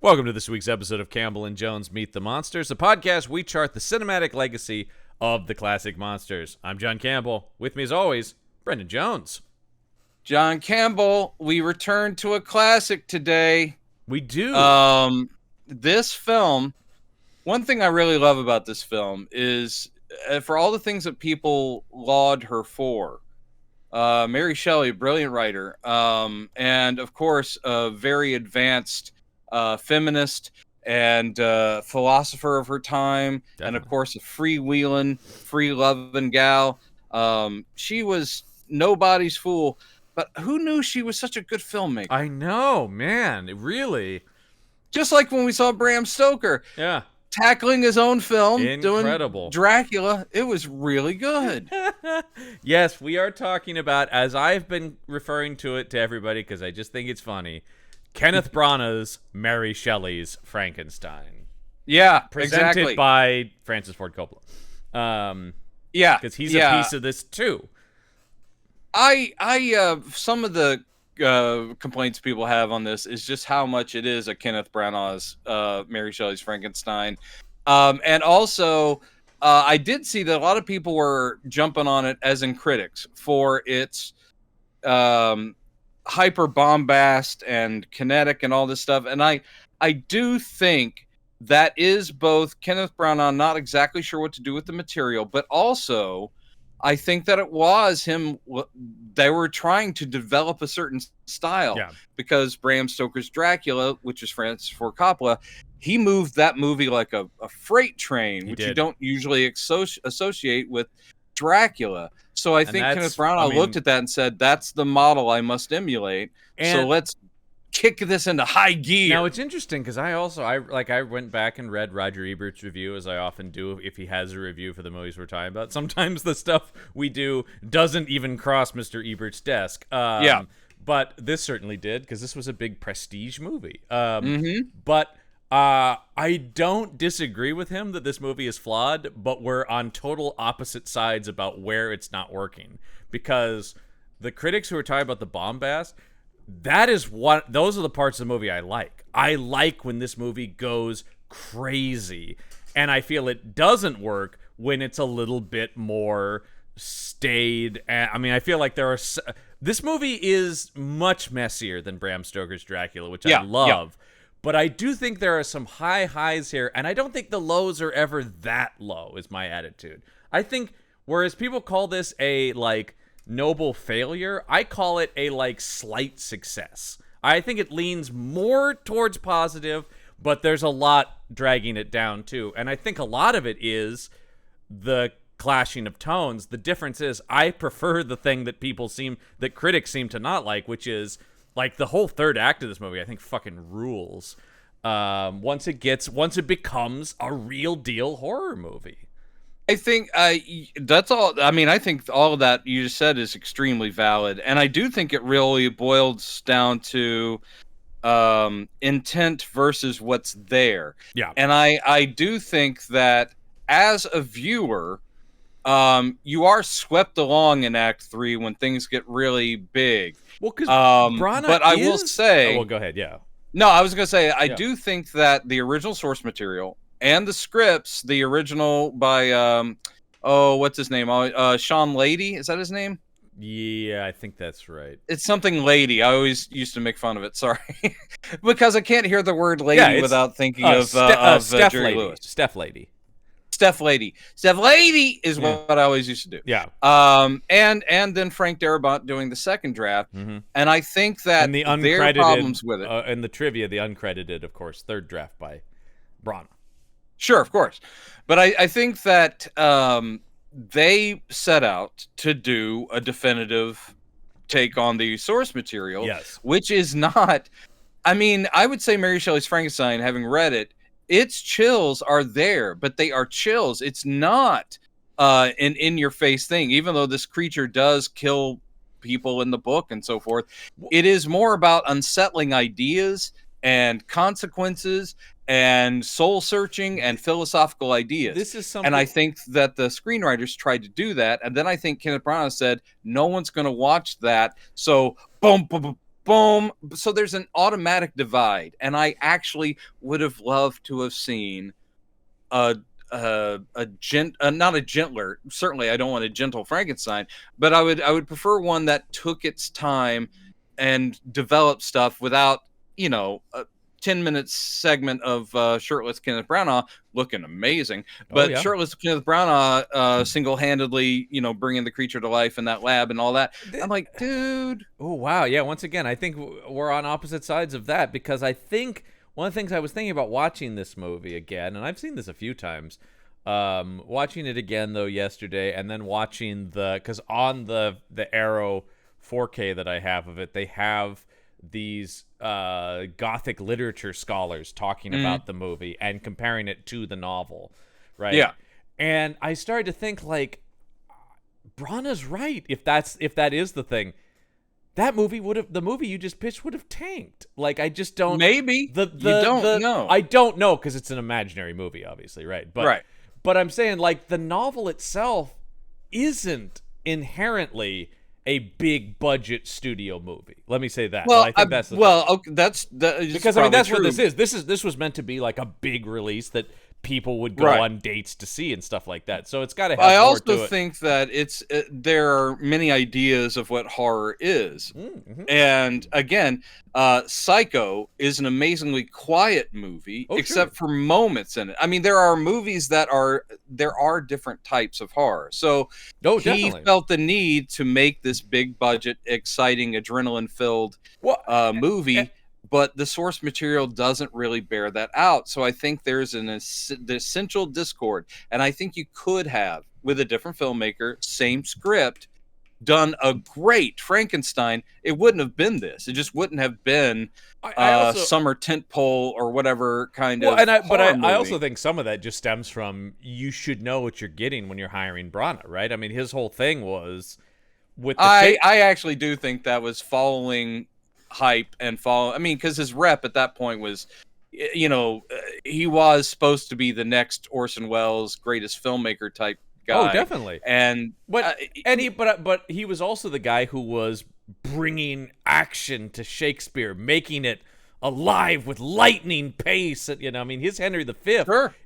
Welcome to this week's episode of Campbell and Jones Meet the Monsters, a podcast we chart the cinematic legacy of the classic monsters. I'm John Campbell. With me, as always, Brendan Jones. John Campbell, we return to a classic today. We do. This film, one thing I really love about this film is, for all the things that people laud her for, Mary Shelley, brilliant writer, and of course, a very advanced feminist and philosopher of her time, Definitely. and of course, a freewheeling, free-loving gal. She was nobody's fool. But who knew she was such a good filmmaker? I know, man. Really. Just like when we saw Bram Stoker tackling his own film, Incredible. doing Dracula. It was really good. Yes, we are talking about, as I've been referring to it to everybody because I just think it's funny, Kenneth Branagh's Mary Shelley's Frankenstein. Yeah, Presented exactly. by Francis Ford Coppola. Yeah. Because he's a piece of this too. Some of the complaints people have on this is just how much it is a Kenneth Branagh's Mary Shelley's Frankenstein. And also, I did see that a lot of people were jumping on it, as in critics, for its hyper bombast and kinetic and all this stuff. And I do think that is both Kenneth Branagh not exactly sure what to do with the material, but also I think that it was him. They were trying to develop a certain style because Bram Stoker's Dracula, which is Francis Ford Coppola, he moved that movie like a freight train, which you don't usually associate with Dracula. So I think Kenneth Branagh looked at that and said, that's the model I must emulate. So let's kick this into high gear. Now it's interesting because I went back and read Roger Ebert's review, as I often do if he has a review for the movies we're talking about. Sometimes the stuff we do doesn't even cross Mr. Ebert's desk. But this certainly did, because this was a big prestige movie. But I don't disagree with him that this movie is flawed, but we're on total opposite sides about where it's not working. Because the critics who are talking about the bombast, those are the parts of the movie I like. I like when this movie goes crazy, and I feel it doesn't work when it's a little bit more staid. I mean, I feel like this movie is much messier than Bram Stoker's Dracula, which I love. But I do think there are some high highs here, and I don't think the lows are ever that low, is my attitude. I think, whereas people call this a, noble failure, I call it a slight success. I think it leans more towards positive, but there's a lot dragging it down too. And I think a lot of it is the clashing of tones. The difference is I prefer the thing that critics seem to not like, which is the whole third act of this movie. I think fucking rules. Once it becomes a real deal horror movie. I think that's all. I mean, I think all of that you just said is extremely valid, and I do think it really boils down to intent versus what's there. Yeah, and I do think that as a viewer, you are swept along in Act 3 when things get really big. Well, because I will say, oh, well, go ahead. Yeah. No, I was gonna say I do think that the original source material and the scripts, the original by what's his name? Sean Lady, is that his name? Yeah, I think that's right. It's something Lady. I always used to make fun of it. Sorry, because I can't hear the word lady without thinking of Steph Jerry Lady. Lewis. Steph Lady. Steph Lady. Steph Lady is what I always used to do. Yeah. And then Frank Darabont doing the second draft, and I think that and the uncredited, there are problems with it. And the trivia, the uncredited, of course, third draft by Branagh. Sure, of course. But I think that they set out to do a definitive take on the source material, which is not... I mean, I would say Mary Shelley's Frankenstein, having read it, its chills are there, but they are chills. It's not an in-your-face thing, even though this creature does kill people in the book and so forth. It is more about unsettling ideas and consequences and soul searching and philosophical ideas. This is something, and I think that the screenwriters tried to do that. And then I think Kenneth Branagh said, no one's going to watch that. So boom, boom, boom, boom. So there's an automatic divide, and I actually would have loved to have seen a not a gentler. Certainly, I don't want a gentle Frankenstein, but I would prefer one that took its time and developed stuff without, a 10-minute segment of shirtless Kenneth Branagh looking amazing, but yeah. shirtless Kenneth Branagh single-handedly, bringing the creature to life in that lab and all that. I'm like, dude. Oh, wow. Yeah, once again, I think we're on opposite sides of that, because I think one of the things I was thinking about watching this movie again, and I've seen this a few times, watching it again, though, yesterday, and then watching because on the Arrow 4K that I have of it, they have these Gothic literature scholars talking about the movie and comparing it to the novel, right? Yeah. And I started to think, like, Branagh's right. If that is the thing, the movie you just pitched would have tanked. Like, I just don't. Maybe you don't know. I don't know, because it's an imaginary movie, obviously, right? But, right. But I'm saying, like, the novel itself isn't inherently a big budget studio movie. Let me say that. Well, I think that's the well, thing. okay, that's because I mean that's true. What this is. This was meant to be like a big release that people would go on dates to see and stuff like that. So it's got to have more to it. I also think that there are many ideas of what horror is. Mm-hmm. And again, Psycho is an amazingly quiet movie, except for moments in it. I mean, there are movies there are different types of horror. So he felt the need to make this big budget, exciting, adrenaline-filled movie. But the source material doesn't really bear that out. So I think there's an essential discord. And I think you could have, with a different filmmaker, same script, done a great Frankenstein. It wouldn't have been this. It just wouldn't have been summer tentpole or whatever kind of. But I also think some of that just stems from, you should know what you're getting when you're hiring Branagh, right? I mean, his whole thing was with the I actually do think that was following hype and because his rep at that point was, he was supposed to be the next Orson Welles greatest filmmaker type guy. Oh, definitely. But he was also the guy who was bringing action to Shakespeare, making it alive with lightning pace. I mean, his Henry V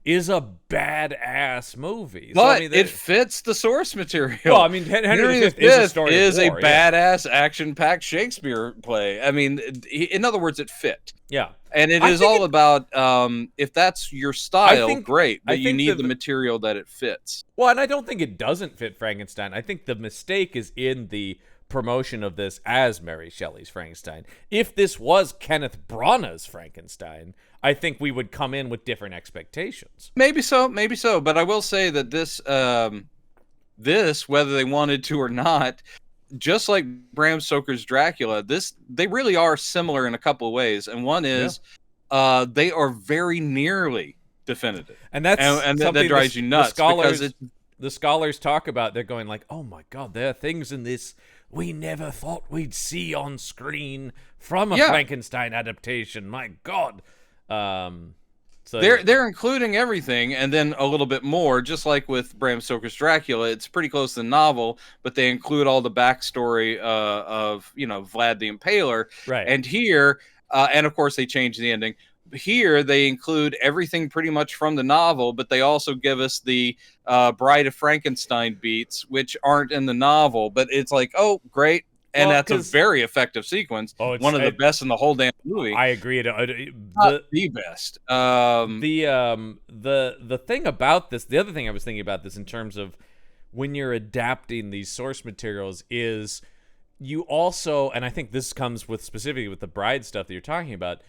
is a badass movie. But it fits the source material. Well, I mean, Henry V is a story is of war, a badass action-packed Shakespeare play. I mean, in other words, it fit. Yeah. And it is all about, if that's your style, great, but you need the material that it fits. Well, and I don't think it doesn't fit Frankenstein. I think the mistake is in the promotion of this as Mary Shelley's Frankenstein. If this was Kenneth Branagh's Frankenstein, I think we would come in with different expectations. Maybe so. But I will say that this, whether they wanted to or not, just like Bram Stoker's Dracula, they really are similar in a couple of ways. And one is they are very nearly definitive. And that's and that drives you nuts. The scholars talk about, they're going like, oh my God, there are things in this we never thought we'd see on screen from a Frankenstein adaptation. My God. So they're including everything and then a little bit more, just like with Bram Stoker's Dracula. It's pretty close to the novel, but they include all the backstory of Vlad the Impaler. Right. And here, and of course they change the ending. Here they include everything pretty much from the novel, but they also give us the Bride of Frankenstein beats, which aren't in the novel. But it's like, oh, great. And that's a very effective sequence. One of the best in the whole damn movie. I agree. The best. The thing about this, the other thing I was thinking about this in terms of when you're adapting these source materials is you also, and I think this comes with specifically with the Bride stuff that you're talking about,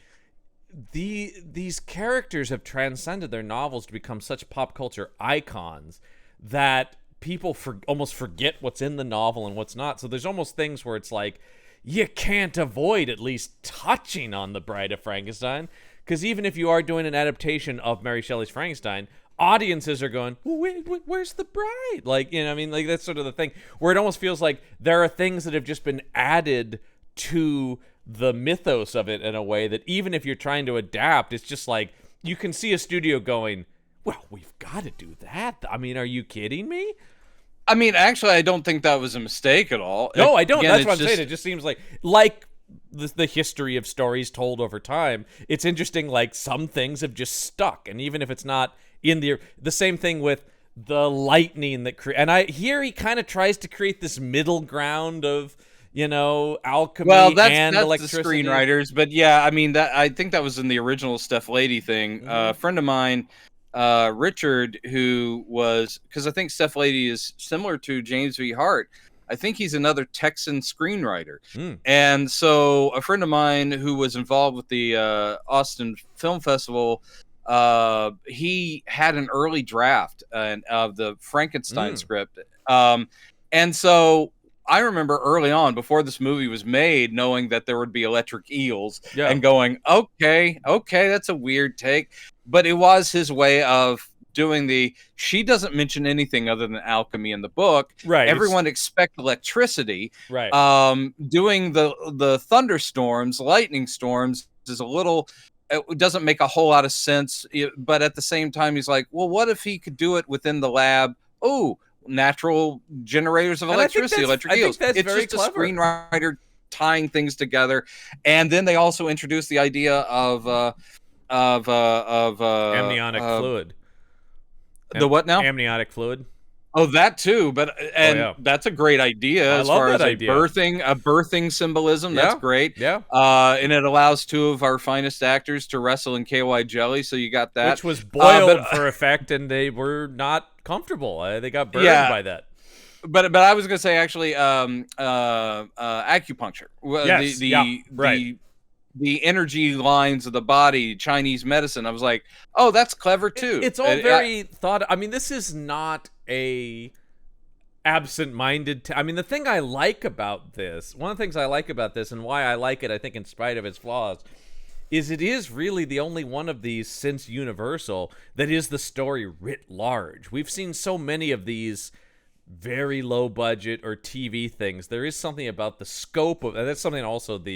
these characters have transcended their novels to become such pop culture icons that people almost forget what's in the novel and what's not. So there's almost things where it's like you can't avoid at least touching on the Bride of Frankenstein, because even if you are doing an adaptation of Mary Shelley's Frankenstein, audiences are going, well, where's the bride? Like, I mean, like that's sort of the thing where it almost feels like there are things that have just been added to the mythos of it in a way that even if you're trying to adapt, it's just like you can see a studio going, well, we've got to do that. I mean, are you kidding me? I mean, actually, I don't think that was a mistake at all. No, I don't. That's what I'm saying. It just seems like the history of stories told over time. It's interesting, like some things have just stuck, and even if it's not in the same thing with the lightning that and he kind of tries to create this middle ground of alchemy and that's electricity. the screenwriters, but yeah, I mean I think that was in the original Steph Lady thing. A friend of mine, Richard, who was, because I think Steph Lady is similar to James V. Hart. I think he's another Texan screenwriter. And so a friend of mine who was involved with the Austin Film Festival, he had an early draft of the Frankenstein script. And so I remember early on, before this movie was made, knowing that there would be electric eels and going, okay, that's a weird take. But it was his way of doing she doesn't mention anything other than alchemy in the book. Right. Everyone expects electricity. Right. Doing the thunderstorms, lightning storms is a little, it doesn't make a whole lot of sense. But at the same time, he's like, well, what if he could do it within the lab? Oh, natural generators of electricity, electric eels. It's very just clever. A screenwriter tying things together. And then they also introduced the idea of amniotic fluid. The what now? Amniotic fluid. Oh, that too. But that's a great idea as far as birthing symbolism. That's great. Yeah. And it allows two of our finest actors to wrestle in KY jelly. So you got that, which was boiled for effect, and they were not comfortable. They got burned by that. But I was gonna say actually, acupuncture. Yes. The energy lines of the body, Chinese medicine. I was like, oh, that's clever too. It's all very thought. I mean, this is not a absent-minded. I mean, the thing I like about this, one of the things I like about this, and why I like it, I think, in spite of its flaws, is it is really the only one of these since Universal that is the story writ large. We've seen so many of these very low budget or TV things. There is something about the scope of, and that's something also the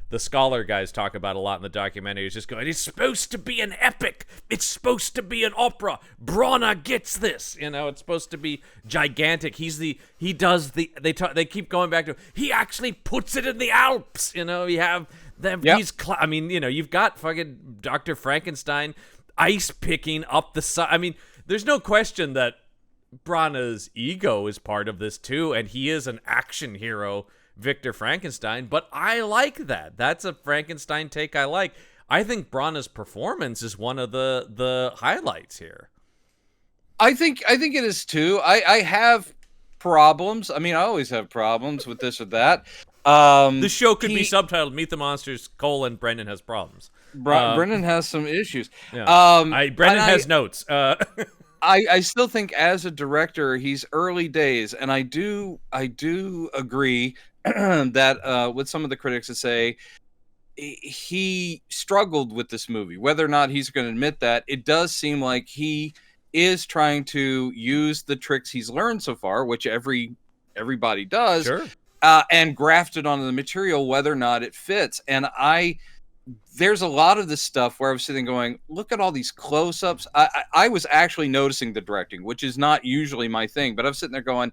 the scholar guys talk about a lot in the documentary. Is just going, it's supposed to be an epic, it's supposed to be an opera, Branagh gets this, it's supposed to be gigantic. They keep going back to, he actually puts it in the Alps. You have them. I mean, you've got fucking Dr. Frankenstein ice picking up the side. I mean, there's no question that Branagh's ego is part of this too, and he is an action hero, Victor Frankenstein, but I like that. That's a Frankenstein take I like. I think Branagh's performance is one of the highlights here. I think it is too. I have problems. I mean, I always have problems with this or that. The show could be subtitled Meet the Monsters: Brendan has problems. Brendan has some issues. Yeah. Brendan has notes. I still think as a director, he's early days, and I do agree that with some of the critics that say he struggled with this movie. Whether or not he's going to admit that, it does seem like he is trying to use the tricks he's learned so far, which everybody does, sure. And graft it onto the material, whether or not it fits. And there's a lot of this stuff where I was sitting going, look at all these close-ups. I was actually noticing the directing, which is not usually my thing, but I was sitting there going,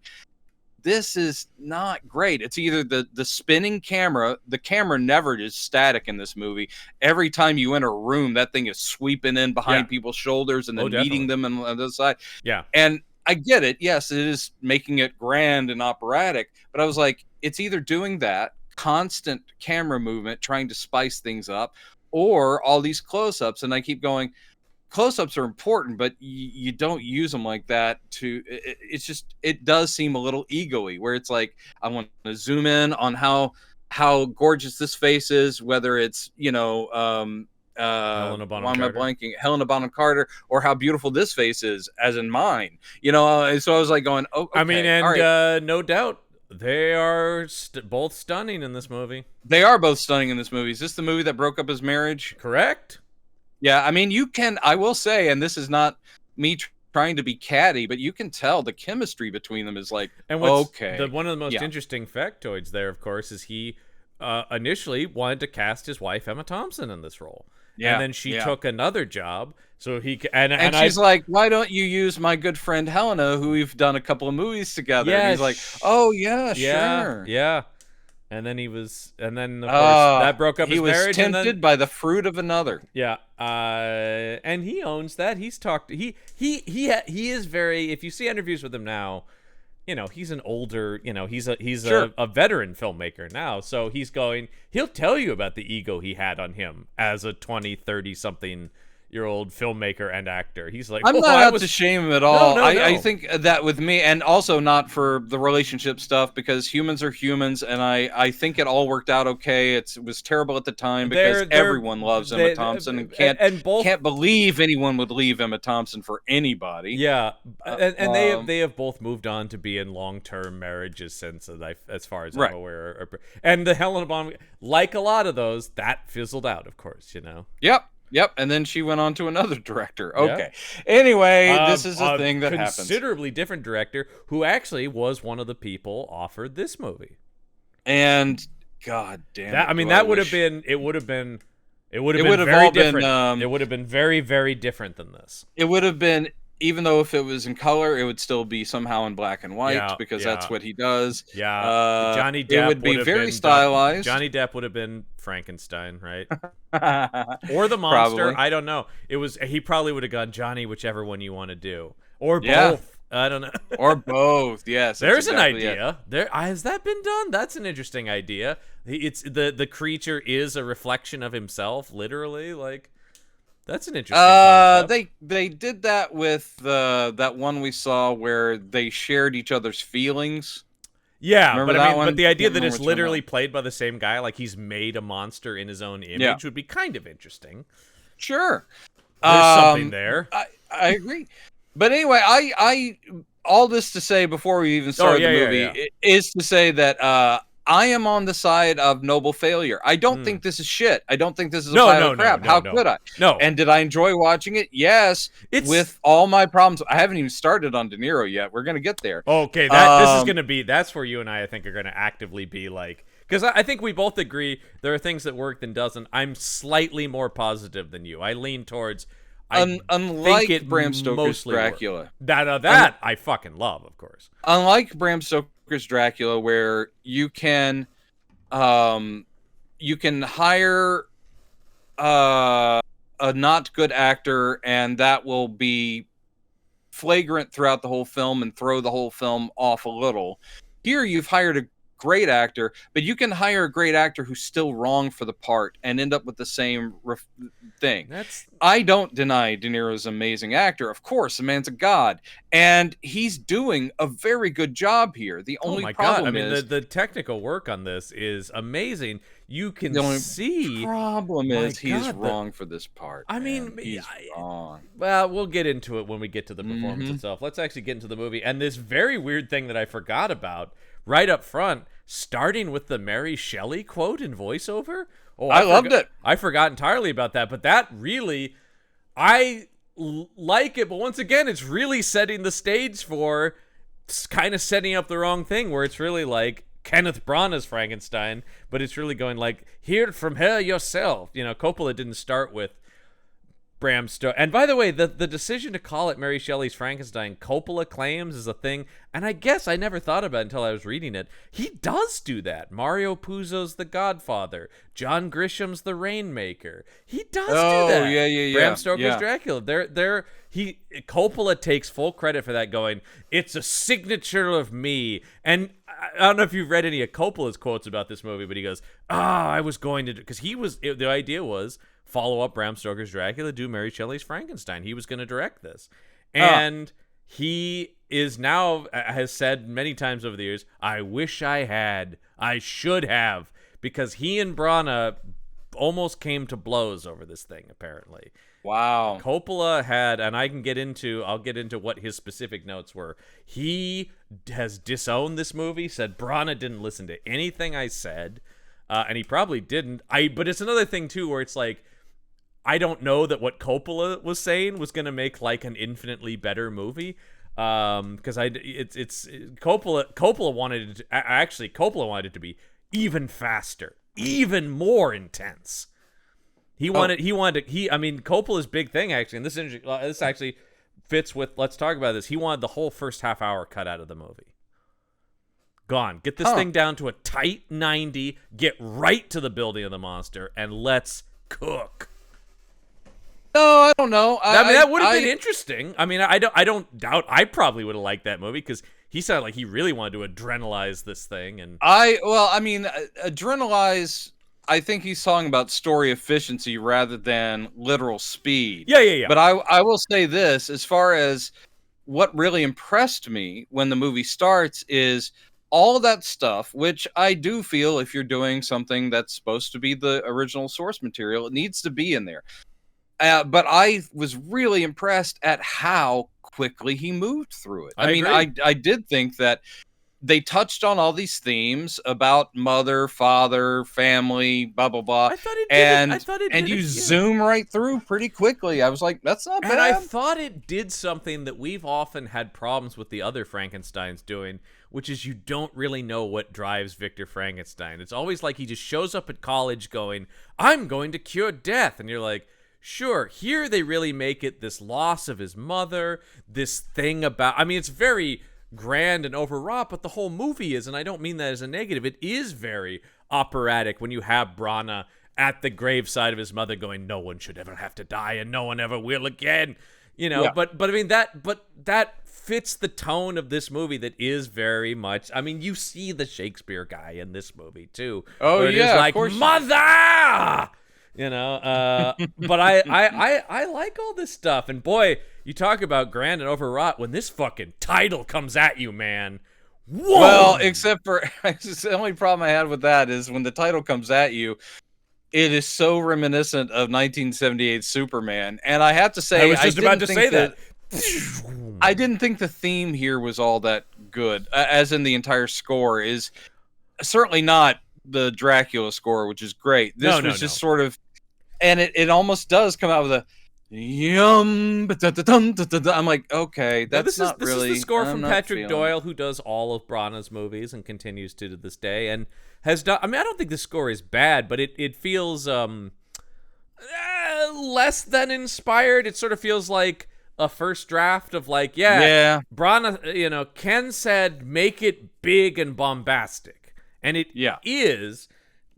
this is not great. It's either the spinning camera. The camera never is static in this movie. Every time you enter a room, that thing is sweeping in behind people's shoulders and then meeting them on the other side. Yeah. And I get it. Yes, it is making it grand and operatic, but I was like, it's either doing that, constant camera movement, trying to spice things up, or all these close-ups. And I keep going, close-ups are important, but you don't use them like that it's just, it does seem a little ego-y, where it's like, I want to zoom in on how gorgeous this face is, whether it's, Helena Bonham Carter. Helena Bonham Carter, or how beautiful this face is, as in mine. So I was like going, oh, okay, I mean, and no doubt, they are both stunning in this movie. They are both stunning in this movie. Is this the movie that broke up his marriage? Correct. Yeah, I mean, I will say, and this is not me trying to be catty, but you can tell the chemistry between them is like, and okay. One of the most interesting factoids there, of course, is he initially wanted to cast his wife, Emma Thompson, in this role. Yeah, and then she took another job, so he and she's like, "Why don't you use my good friend Helena, who we've done a couple of movies together?" Yeah, and he's like, "Oh yeah, sure, yeah." And then of course that broke up his marriage. He was tempted by the fruit of another. Yeah, and he owns that. He's talked. He is very. If you see interviews with him now, he's an older. He's Sure. a veteran filmmaker now. So he'll tell you about the ego he had on him as a 20, 30 something year old filmmaker and actor. He's like, I'm not out to shame him at all. No. I think that with me, and also not for the relationship stuff, because humans are humans, and I think it all worked out okay. It was terrible at the time because everyone loves Emma Thompson and can't believe anyone would leave Emma Thompson for anybody. Yeah, and they have both moved on to be in long-term marriages since, as far as I'm aware. And the Helena Bonham, like a lot of those, that fizzled out, of course. Yep, and then she went on to another director. Okay. Yeah. Anyway, this is a thing that happens. Considerably different director who actually was one of the people offered this movie. And God damn it. That would have been very different. It would have been very, very different than this. It would have been, even though if it was in color, it would still be somehow in black and white because that's what he does. Yeah. Johnny Depp. It would be very stylized. Johnny Depp would have been Frankenstein, right? Or the monster. Probably. I don't know. He probably would have gone Johnny, whichever one you want to do, or both. I don't know. Or both. Yes. There's an idea. Has that been done? That's an interesting idea. It's the creature is a reflection of himself, literally. Like, that's an interesting concept. They did that with that one we saw where they shared each other's feelings. Yeah, but the idea that it's literally played by the same guy, like he's made a monster in his own image, would be kind of interesting. Sure. There's something there. I agree. But anyway, I all this to say before we even started the movie is to say that I am on the side of noble failure. I don't think this is shit. I don't think this is a pile of crap. How could I? No. And did I enjoy watching it? Yes. With all my problems. I haven't even started on De Niro yet. We're going to get there. Okay, this is going to be... That's where you and I think, are going to actively be like... Because I think we both agree there are things that worked and doesn't. I'm slightly more positive than you. I lean towards... Unlike Bram Stoker's Dracula. That I fucking love, of course. Unlike Bram Stoker's Dracula, where you can hire a not good actor, and that will be flagrant throughout the whole film and throw the whole film off a little. Here, you've hired a great actor, but you can hire a great actor who's still wrong for the part and end up with the same thing. I don't deny De Niro's an amazing actor. Of course, the man's a god, and he's doing a very good job here. The only problem is the technical work on this is amazing. You can see. The problem is he's wrong for this part. He's wrong. Well, we'll get into it when we get to the performance itself. Let's actually get into the movie and this very weird thing that I forgot about. Right up front, starting with the Mary Shelley quote in voiceover. Oh, I loved it. I forgot entirely about that, but that really, I like it. But once again, it's really setting the stage for kind of setting up the wrong thing, where it's really like Kenneth Branagh's Frankenstein, but it's really going like, hear it from her yourself. Coppola didn't start with Bram Stoker. And by the way, the decision to call it Mary Shelley's Frankenstein, Coppola claims is a thing, and I guess I never thought about it until I was reading it. He does do that. Mario Puzo's The Godfather. John Grisham's The Rainmaker. He does do that. Yeah. Bram Stoker's Dracula. Coppola takes full credit for that, going, it's a signature of me. And I don't know if you've read any of Coppola's quotes about this movie, but he goes, I was going to do, because the idea was follow up Bram Stoker's Dracula, do Mary Shelley's Frankenstein. He was going to direct this. And he is now, has said many times over the years, I wish I had. I should have. Because he and Branagh almost came to blows over this thing, apparently. Wow. Coppola had, and I'll get into what his specific notes were. He has disowned this movie, said Branagh didn't listen to anything I said, and he probably didn't. But it's another thing, too, where it's like, I don't know that what Coppola was saying was going to make like an infinitely better movie, because Coppola wanted it to be even faster, even more intense. Coppola's big thing actually, and this actually fits with. Let's talk about this. He wanted the whole first half hour cut out of the movie. Gone. Get this thing down to a tight 90. Get right to the building of the monster, and let's cook. No, I don't know. I mean, that would have been interesting. I mean, I don't doubt I probably would have liked that movie because he sounded like he really wanted to adrenalize this thing. And adrenalize. I think he's talking about story efficiency rather than literal speed. Yeah. But I will say this, as far as what really impressed me when the movie starts is all of that stuff, which I do feel if you're doing something that's supposed to be the original source material, it needs to be in there. But I was really impressed at how quickly he moved through it. I mean, I did think that they touched on all these themes about mother, father, family, blah blah blah. I thought it did. And you zoom right through pretty quickly. I was like, that's not bad. And I thought it did something that we've often had problems with the other Frankensteins doing, which is you don't really know what drives Victor Frankenstein. It's always like he just shows up at college going, I'm going to cure death. And you're like, sure. Here they really make it this loss of his mother, this thing about, I mean, it's very grand and overwrought, but the whole movie is, and I don't mean that as a negative, it is very operatic when you have Branagh at the graveside of his mother going, no one should ever have to die and no one ever will again. You know, but I mean that fits the tone of this movie that is very much, I mean, you see the Shakespeare guy in this movie too. Oh yeah, like, of course. Mother! You know, but I like all this stuff, and boy, you talk about grand and overwrought when this fucking title comes at you, man. Whoa! Well, except for the only problem I had with that is when the title comes at you, it is so reminiscent of 1978 Superman, and I have to say, I was just about to say that. I didn't think the theme here was all that good, as in the entire score is certainly not the Dracula score, which is great. This was just sort of. And it almost does come out with a yum. I'm like, okay, that's not really. This is the score from Patrick Doyle, who does all of Branagh's movies and continues to this day, and has done. I mean, I don't think the score is bad, but it feels less than inspired. It sort of feels like a first draft of like, Branagh. You know, Ken said make it big and bombastic, and it is.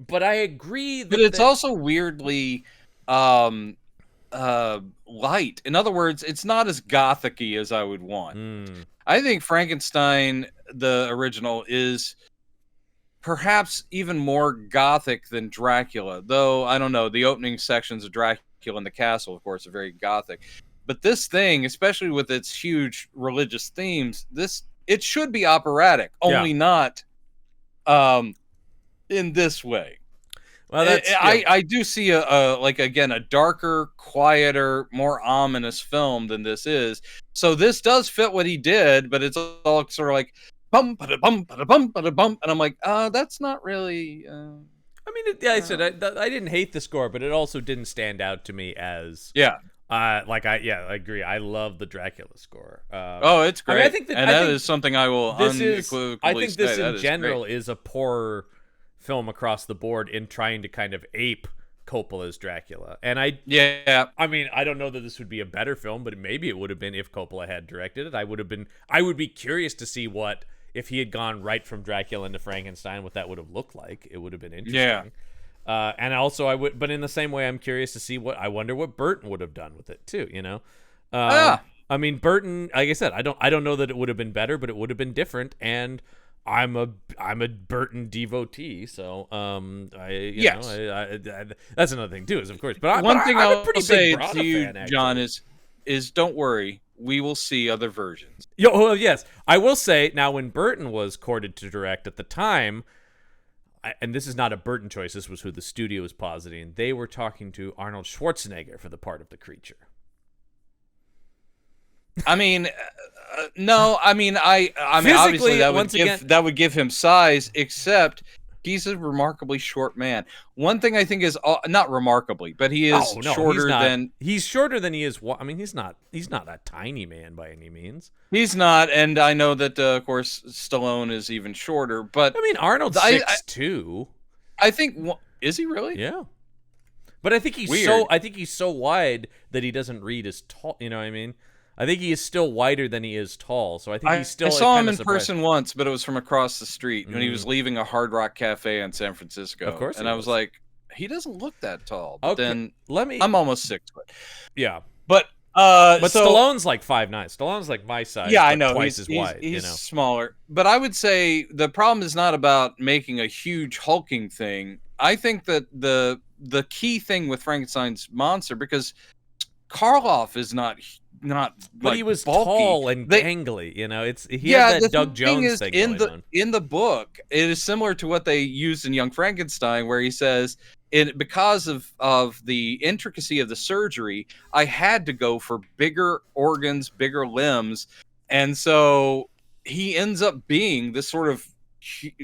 But I agree that it's also weirdly light. In other words, it's not as gothic-y as I would want. I think Frankenstein, the original, is perhaps even more gothic than Dracula. Though, I don't know, the opening sections of Dracula in the castle, of course, are very gothic. But this thing, especially with its huge religious themes, it should be operatic, only not in this way. Well, I do see a darker, quieter, more ominous film than this is. So this does fit what he did, but it's all sort of like bump, bump, bump, bump, and I'm like, that's not really. I mean, I said I didn't hate the score, but it also didn't stand out to me as I agree. I love the Dracula score. It's great. I mean, I think that is something I will unequivocally I think this say. in general is a poor film across the board in trying to kind of ape Coppola's Dracula. And I mean, I don't know that this would be a better film, but maybe it would have been if Coppola had directed it. I would be curious to see what, if he had gone right from Dracula into Frankenstein, what that would have looked like. It would have been interesting. And also but in the same way, I'm curious to see I wonder what Burton would have done with it too, you know? I mean, Burton, like I said, I don't know that it would have been better, but it would have been different. And I'm a Burton devotee, so that's another thing too. Is of course, but one thing I'm I'll a pretty say big to you, fan, John, is don't worry, we will see other versions. Yes, I will say now when Burton was courted to direct at the time, and this is not a Burton choice. This was who the studio was positing. They were talking to Arnold Schwarzenegger for the part of the creature. I mean, no. I mean, obviously that would give him size. Except he's a remarkably short man. One thing I think is not remarkably, but he is shorter than. He's shorter than he is. I mean, he's not a tiny man by any means. He's not, and I know that of course Stallone is even shorter. But I mean, Arnold's 6'2". I think is he really? Yeah. But I think he's so wide that he doesn't read as tall. You know what I mean? I think he is still wider than he is tall. So I think he's still. I saw him in surprised. person once, but it was from across the street when he was leaving a Hard Rock Cafe in San Francisco. Of course, and I was like, he doesn't look that tall. But then I'm almost 6 foot. Yeah, but Stallone's like 5'9". Stallone's like my size. Yeah, I know. Twice as wide. He's smaller. But I would say the problem is not about making a huge hulking thing. I think that the key thing with Frankenstein's monster, because Karloff is not but he was bulky. Tall and gangly, he had that Doug Jones thing going on. In the book, it is similar to what they used in Young Frankenstein, where he says, because of the intricacy of the surgery, I had to go for bigger organs, bigger limbs, and so he ends up being this sort of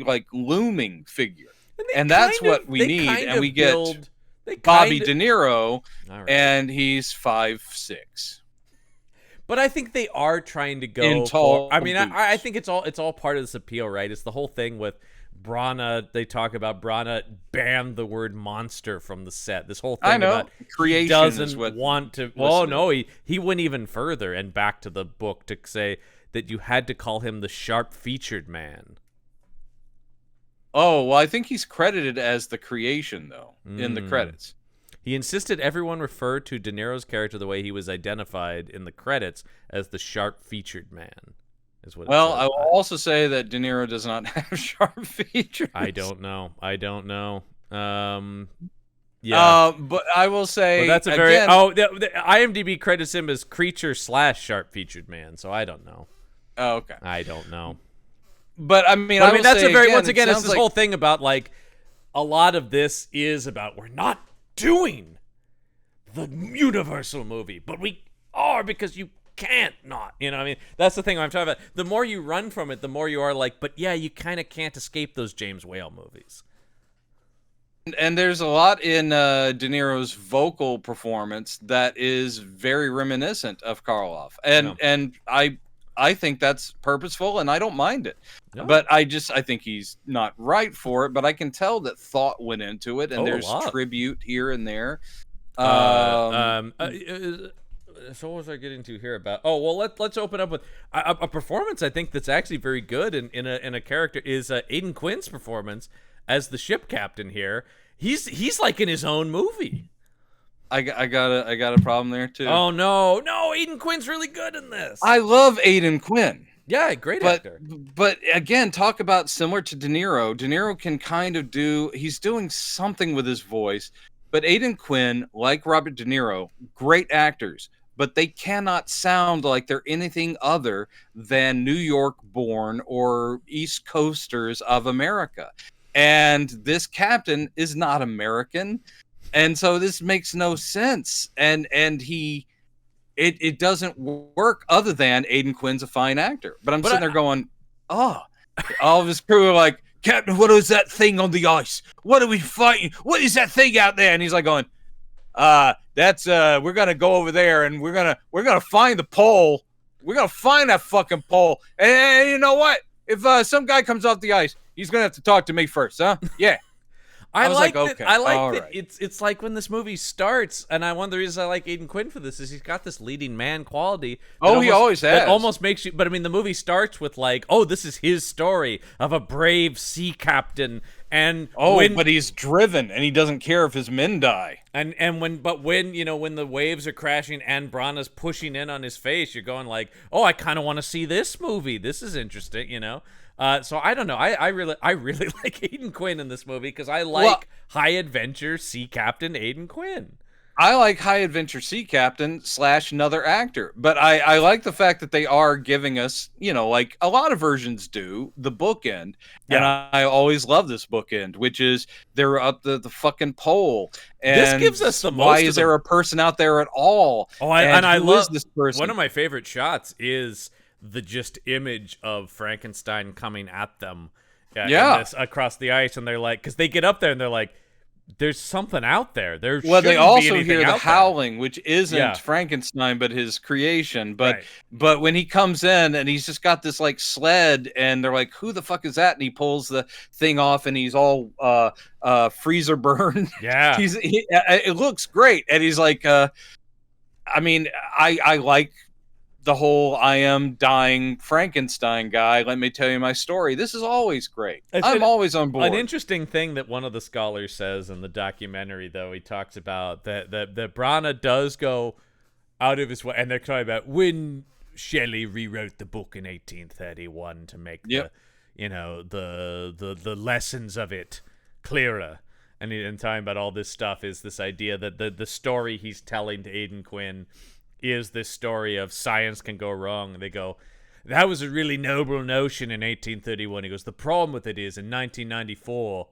like looming figure, and that's what we need. And we get Bobby De Niro, and he's 5'6". But I think they are trying to go in tall. I think it's all part of this appeal, right? It's the whole thing with Branagh. They talk about Branagh banned the word monster from the set. This whole thing about creation he doesn't want to. Well, no, he went even further and back to the book to say that you had to call him the sharp-featured man. Oh, well, I think he's credited as the creation, though, in the credits. He insisted everyone refer to De Niro's character the way he was identified in the credits as the sharp-featured man. Is what. Well, I will also say that De Niro does not have sharp features. I don't know. Yeah. But I will say that's a very the IMDb credits him as creature / sharp-featured man. So I don't know. Oh, okay. I don't know. But I mean that's a very once again it's this whole thing about like a lot of this is about we're not doing the Universal movie, but we are because you can't not. That's the thing I'm talking about. The more you run from it, the more you are like, but yeah, you kind of can't escape those James Whale movies. And there's a lot in De Niro's vocal performance that is very reminiscent of Karloff, and I think that's purposeful, and I don't mind it. No. But I think he's not right for it. But I can tell that thought went into it, and there's tribute here and there. So what was I getting to here about? Oh, well, let's open up with a performance I think that's actually very good in a character is Aidan Quinn's performance as the ship captain here. He's like in his own movie. I got a problem there too. Oh no, Aidan Quinn's really good in this. I love Aidan Quinn. Yeah, great actor. But again, talk about similar to De Niro. De Niro can kind of he's doing something with his voice, but Aidan Quinn, like Robert De Niro, great actors, but they cannot sound like they're anything other than New York-born or East Coasters of America. And this captain is not American. And so this makes no sense, and it doesn't work other than Aidan Quinn's a fine actor. But I'm sitting there going, all of his crew are like, Captain, what is that thing on the ice? What are we fighting? What is that thing out there? And he's like going, that's we're gonna go over there and we're gonna find the pole. We're gonna find that fucking pole. And you know what? If some guy comes off the ice, he's gonna have to talk to me first, huh? Yeah. I like that it's like when this movie starts, and one of the reasons I like Aidan Quinn for this is he's got this leading man quality. He always has. That almost makes you, but I mean, the movie starts with like, this is his story of a brave sea captain, and but he's driven, and he doesn't care if his men die. And when the waves are crashing and Branagh's pushing in on his face, you're going like, I kind of want to see this movie. This is interesting, So I don't know. I really like Aidan Quinn in this movie because I like high adventure sea captain Aidan Quinn. I like high adventure sea captain / another actor, but I like the fact that they are giving us, like a lot of versions do, the bookend. Yeah. And I always love this bookend, which is they're up the fucking pole. And this gives us the most. Why is there a person out there at all? I love this person. One of my favorite shots is the just image of Frankenstein coming at them across the ice, and they're like, because they get up there and they're like, there's something out there. They also hear the howling, which isn't Frankenstein but his creation. But when he comes in and he's just got this like sled, and they're like, who the fuck is that? And he pulls the thing off, and he's all freezer burned. Yeah, it looks great, and he's like, I mean, I like the whole I am dying Frankenstein guy. Let me tell you my story. This is always great. I'm always on board. An interesting thing that one of the scholars says in the documentary, though, he talks about that Branagh does go out of his way, and they're talking about when Shelley rewrote the book in 1831 to make the lessons of it clearer. And talking about all this stuff is this idea that the story he's telling to Aidan Quinn is this story of science can go wrong. And they go, that was a really noble notion in 1831. He goes, the problem with it is in 1994,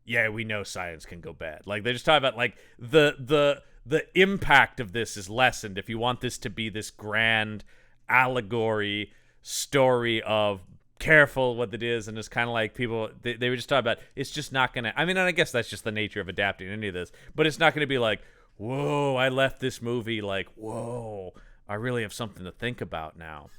yeah, we know science can go bad. Like, they're just talking about, like, the impact of this is lessened if you want this to be this grand allegory story of careful what it is. And it's kind of like people, they were just talking about, it's just not going to, I mean, and I guess that's just the nature of adapting any of this, but it's not going to be like, whoa, I left this movie like, whoa, I really have something to think about now.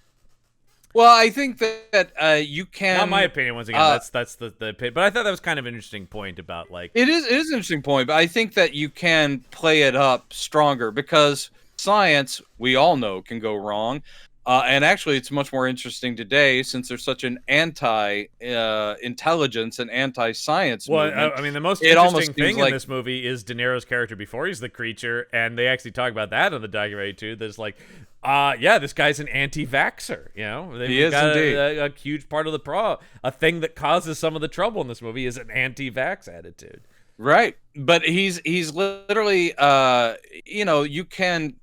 Well, I think that you can. Not my opinion. Once again, that's the opinion. But I thought that was kind of an interesting point about like. It is an interesting point, but I think that you can play it up stronger because science, we all know, can go wrong. And actually, it's much more interesting today since there's such an anti-intelligence and anti-science movement. Well, I mean, the most interesting thing in this movie is De Niro's character before he's the creature, and they actually talk about that in the documentary too. There's like, yeah, this guy's an anti-vaxxer. You know, he is indeed a huge part of the problem. A thing that causes some of the trouble in this movie is an anti-vax attitude. Right, but he's literally, you can.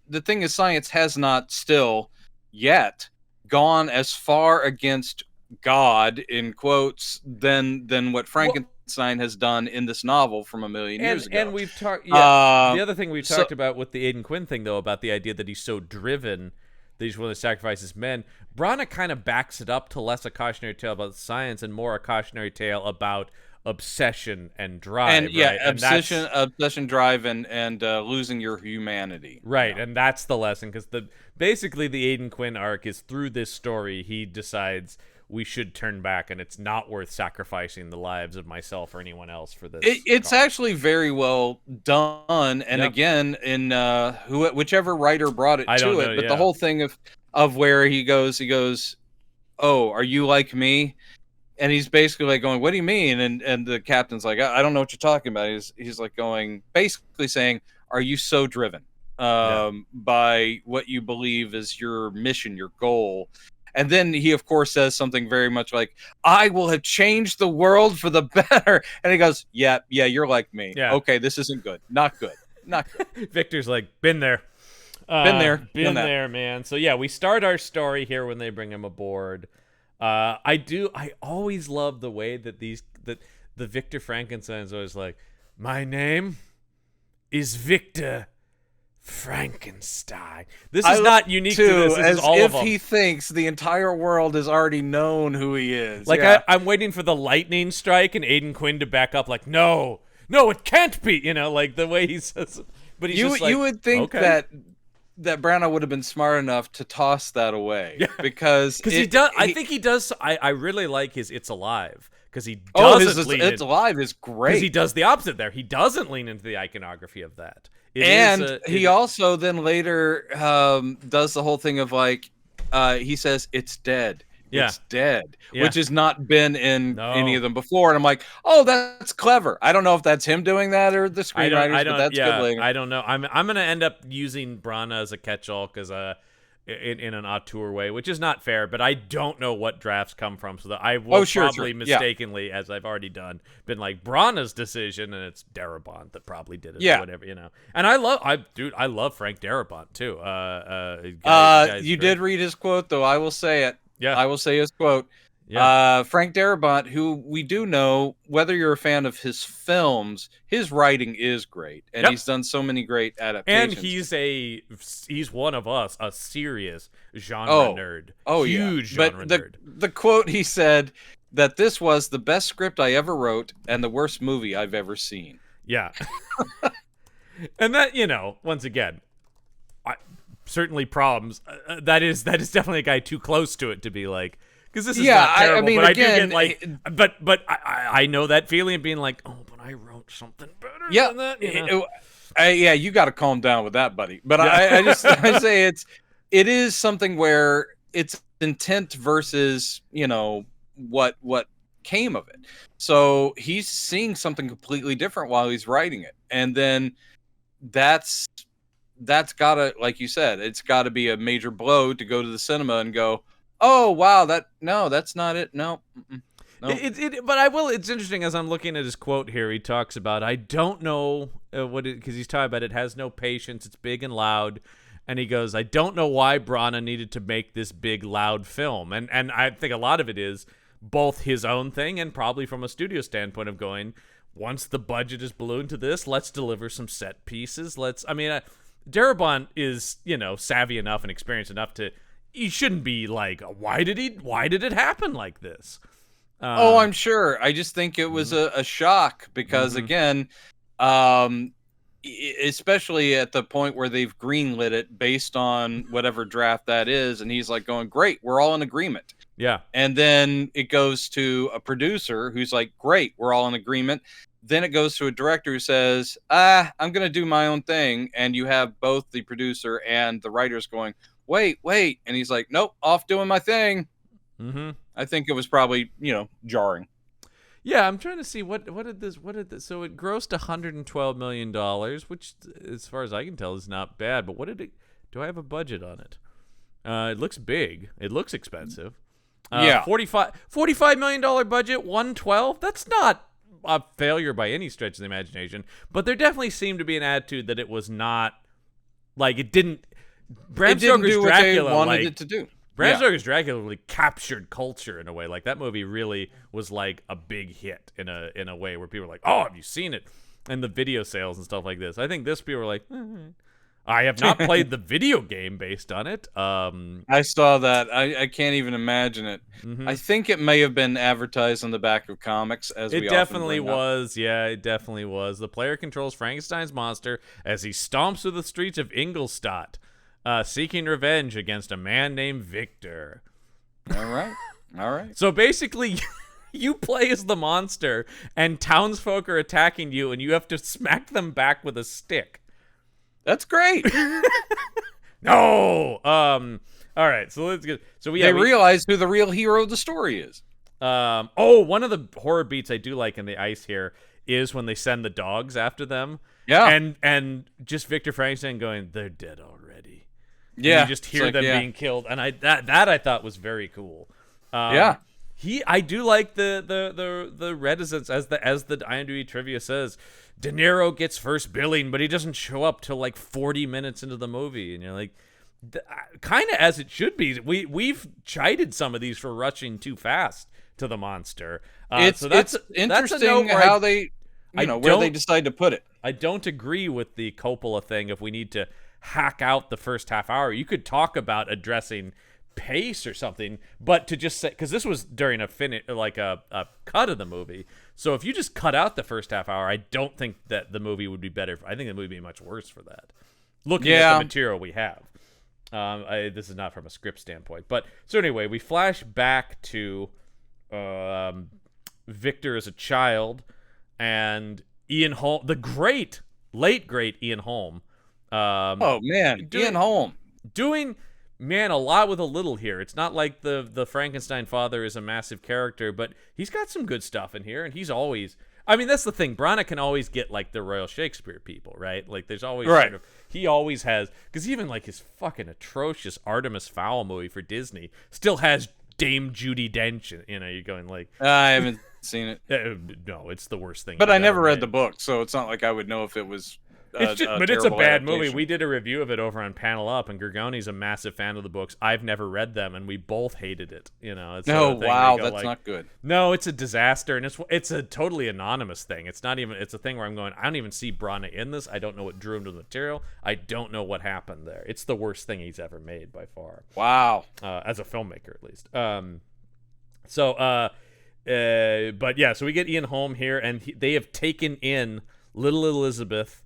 The thing is, science has not still yet gone as far against God in quotes than what Frankenstein has done in this novel from a million years ago. And we've talked. Yeah, the other thing we've talked about with the Aidan Quinn thing, though, about the idea that he's so driven that he's willing to sacrifice his men. Branagh kind of backs it up to less a cautionary tale about science and more a cautionary tale about obsession and drive. And right? obsession, drive, and losing your humanity. Right, and that's the lesson because basically the Aidan Quinn arc is through this story he decides we should turn back and it's not worth sacrificing the lives of myself or anyone else for this. It's actually very well done, and again, in whichever writer brought it to it, but the whole thing of where he goes, oh, are you like me? And he's basically like going, what do you mean? And the captain's like, I don't know what you're talking about. He's like going, basically saying, are you so driven by what you believe is your mission, your goal? And then he, of course, says something very much like, I will have changed the world for the better. And he goes, yeah, you're like me. Yeah. Okay, this isn't good. Not good. Victor's like, been there. Been there, man. So, yeah, we start our story here when they bring him aboard. I always love the way that the Victor Frankenstein is always like, my name is Victor Frankenstein. This is not unique to this. This as is all if of them. He thinks the entire world has already known who he is. Like, I'm waiting for the lightning strike and Aidan Quinn to back up like, no, it can't be. You know, like the way he says it. But he's just like, you would think that Branagh would have been smart enough to toss that away because he does. I think he does. I really like his "It's Alive" because he doesn't lean. "It's Alive" is great because he does the opposite there. He doesn't lean into the iconography of that. He also then later does the whole thing of like he says it's dead. Yeah. It's dead, which has not been in any of them before. And I'm like, oh, that's clever. I don't know if that's him doing that or the screenwriters, but that's good later. I don't know. I'm going to end up using Branagh as a catch-all because in an auteur way, which is not fair, but I don't know what drafts come from, so that I will probably mistakenly, as I've already done, been like Branagh's decision, and it's Darabont that probably did it or whatever, you know. And I love Frank Darabont too. You did read his quote, though. I will say it. Yeah, I will say his quote. Yeah. Frank Darabont, who we do know, whether you're a fan of his films, his writing is great, and he's done so many great adaptations. And he's one of us, a serious genre nerd. Huge genre nerd. The quote he said that this was the best script I ever wrote and the worst movie I've ever seen. Yeah. And that, you know, once again, certainly problems. That is definitely a guy too close to it to be like, because this is not terrible. I mean, but again, I do get like, but I know that feeling of being like, oh, but I wrote something better than that. You know? You got to calm down with that, buddy. But I say it is something where it's intent versus, what came of it. So he's seeing something completely different while he's writing it. And then that's gotta, like you said, it's gotta be a major blow to go to the cinema and go, oh wow, that's not it. No. No. It's interesting as I'm looking at his quote here. He talks about, I don't know because he's talking about it has no patience. It's big and loud. And he goes, I don't know why Branagh needed to make this big, loud film. And I think a lot of it is both his own thing and probably from a studio standpoint of going, once the budget is ballooned to this, let's deliver some set pieces. Darabont is, savvy enough and experienced enough he shouldn't be like, why did it happen like this? I'm sure. I just think it was a shock because, again, especially at the point where they've greenlit it based on whatever draft that is, and he's like going, great, we're all in agreement. Yeah. And then it goes to a producer who's like, great, we're all in agreement. Then it goes to a director who says, I'm going to do my own thing. And you have both the producer and the writers going, wait. And he's like, nope, off doing my thing. Mm-hmm. I think it was probably, jarring. Yeah, I'm trying to see what did this so it grossed $112 million, which as far as I can tell is not bad, but do I have a budget on it? It looks big. It looks expensive. Yeah. $45 million budget, 112. That's not a failure by any stretch of the imagination, but there definitely seemed to be an attitude that it was not like it didn't Bram Stoker's do Dracula what they wanted it to do. Bram Stoker's Dracula really captured culture in a way. Like that movie really was like a big hit in a way where people were like, "Oh, have you seen it?" And the video sales and stuff like this. I think this people were like, I have not played the video game based on it. I saw that. I can't even imagine it. Mm-hmm. I think it may have been advertised on the back of comics. It definitely was. Yeah, it definitely was. The player controls Frankenstein's monster as he stomps through the streets of Ingolstadt, seeking revenge against a man named Victor. All right. So basically, you play as the monster, and townsfolk are attacking you, and you have to smack them back with a stick. That's great. No. All right. So let's get. So we realize who the real hero of the story is. One of the horror beats I do like in the ice here is when they send the dogs after them. Yeah. And just Victor Frankenstein going, they're dead already. Yeah. And you just hear them being killed, and that I thought was very cool. Yeah. I do like the reticence as the IMDb trivia says. De Niro gets first billing, but he doesn't show up till like 40 minutes into the movie, and you're like, kind of as it should be. We've chided some of these for rushing too fast to the monster. It's interesting how they where they decide to put it. I don't agree with the Coppola thing. If we need to hack out the first half hour, you could talk about addressing pace or something, but to just say, because this was during a cut of the movie, so if you just cut out the first half hour, I don't think that the movie would be better. I think the movie would be much worse for that, looking at the material we have. This is not from a script standpoint, but so anyway, we flash back to Victor as a child and Ian Holm, the late great Ian Holm. Ian Holm doing a lot with a little here. It's not like the Frankenstein father is a massive character, but he's got some good stuff in here, and he's always. I mean, that's the thing. Branagh can always get like the Royal Shakespeare people, right? Like, there's always he always has, because even like his fucking atrocious Artemis Fowl movie for Disney still has Dame Judi Dench. You're going like, I haven't seen it. No, it's the worst thing. But I never read the book, so it's not like I would know if it was. It's a bad movie. We did a review of it over on Panel Up, and Gorgoni's a massive fan of the books. I've never read them, and we both hated it. It's that's not good. No, it's a disaster, and it's a totally anonymous thing. It's not even. It's a thing where I'm going, I don't even see Branagh in this. I don't know what drew him to the material. I don't know what happened there. It's the worst thing he's ever made by far. Wow. As a filmmaker, at least. But yeah, so we get Ian Holm here, and they have taken in little Elizabeth,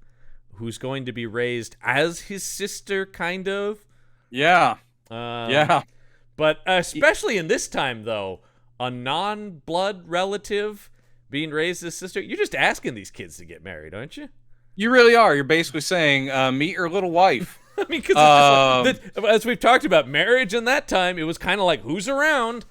who's going to be raised as his sister, kind of. Yeah. But especially in this time, though, a non-blood relative being raised as sister, you're just asking these kids to get married, aren't you? You really are. You're basically saying, meet your little wife. I mean, because as we've talked about, marriage in that time, it was kind of like, who's around?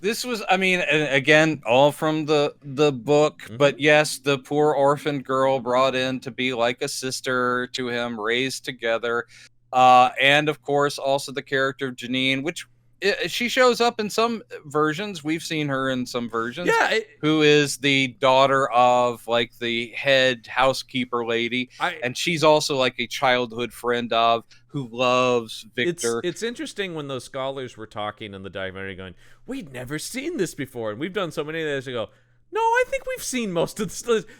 This was, I mean, again, all from the book, but yes, the poor orphan girl brought in to be like a sister to him, raised together, and of course, also the character of Janine, which she shows up in some versions. We've seen her in some versions. Yeah, who is the daughter of like the head housekeeper lady, and she's also like a childhood friend of who loves Victor. It's interesting when those scholars were talking in the documentary, going, "We'd never seen this before," and we've done so many of those. I go, "No, I think we've seen most of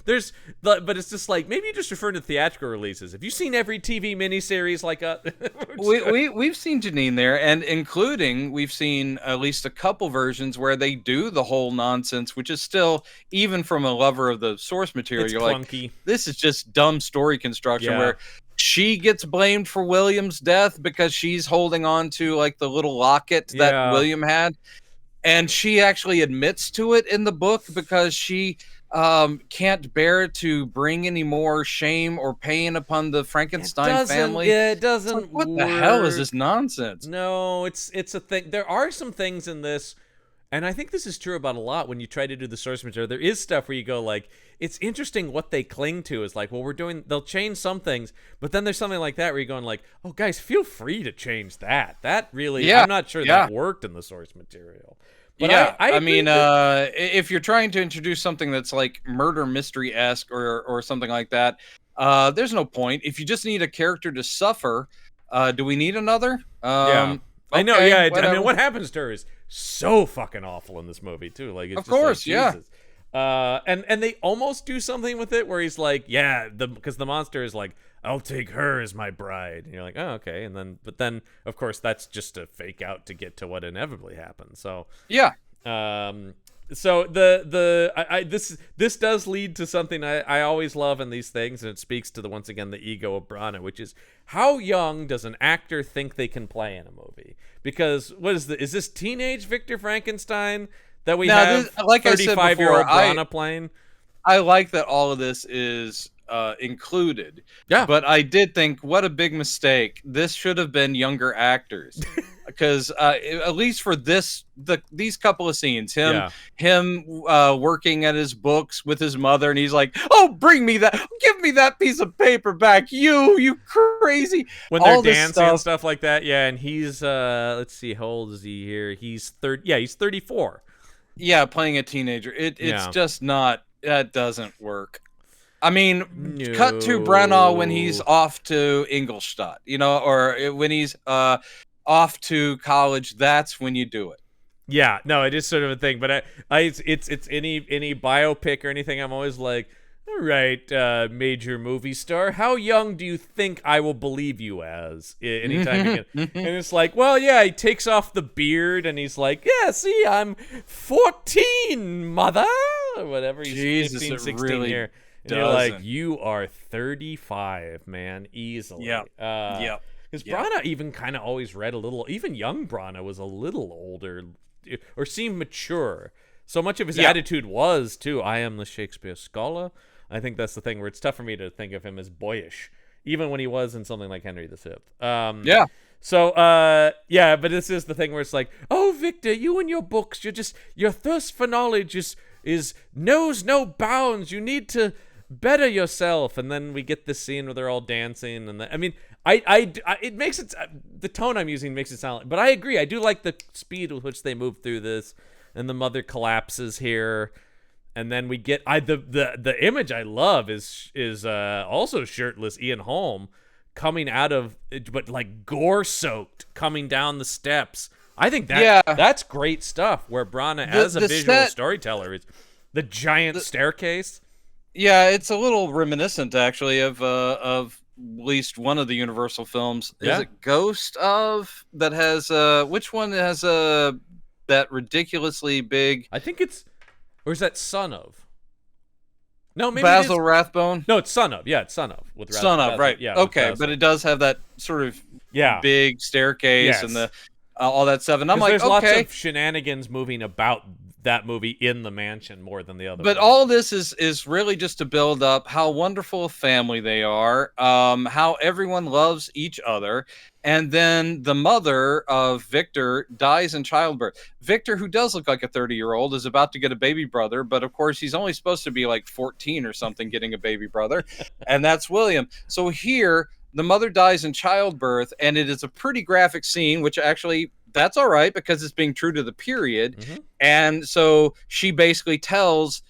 this." But it's just like, maybe you just refer to theatrical releases. Have you seen every TV miniseries like a? We've seen Janine there, and including we've seen at least a couple versions where they do the whole nonsense, which is still, even from a lover of the source material, you're clunky. Like, this is just dumb story construction where she gets blamed for William's death because she's holding on to like the little locket that William had. And she actually admits to it in the book because she can't bear to bring any more shame or pain upon the Frankenstein family. Yeah, it doesn't. Like, what the hell is this nonsense? No, it's a thing. There are some things in this, and I think this is true about a lot when you try to do the source material. There is stuff where you go like, it's interesting what they cling to is like, well, they'll change some things, but then there's something like that where you're going like, oh, guys, feel free to change that. That really, I'm not sure that worked in the source material. But I mean, if you're trying to introduce something that's like murder mystery-esque or something like that, there's no point. If you just need a character to suffer, do we need another? I know. Okay, yeah, whatever. I mean, what happens to her is so fucking awful in this movie too. Like, it's of course, like, Jesus. And they almost do something with it where he's like, because the monster is like, I'll take her as my bride. And you're like, oh, okay. But then, of course, that's just a fake out to get to what inevitably happens. So so this does lead to something I always love in these things, and it speaks to once again the ego of Branagh, which is how young does an actor think they can play in a movie? Because is this teenage Victor Frankenstein that we have? Like 35-year-old Branagh playing. I like that all of this is included. Yeah. But I did think, what a big mistake. This should have been younger actors. Because at least for these couple of scenes, him working at his books with his mother, and he's like, "Oh, bring me that! Give me that piece of paper back, you crazy!" When they're dancing and stuff like that, and he's let's see, how old is he here? He's 30. Yeah, he's 34. Yeah, playing a teenager, it's just not. That doesn't work. I mean, cut to Branagh when he's off to Ingolstadt, or when he's off to college. That's when you do it. Yeah, no, it is sort of a thing. But it's any biopic or anything, I'm always like, all right, major movie star, how young do you think I will believe you as? Anytime you can. And it's like, well, yeah, he takes off the beard and he's like, yeah, see, I'm 14, mother, or whatever. He's Jesus, 15, 16 really here. And you're like, you are 35, man, easily. Yeah. Because Branagh even kind of always read a little, even young Branagh was a little older or seemed mature. So much of his attitude was, too, I am the Shakespeare scholar. I think that's the thing where it's tough for me to think of him as boyish, even when he was in something like Henry VI. So, but this is the thing where it's like, oh, Victor, you and your books, your thirst for knowledge knows no bounds. You need to better yourself. And then we get this scene where they're all dancing. And I mean, it makes it, the tone I'm using makes it sound like, but I agree. I do like the speed with which they move through this. And the mother collapses here. And then we get the image I love is also shirtless Ian Holm coming out of, but like gore soaked, coming down the steps. I think that's great stuff. Where Branagh, as a visual storyteller, is the giant staircase. Yeah, it's a little reminiscent actually of at least one of the Universal films. Is it Ghost of that has which one has that ridiculously big? I think it's. Or is that Son of? No, maybe Basil Rathbone. No, it's Son of. Yeah, it's Son of. With Son of, Basil. right? Yeah. Okay, but it does have that sort of big staircase and the all that stuff. And I'm like, there's lots of shenanigans moving about that movie in the mansion more than the other But one. all this is really just to build up how wonderful a family they are, how everyone loves each other, and then the mother of Victor dies in childbirth. Victor, who does look like a 30-year-old, is about to get a baby brother, but of course he's only supposed to be like 14 or something getting a baby brother, and that's William. So here, the mother dies in childbirth, and it is a pretty graphic scene, which actually that's all right because it's being true to the period. Mm-hmm. And so she basically tells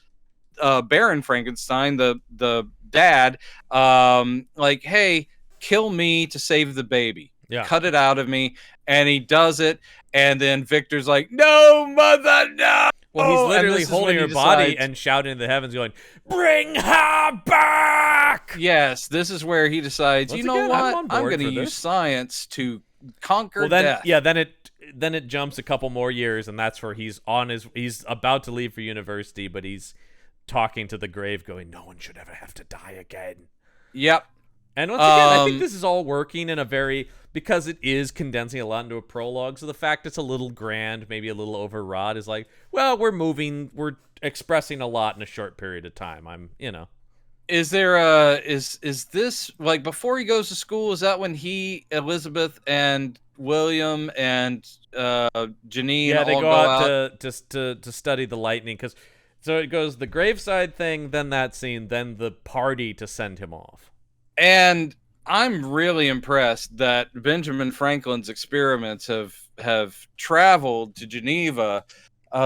Baron Frankenstein, the dad, like, hey, kill me to save the baby. Yeah. Cut it out of me. And he does it. And then Victor's like, no, mother, no. Well, he's And literally this is holding when her he body decides- and shouting in the heavens, going, "Bring her back!" Yes, this is where he decides, Once you know again, I'm what? on I'm board going to for use this. science to conquer Well, then, death. yeah, then it jumps a couple more years, and that's where he's about to leave for university, but he's talking to the grave, going, "No one should ever have to die again." Yep. And once again, I think this is all working in a very, because it is condensing a lot into a prologue, so the fact it's a little grand, maybe a little overwrought, is like, well, we're expressing a lot in a short period of time. Is there is this like before he goes to school? Is that when Elizabeth and William and Janine Yeah, they all go out to study the lightning, because so it goes the graveside thing, then that scene, then the party to send him off. And I'm really impressed that Benjamin Franklin's experiments have traveled to Geneva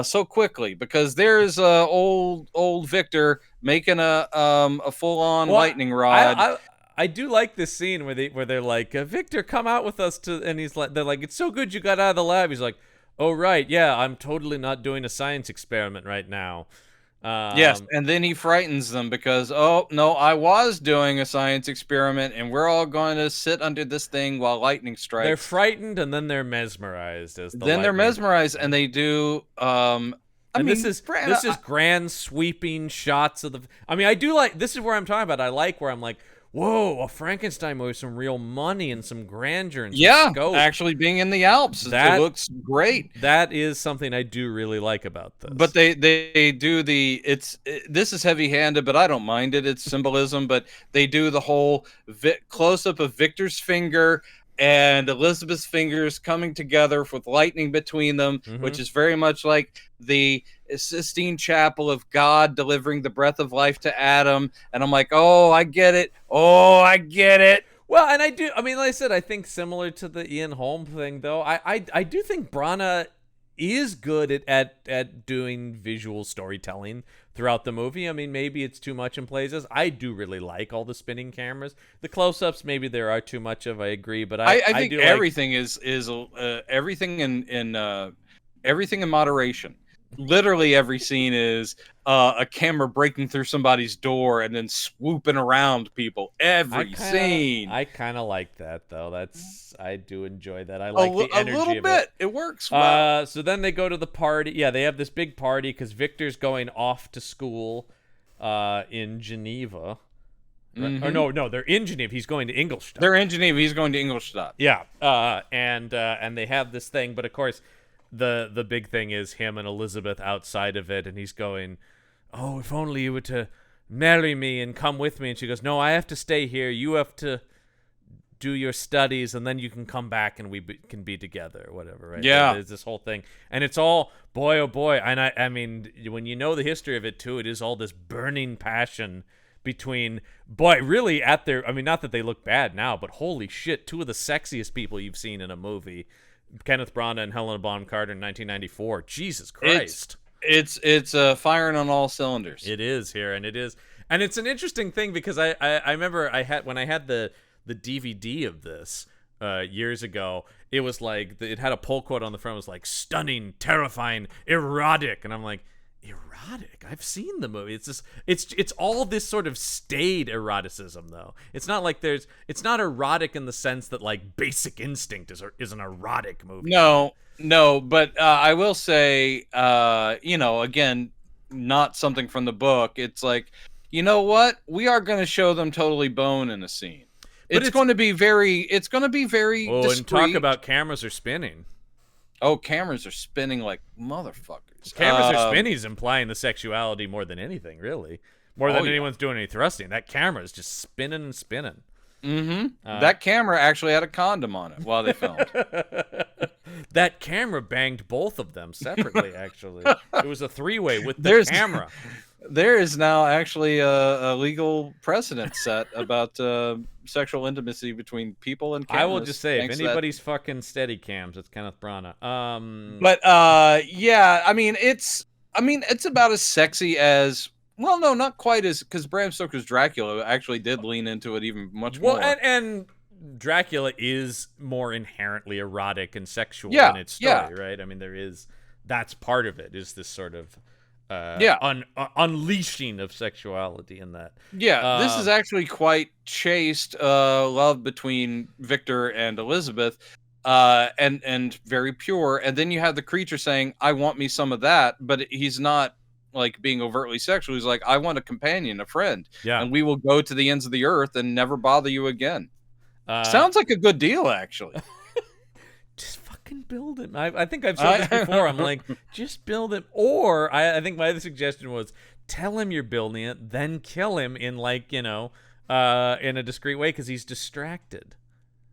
so quickly, because there's old Victor making a full on lightning rod. I do like this scene where they're like, Victor, come out with us and they're like, it's so good you got out of the lab. He's like, oh right, yeah, I'm totally not doing a science experiment right now. Yes, and then he frightens them because, oh no, I was doing a science experiment, and we're all going to sit under this thing while lightning strikes. They're frightened, and then they're mesmerized They're mesmerized, and they do. This is grand sweeping shots of the. I mean, I do like. This is where I'm talking about. I like where I'm like, whoa, a Frankenstein movie with some real money and some grandeur and some scope. Actually being in the Alps, it looks great. That is something I do really like about this. But they do this is heavy-handed, but I don't mind it. It's symbolism, but they do the whole close-up of Victor's finger and Elizabeth's fingers coming together with lightning between them, which is very much like the Sistine Chapel of God delivering the breath of life to Adam. And I'm like, oh, I get it. Oh, I get it. Well, and I do. I mean, like I said, I think similar to the Ian Holm thing, though, I do think Branagh is good at doing visual storytelling throughout the movie. I mean, maybe it's too much in places. I do really like all the spinning cameras. The close-ups, maybe there are too much of. I agree, but I think do everything is everything everything in moderation. Literally every scene is a camera breaking through somebody's door and then swooping around people. Every scene. I kind of like that, though. I do enjoy that. I like the energy a little of bit. It works well. So then they go to the party. Yeah, they have this big party because Victor's going off to school in Geneva. Or no, they're in Geneva. He's going to Ingolstadt. They're in Geneva. He's going to Ingolstadt. Yeah. And they have this thing, but of course, the big thing is him and Elizabeth outside of it, and he's going, oh, if only you were to marry me and come with me. And she goes, no, I have to stay here. You have to do your studies, and then you can come back and we can be together or whatever, right? Yeah. There's this whole thing. And it's all, boy, oh boy. And I mean, when you know the history of it too, it is all this burning passion between, boy, really at their, I mean, not that they look bad now, but holy shit, two of the sexiest people you've seen in a movie. Kenneth Branagh and Helena Bonham Carter in 1994. Jesus Christ. It's firing on all cylinders. It is here, and it's an interesting thing because I remember when I had the DVD of this years ago, it was like it had a pull quote on the front. It was like stunning, terrifying, erotic, and I'm like, erotic? I've seen the movie. It's just it's all this sort of staid eroticism, though. It's not like it's not erotic in the sense that like Basic Instinct is an erotic movie. No, but I will say, again, not something from the book. It's like, you know what? We are going to show them totally bone in a scene. It's going to be very Oh, discreet. and talk about cameras are spinning. Oh, cameras are spinning like motherfuckers. Cameras are spinning is implying the sexuality more than anything, really. More than anyone's doing any thrusting. That camera is just spinning and spinning. Mm-hmm. That camera actually had a condom on it while they filmed. That camera banged both of them separately, actually. It was a three-way with the camera. There is now actually a legal precedent set about sexual intimacy between people and cameras. I will just say, if anybody's fucking steady cams, it's Kenneth Branagh. But yeah, I mean, it's about as sexy as. Well, no, not quite as, because Bram Stoker's Dracula actually did lean into it even much more. Well, and Dracula is more inherently erotic and sexual in its story, right? I mean, that's part of it, is this sort of unleashing of sexuality in that. Yeah, this is actually quite chaste love between Victor and Elizabeth, and very pure. And then you have the creature saying, "I want me some of that," but he's not like being overtly sexual. He's like, "I want a companion, a friend, and we will go to the ends of the earth and never bother you again." Sounds like a good deal, actually. Just fucking build it. I think I've said this before. I'm like, just build it. Or I think my other suggestion was, tell him you're building it, then kill him in in a discreet way, because he's distracted.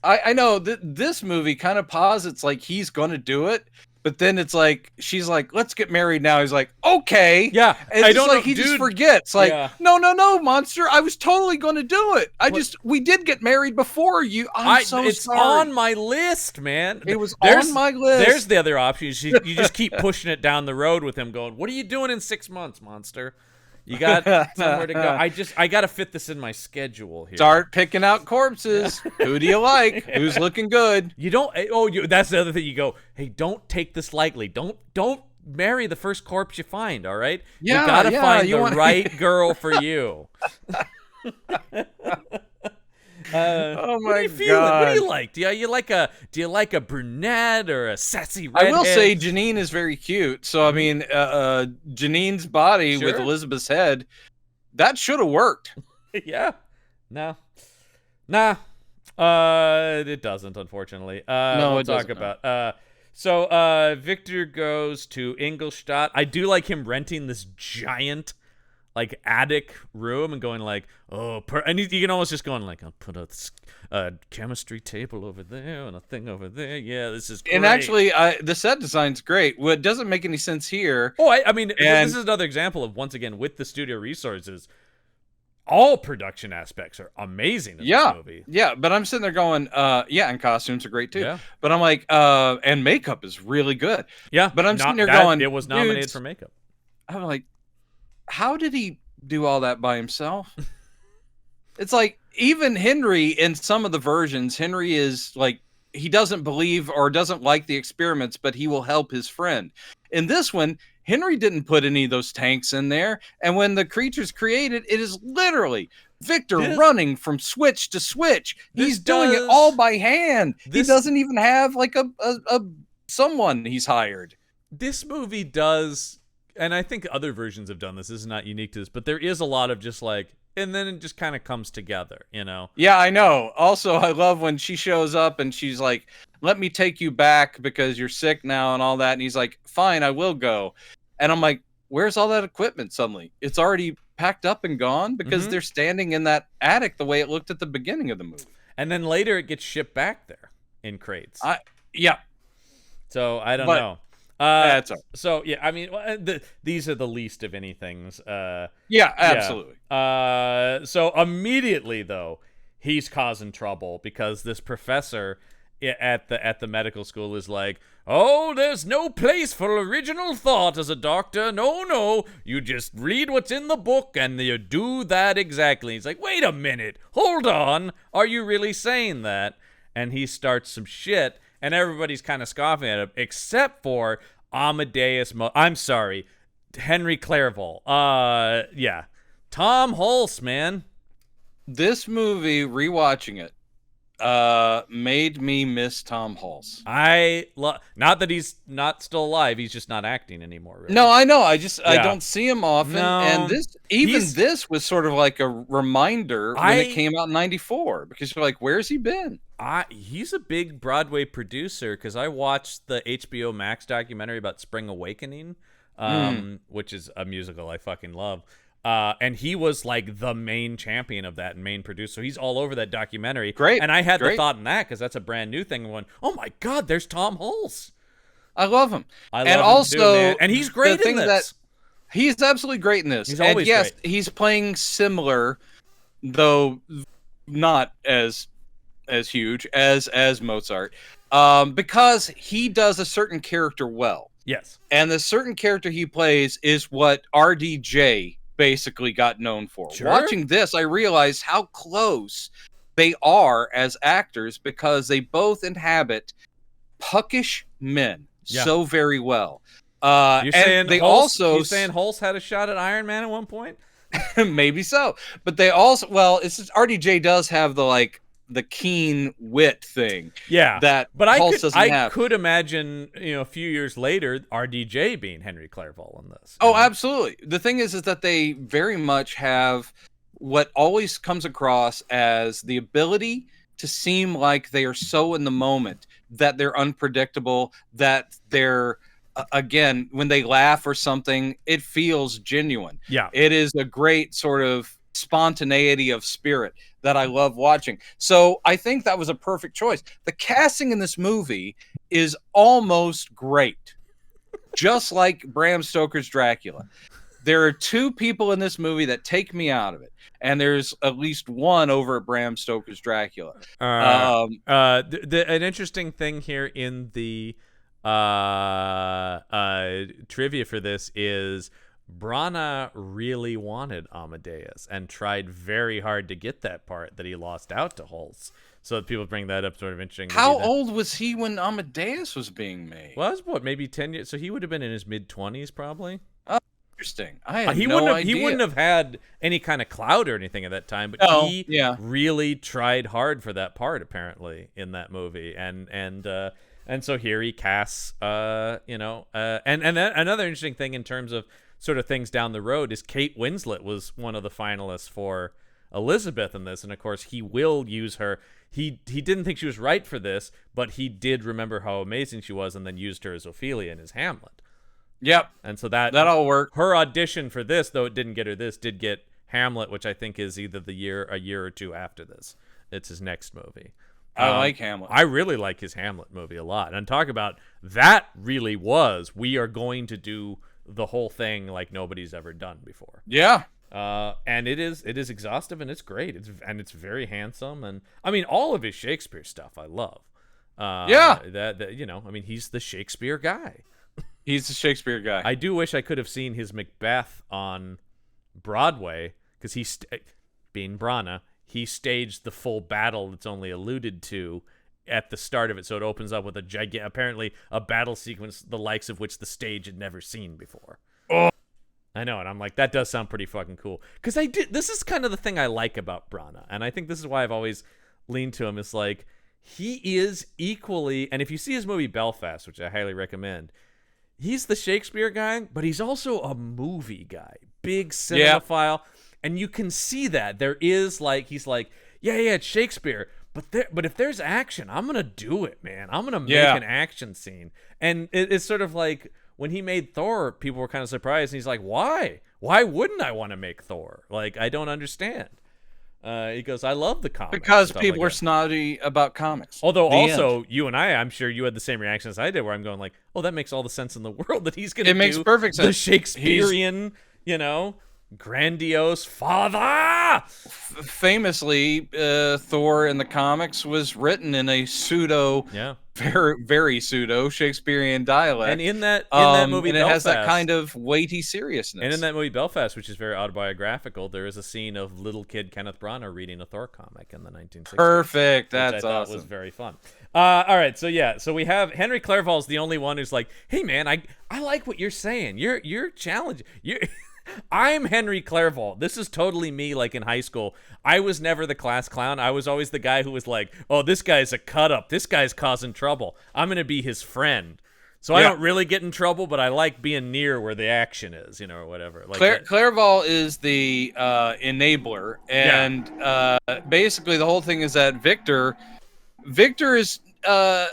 I know this movie kind of posits like he's going to do it, but then it's like, she's like, "Let's get married now." He's like, "Okay." Yeah. And I don't know. He just forgets. Like, no, monster. I was totally going to do it. We did get married before you. It's sorry. It's on my list, man. It was on my list. There's the other option. You just keep pushing it down the road with him going, "What are you doing in 6 months, monster? You got somewhere to go." I got to fit this in my schedule here. Start picking out corpses. Who do you like? Who's looking good? You don't. That's the other thing. You go, "Hey, don't take this lightly. Don't marry the first corpse you find. All right. Yeah, you gotta find the right girl for you." Oh my what do you feel? God! What do you like? Do you like a brunette or a sassy redhead? I will say Janine is very cute. So I mean, Janine's body with Elizabeth's head, that should have worked. Yeah. Nah. It doesn't, unfortunately. No, we'll it talk doesn't, about. So Victor goes to Ingolstadt. I do like him renting this giant, attic room and going and you can almost just go like, "I'll put a chemistry table over there and a thing over there. Yeah, this is great." And actually, the set design's great. What doesn't make any sense here. Oh, I mean, this is another example of, once again, with the studio resources, all production aspects are amazing in this movie. Yeah, but I'm sitting there going, and costumes are great too. Yeah. But I'm like, and makeup is really good. Yeah. But I'm sitting there going, it was nominated for makeup. I'm like, how did he do all that by himself? It's like, even Henry, in some of the versions, Henry is like, he doesn't believe or doesn't like the experiments, but he will help his friend. In this one, Henry didn't put any of those tanks in there. And when the creature's created, it is literally Victor running from switch to switch. He's doing it all by hand. He doesn't even have a someone he's hired. This movie does, and I think other versions have done this. This is not unique to this, but there is a lot of just and then it just kind of comes together, Yeah, I know. Also, I love when she shows up and she's like, "Let me take you back because you're sick now," and all that. And he's like, "Fine, I will go." And I'm like, where's all that equipment suddenly? It's already packed up and gone, because they're standing in that attic the way it looked at the beginning of the movie. And then later it gets shipped back there in crates. Yeah. So I don't know. That's all right. So yeah, I mean, these are the least of anythings. Yeah, absolutely. So immediately though, he's causing trouble because this professor at the medical school is like, "Oh, there's no place for original thought as a doctor. No, you just read what's in the book and you do that exactly." He's like, "Wait a minute, hold on, are you really saying that?" And he starts some shit. And everybody's kind of scoffing at him, except for Amadeus. I'm sorry, Henry Clerval. Tom Hulse, man. This movie, rewatching it, Made me miss Tom Hulse. Not that he's not still alive, he's just not acting anymore, really. No, I know. I Yeah. don't see him often, No, and this was sort of like a reminder when it came out in '94, because you're like, where's he been? He's a big Broadway producer, because I watched the HBO Max documentary about Spring Awakening, which is a musical I fucking love. And he was like the main champion of that and main producer. So he's all over that documentary. Great. And I had the thought in that, because that's a brand new thing. Going, oh my God, there's Tom Hulse. I love him. I love him too, man. And he's great in this. He's absolutely great in this. He's always yes, great. He's playing similar, though not as huge as Mozart, because he does a certain character well. Yes. And the certain character he plays is what RDJ basically got known for. Sure. Watching this, I realized how close they are as actors, because they both inhabit puckish men so very well. You're saying Hulse had a shot at Iron Man at one point? Maybe so. But they also, it's just, RDJ does have the keen wit thing. Yeah. But Hulse doesn't have. I could imagine, a few years later, RDJ being Henry Clerval in this. Oh, absolutely. The thing is that they very much have what always comes across as the ability to seem like they are so in the moment, that they're unpredictable, that they're, again, when they laugh or something, it feels genuine. Yeah. It is a great sort of spontaneity of spirit that I love watching. So I think that was a perfect choice. The casting in this movie is almost great. Just like Bram Stoker's Dracula. There are two people in this movie that take me out of it, and there's at least one over at Bram Stoker's Dracula. An interesting thing here in the trivia for this is Branagh really wanted Amadeus and tried very hard to get that part that he lost out to Hulse. So people bring that up, sort of interesting. How old was he when Amadeus was being made? Well, maybe 10 years. So he would have been in his mid-20s, probably. Oh, interesting. I had He wouldn't have had any kind of clout or anything at that time, but he really tried hard for that part, apparently, in that movie. And so here he casts, and then another interesting thing in terms of sort of things down the road is Kate Winslet was one of the finalists for Elizabeth in this, and of course he will use her. He didn't think she was right for this, but he did remember how amazing she was, and then used her as Ophelia in his Hamlet. Yep. And so that all worked. Her audition for this, though it didn't get her this, did get Hamlet, which I think is either a year or two after this. It's his next movie. I like Hamlet. I really like his Hamlet movie a lot. And talk about that really was, we are going to do the whole thing like nobody's ever done before. Yeah. And it is exhaustive, and it's great. It's very handsome, and I mean all of his Shakespeare stuff I love. He's the Shakespeare guy. He's the Shakespeare guy. I do wish I could have seen his Macbeth on Broadway, because being Branagh, he staged the full battle that's only alluded to at the start of it, so it opens up with apparently a battle sequence the likes of which the stage had never seen before. Oh, I know, and I'm like, that does sound pretty fucking cool. Because this is kind of the thing I like about Branagh, and I think this is why I've always leaned to him. Is like, he is equally, and if you see his movie Belfast, which I highly recommend, he's the Shakespeare guy, but he's also a movie guy, big cinemaphile, and you can see that there is he's like, yeah, it's Shakespeare. But if there's action, I'm gonna do it, man. I'm gonna make an action scene, and it's sort of like when he made Thor, people were kind of surprised, and he's like, "Why? Why wouldn't I want to make Thor? Like, I don't understand." He goes, "I love the comics because people are snotty about comics." Although also you and I'm sure you had the same reaction as I did, where I'm going like, "Oh, that makes all the sense in the world that he's gonna." It makes perfect sense. The Shakespearean, grandiose father. Famously, Thor in the comics was written in a very, very pseudo Shakespearean dialect, and in that movie, and it has that kind of weighty seriousness. And in that movie Belfast, which is very autobiographical, there is a scene of little kid Kenneth Branagh reading a Thor comic in the 1960s. Perfect, that's which I thought was very fun. All right, so we have Henry Clerval's the only one who's like, "Hey man, I like what you're saying. You're challenging. I'm Henry Clairvaux. This is totally me, like in high school. I was never the class clown. I was always the guy who was like, oh, this guy's a cut up. This guy's causing trouble. I'm going to be his friend. So I don't really get in trouble, but I like being near where the action is, or whatever. Like Clairvaux is the enabler, and basically the whole thing is that Victor is. I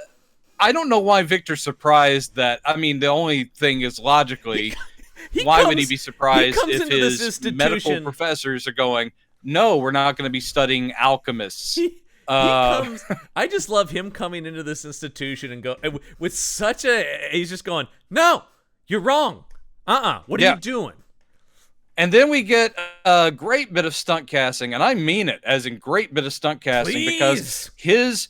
don't know why Victor's surprised that. I mean, the only thing is logically, why would he be surprised if his medical professors are going, no, we're not going to be studying alchemists. I just love him coming into this institution and go with such he's just going, no, you're wrong. What are you doing? And then we get a great bit of stunt casting, and I mean it as in great bit of stunt casting, because his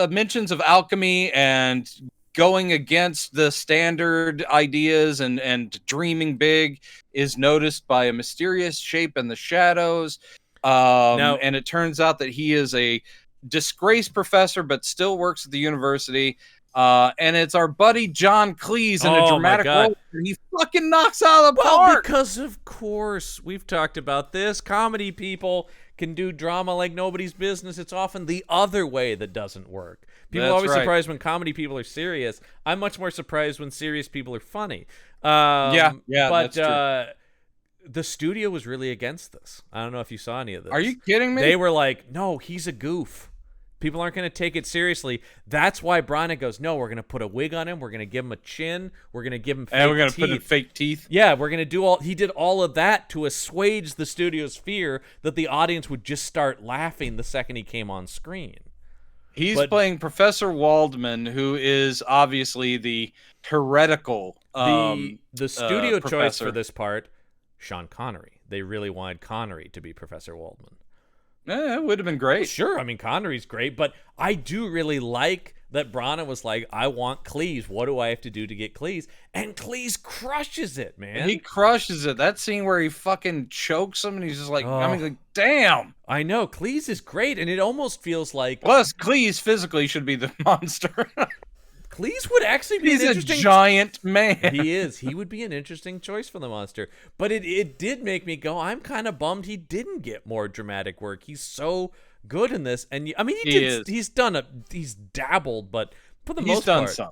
mentions of alchemy and going against the standard ideas and dreaming big is noticed by a mysterious shape in the shadows. And it turns out that he is a disgraced professor, but still works at the university. And it's our buddy John Cleese in a dramatic role. And he fucking knocks out of the park. Because of course, we've talked about this. Comedy people can do drama like nobody's business. It's often the other way that doesn't work. People are always surprised when comedy people are serious. I'm much more surprised when serious people are funny. But that's true. The studio was really against this. I don't know if you saw any of this. Are you kidding me? They were like, no, he's a goof. People aren't going to take it seriously. That's why Branagh goes, no, we're going to put a wig on him. We're going to give him a chin. We're going to give him fake teeth. And we're going to put in fake teeth. Yeah, we're going to do he did all of that to assuage the studio's fear that the audience would just start laughing the second he came on screen. He's playing Professor Waldman, who is obviously the heretical the studio professor. Choice for this part, Sean Connery. They really wanted Connery to be Professor Waldman. It would have been great. Sure, I mean, Connery's great, but I do really like that Branagh was like, I want Cleese. What do I have to do to get Cleese? And Cleese crushes it, man. He crushes it. That scene where he fucking chokes him and he's just like, damn. I know. Cleese is great, and it almost feels like... Plus, Cleese physically should be the monster. Cleese would actually be He's a giant man. He is. He would be an interesting choice for the monster. But it did make me go, I'm kind of bummed he didn't get more dramatic work. He's so good in this. And I mean, he's dabbled, but for the most part. He's done some.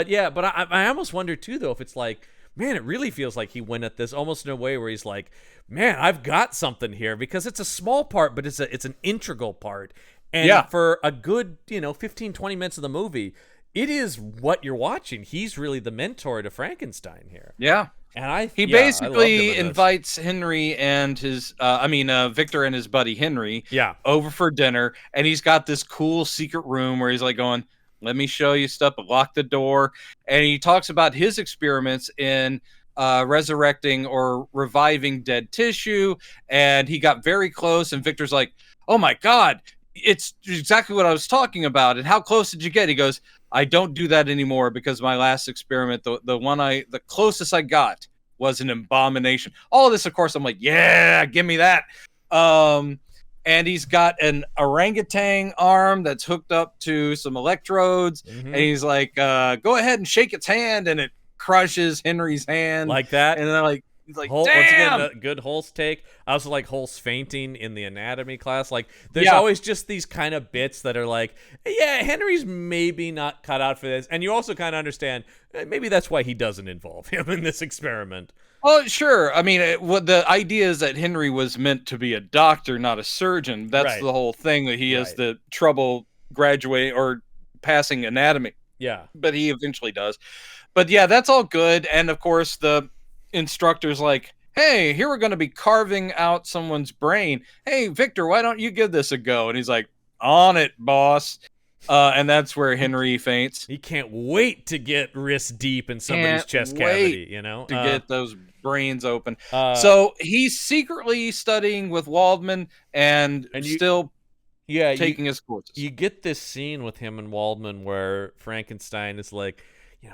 Yeah. But I almost wonder too, though, if it's like, man, it really feels like he went at this almost in a way where he's like, man, I've got something here, because it's a small part, but it's an integral part. And for a good, 15, 20 minutes of the movie, it is what you're watching. He's really the mentor to Frankenstein here. Yeah. And he basically invites Henry and his Victor and his buddy Henry over for dinner, and he's got this cool secret room where he's like going, let me show you stuff, but lock the door. And he talks about his experiments in resurrecting or reviving dead tissue, and he got very close, and Victor's like, oh my God, it's exactly what I was talking about. And how close did you get? He goes, I don't do that anymore, because my last experiment, the closest I got was an abomination. All of this, of course, I'm like, yeah, give me that. And he's got an orangutan arm that's hooked up to some electrodes. Mm-hmm. And he's like, go ahead and shake its hand. And it crushes Henry's hand. Like that? And then he's like, damn! Once again, a good Holst take. I also like Holst fainting in the anatomy class. Like, there's always just these kind of bits that are like, yeah, Henry's maybe not cut out for this. And you also kind of understand, maybe that's why he doesn't involve him in this experiment. Oh, sure. I mean, the idea is that Henry was meant to be a doctor, not a surgeon. That's the whole thing, that he has the trouble graduating or passing anatomy. Yeah. But he eventually does. But yeah, that's all good. And of course, the instructor's like, hey, here we're going to be carving out someone's brain. Hey, Victor, why don't you give this a go? And he's like, on it, boss. And that's where Henry faints. He can't wait to get wrist deep in somebody's chest cavity, to get those brains open. So he's secretly studying with Waldman and still taking his courses. You get this scene with him and Waldman where Frankenstein is like,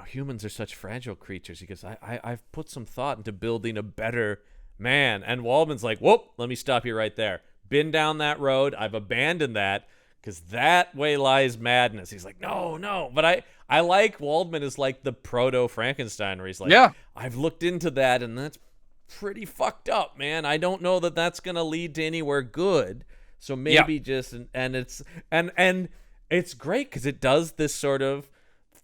humans are such fragile creatures. He goes, I've put some thought into building a better man. And Waldman's like, whoop, let me stop you right there. Been down that road. I've abandoned that. because that way lies madness. He's like, no. But I like Waldman as like the proto Frankenstein, where he's like, Yeah. I've looked into that, and that's pretty fucked up, man. I don't know that that's gonna lead to anywhere good. So maybe just and it's great because it does this sort of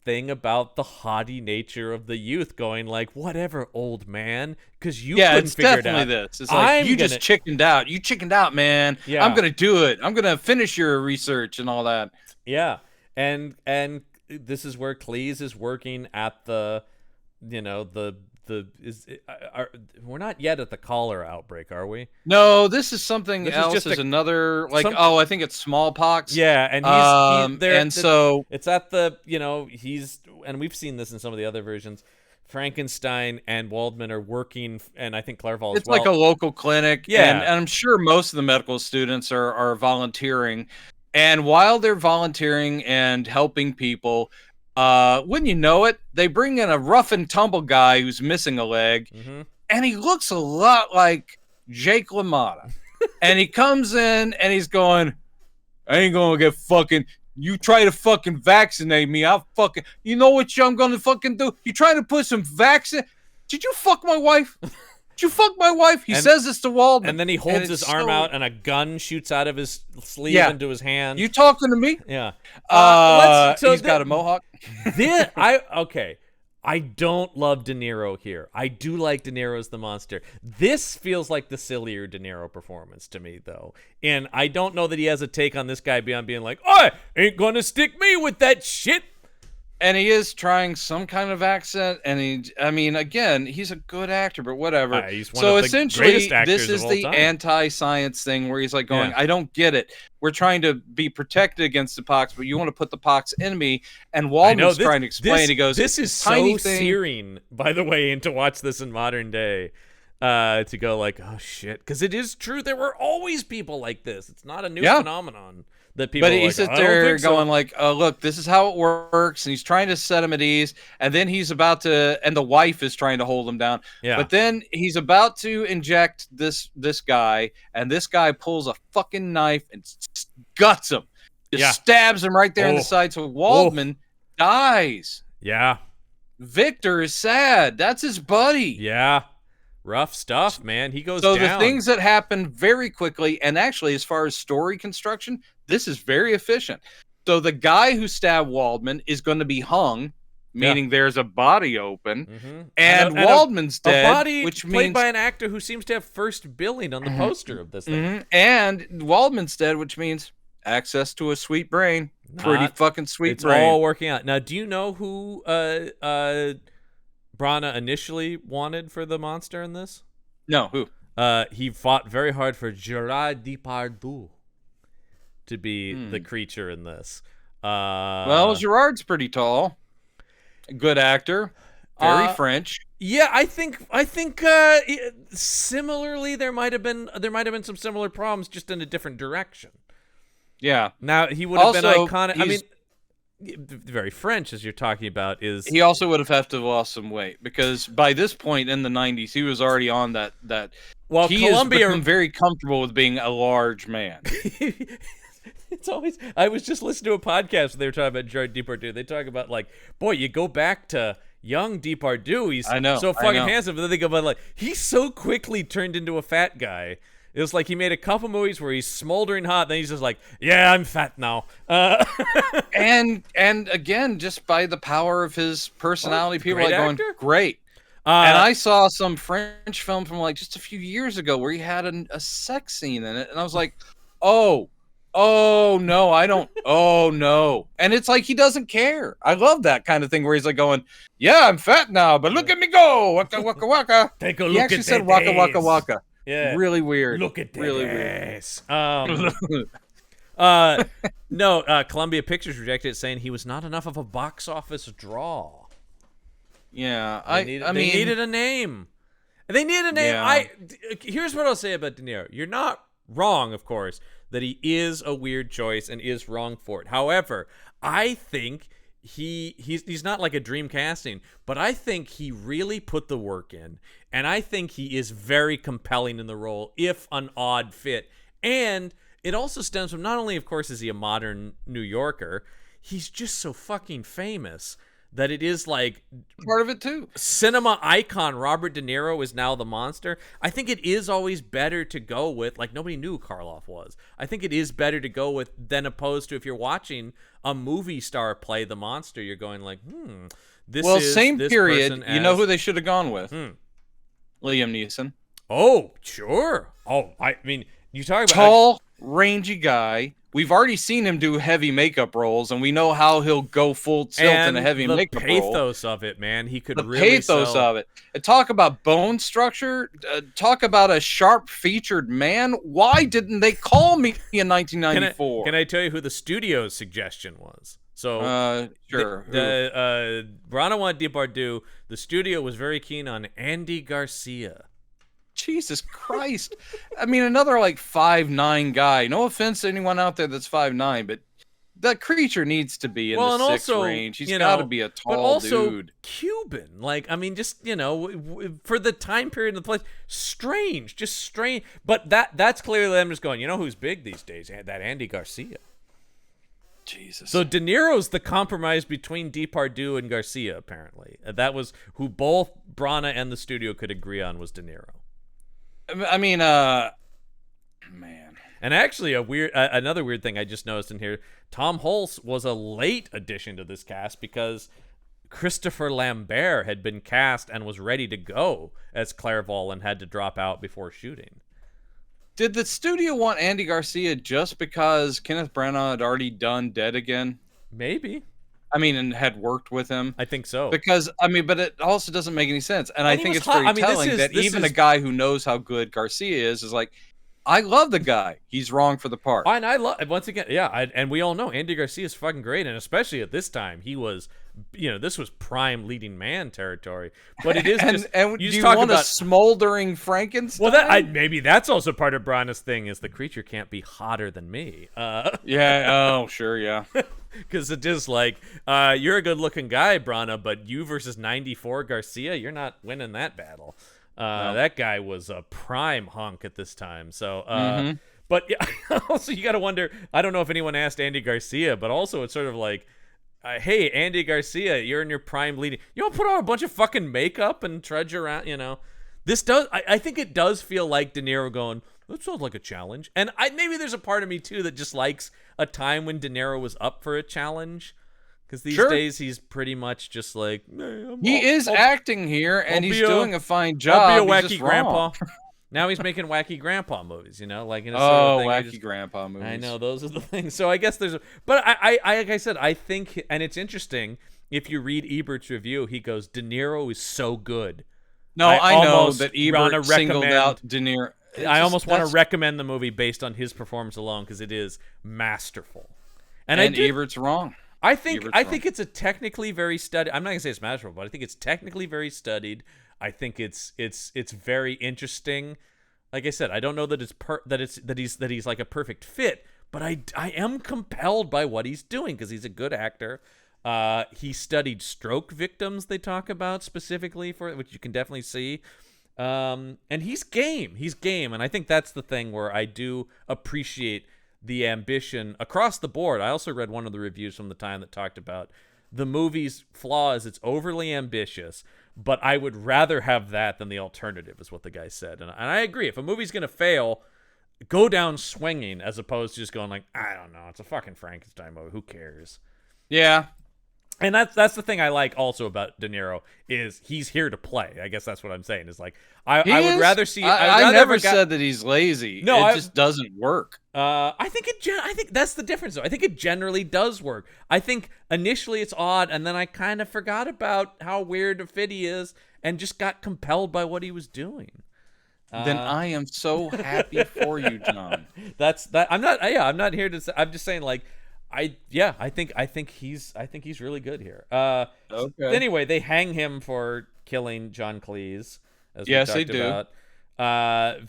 thing about the haughty nature of the youth, going like, whatever, old man, because you couldn't it's figure it definitely out. this. It's like, just chickened out. You chickened out, man. Yeah. I'm gonna do it. I'm gonna finish your research and all that. Yeah, and this is where Cleese is working at the, we're not yet at the cholera outbreak, are we? No, this is something This is else. just Another I think it's smallpox. Yeah, and he's there, and so it's at the and we've seen this in some of the other versions. Frankenstein and Waldman are working, and I think Clerval as it's well. like a local clinic. Yeah, and I'm sure most of the medical students are volunteering, and while they're volunteering and helping people, wouldn't you know it, they bring in a rough and tumble guy who's missing a leg, and he looks a lot like Jake LaMotta. And he comes in and he's going, I ain't gonna get fucking, you try to fucking vaccinate me, I'll fucking, you know what I'm gonna fucking do? You trying to put some vaccine? Did you fuck my wife? Did you fuck my wife? He says this to Waldman. And then he holds his arm out and a gun shoots out of his sleeve into his hand. You talking to me? Yeah. He's got a mohawk. I don't love De Niro here. I do like De Niro as the monster. This feels like the sillier De Niro performance to me, though. And I don't know that he has a take on this guy beyond being like, I ain't gonna stick me with that shit. And he is trying some kind of accent, and again, he's a good actor, but whatever. He's one of the essentially, greatest actors this is of all the time. anti-science thing where he's like going, I don't get it. We're trying to be protected against the pox, but you want to put the pox in me. And Waldman's trying to explain. He goes, this is so searing, by the way, and to watch this in modern day, to go like, oh shit, because it is true. There were always people like this. It's not a new phenomenon. That people but he like, sits there going like, look, this is how it works. And he's trying to set him at ease. And then he's about to, and the wife is trying to hold him down. Yeah. But then he's about to inject this guy. And this guy pulls a fucking knife and guts him. Just stabs him right there in the side. So Waldman dies. Yeah. Victor is sad. That's his buddy. Yeah. Rough stuff, man. He goes down. So the things that happen very quickly, and actually, as far as story construction, this is very efficient. So the guy who stabbed Waldman is going to be hung, meaning there's a body open, and Waldman's dead, a body which played means by an actor who seems to have first billing on the poster of this thing. And Waldman's dead, which means access to a sweet brain. Pretty fucking sweet brain. It's all working out. Now, do you know who Branagh initially wanted for the monster in this? No, who? He fought very hard for Gerard Depardieu to be the creature in this. Well, Gerard's pretty tall. Good actor. Very French. Yeah, I think similarly there might have been some similar problems, just in a different direction. Yeah. Now he would have been iconic. I mean, very French, as you're talking about, is he also would have to have lost some weight, because by this point in the 90s he was already on that well, he Columbia has become very comfortable with being a large man. It's always, I was just listening to a podcast where they were talking about Gerard Depardieu. They talk about like, boy, you go back to young Depardieu, he's so fucking handsome, but then they go about like, he's so quickly turned into a fat guy. It was like he made a couple movies where he's smoldering hot, then he's just like, yeah, I'm fat now. And again, just by the power of his personality, people are like going, great. And I saw some French film from like just a few years ago where he had a sex scene in it, and I was like, oh no, I don't, oh no. And it's like he doesn't care. I love that kind of thing where he's like going, yeah, I'm fat now, but look at me go, waka waka waka. Take a look. He actually said waka waka waka. Yeah, really weird. Look at that really ass. No, Columbia Pictures rejected it, saying he was not enough of a box office draw. Yeah, they needed a name. They needed a name. Yeah. Here's what I'll say about De Niro. You're not wrong, of course, that he is a weird choice and is wrong for it. However, I think he's not like a dream casting, but I think he really put the work in, and I think he is very compelling in the role, if an odd fit. And it also stems from not only, of course, is he a modern New Yorker, he's just so fucking famous that it is like Part of it too. cinema icon Robert De Niro is now the monster. I think it is always better to go with, like, nobody knew who Karloff was. I think it is better to go with than opposed to if you're watching a movie star play the monster, you're going like, this is same this period. person You know as- who they should have gone with? Liam Neeson. Oh, sure. Oh, I mean, you talk about Tall, rangy guy. We've already seen him do heavy makeup roles, and we know how he'll go full tilt in a heavy makeup role. The pathos of it, man. He could The really pathos sell. of it. And talk about bone structure. Talk about a sharp-featured man. Why didn't they call me in 1994? Can I tell you who the studio's suggestion was? So, sure. Branagh wanted Depardieu. The studio was very keen on Andy Garcia. Jesus Christ. I mean, another like 5'9" guy. No offense to anyone out there that's 5'9", but that creature needs to be in the and 6 also, range. He's got to be a tall but also dude. Cuban. Like, I mean, just, for the time period and the place, strange, just strange. But that's clearly them just going, who's big these days? That Andy Garcia. Jesus. So De Niro's the compromise between Depardieu and Garcia, apparently. That was who both Branagh and the studio could agree on was De Niro. I mean, man. And actually, another weird thing I just noticed in here, Tom Hulce was a late addition to this cast because Christopher Lambert had been cast and was ready to go as Clerval and had to drop out before shooting. Did the studio want Andy Garcia just because Kenneth Branagh had already done Dead Again? Maybe. I mean, and had worked with him. I think so. Because, I mean, but it also doesn't make any sense. And I think it's hot. very I mean, telling that even a guy who knows how good Garcia is like, I love the guy. He's wrong for the part. And I love, once again, and we all know Andy Garcia is fucking great. And especially at this time, he was, this was prime leading man territory. But it is just, and you do you talk want about a smoldering Frankenstein? Well, maybe that's also part of Branagh's thing is the creature can't be hotter than me. Yeah. Oh, sure. Yeah. Because it is like, you're a good-looking guy, Branagh, but you versus 94 Garcia, you're not winning that battle. No. That guy was a prime hunk at this time. So, but yeah, also you got to wonder. I don't know if anyone asked Andy Garcia, but also it's sort of like, hey, Andy Garcia, you're in your prime leading. You don't put on a bunch of fucking makeup and trudge around. This does. I think it does feel like De Niro going, that sounds like a challenge. And maybe there's a part of me too that just likes a time when De Niro was up for a challenge. Because these days he's pretty much just like, hey, acting here and he's doing a fine job. I'll be a wacky grandpa. Now he's making wacky grandpa movies, like in a sort of thing. Wacky grandpa movies. I know those are the things. So I guess but I like I said, I think, and it's interesting if you read Ebert's review, he goes, De Niro is so good. No, I know that Ebert singled out De Niro. I almost want to recommend the movie based on his performance alone because it is masterful. And Ebert's wrong. I think it's a technically very studied. I'm not gonna say it's masterful, but I think it's technically very studied. I think it's very interesting. Like I said, I don't know that that he's like a perfect fit, but I am compelled by what he's doing because he's a good actor. He studied stroke victims. They talk about specifically for which you can definitely see. And he's game. He's game, and I think that's the thing where I do appreciate the ambition across the board. I also read one of the reviews from the time that talked about the movie's flaw is it's overly ambitious, but I would rather have that than the alternative, is what the guy said. And I agree. If a movie's going to fail, go down swinging as opposed to just going like, I don't know, it's a fucking Frankenstein movie. Who cares? Yeah. And that's the thing I like also about De Niro is he's here to play. I guess that's what I'm saying. Is like I would rather see. I never said that he's lazy. No, it just doesn't work. I think that's the difference though. I think it generally does work. I think initially it's odd, and then I kind of forgot about how weird a fit he is, and just got compelled by what he was doing. Then I am so happy for you, John. That's that. I'm not here to say. I'm just saying like. I think he's really good here. Okay. Anyway, they hang him for killing John Cleese, as we talked they do. about.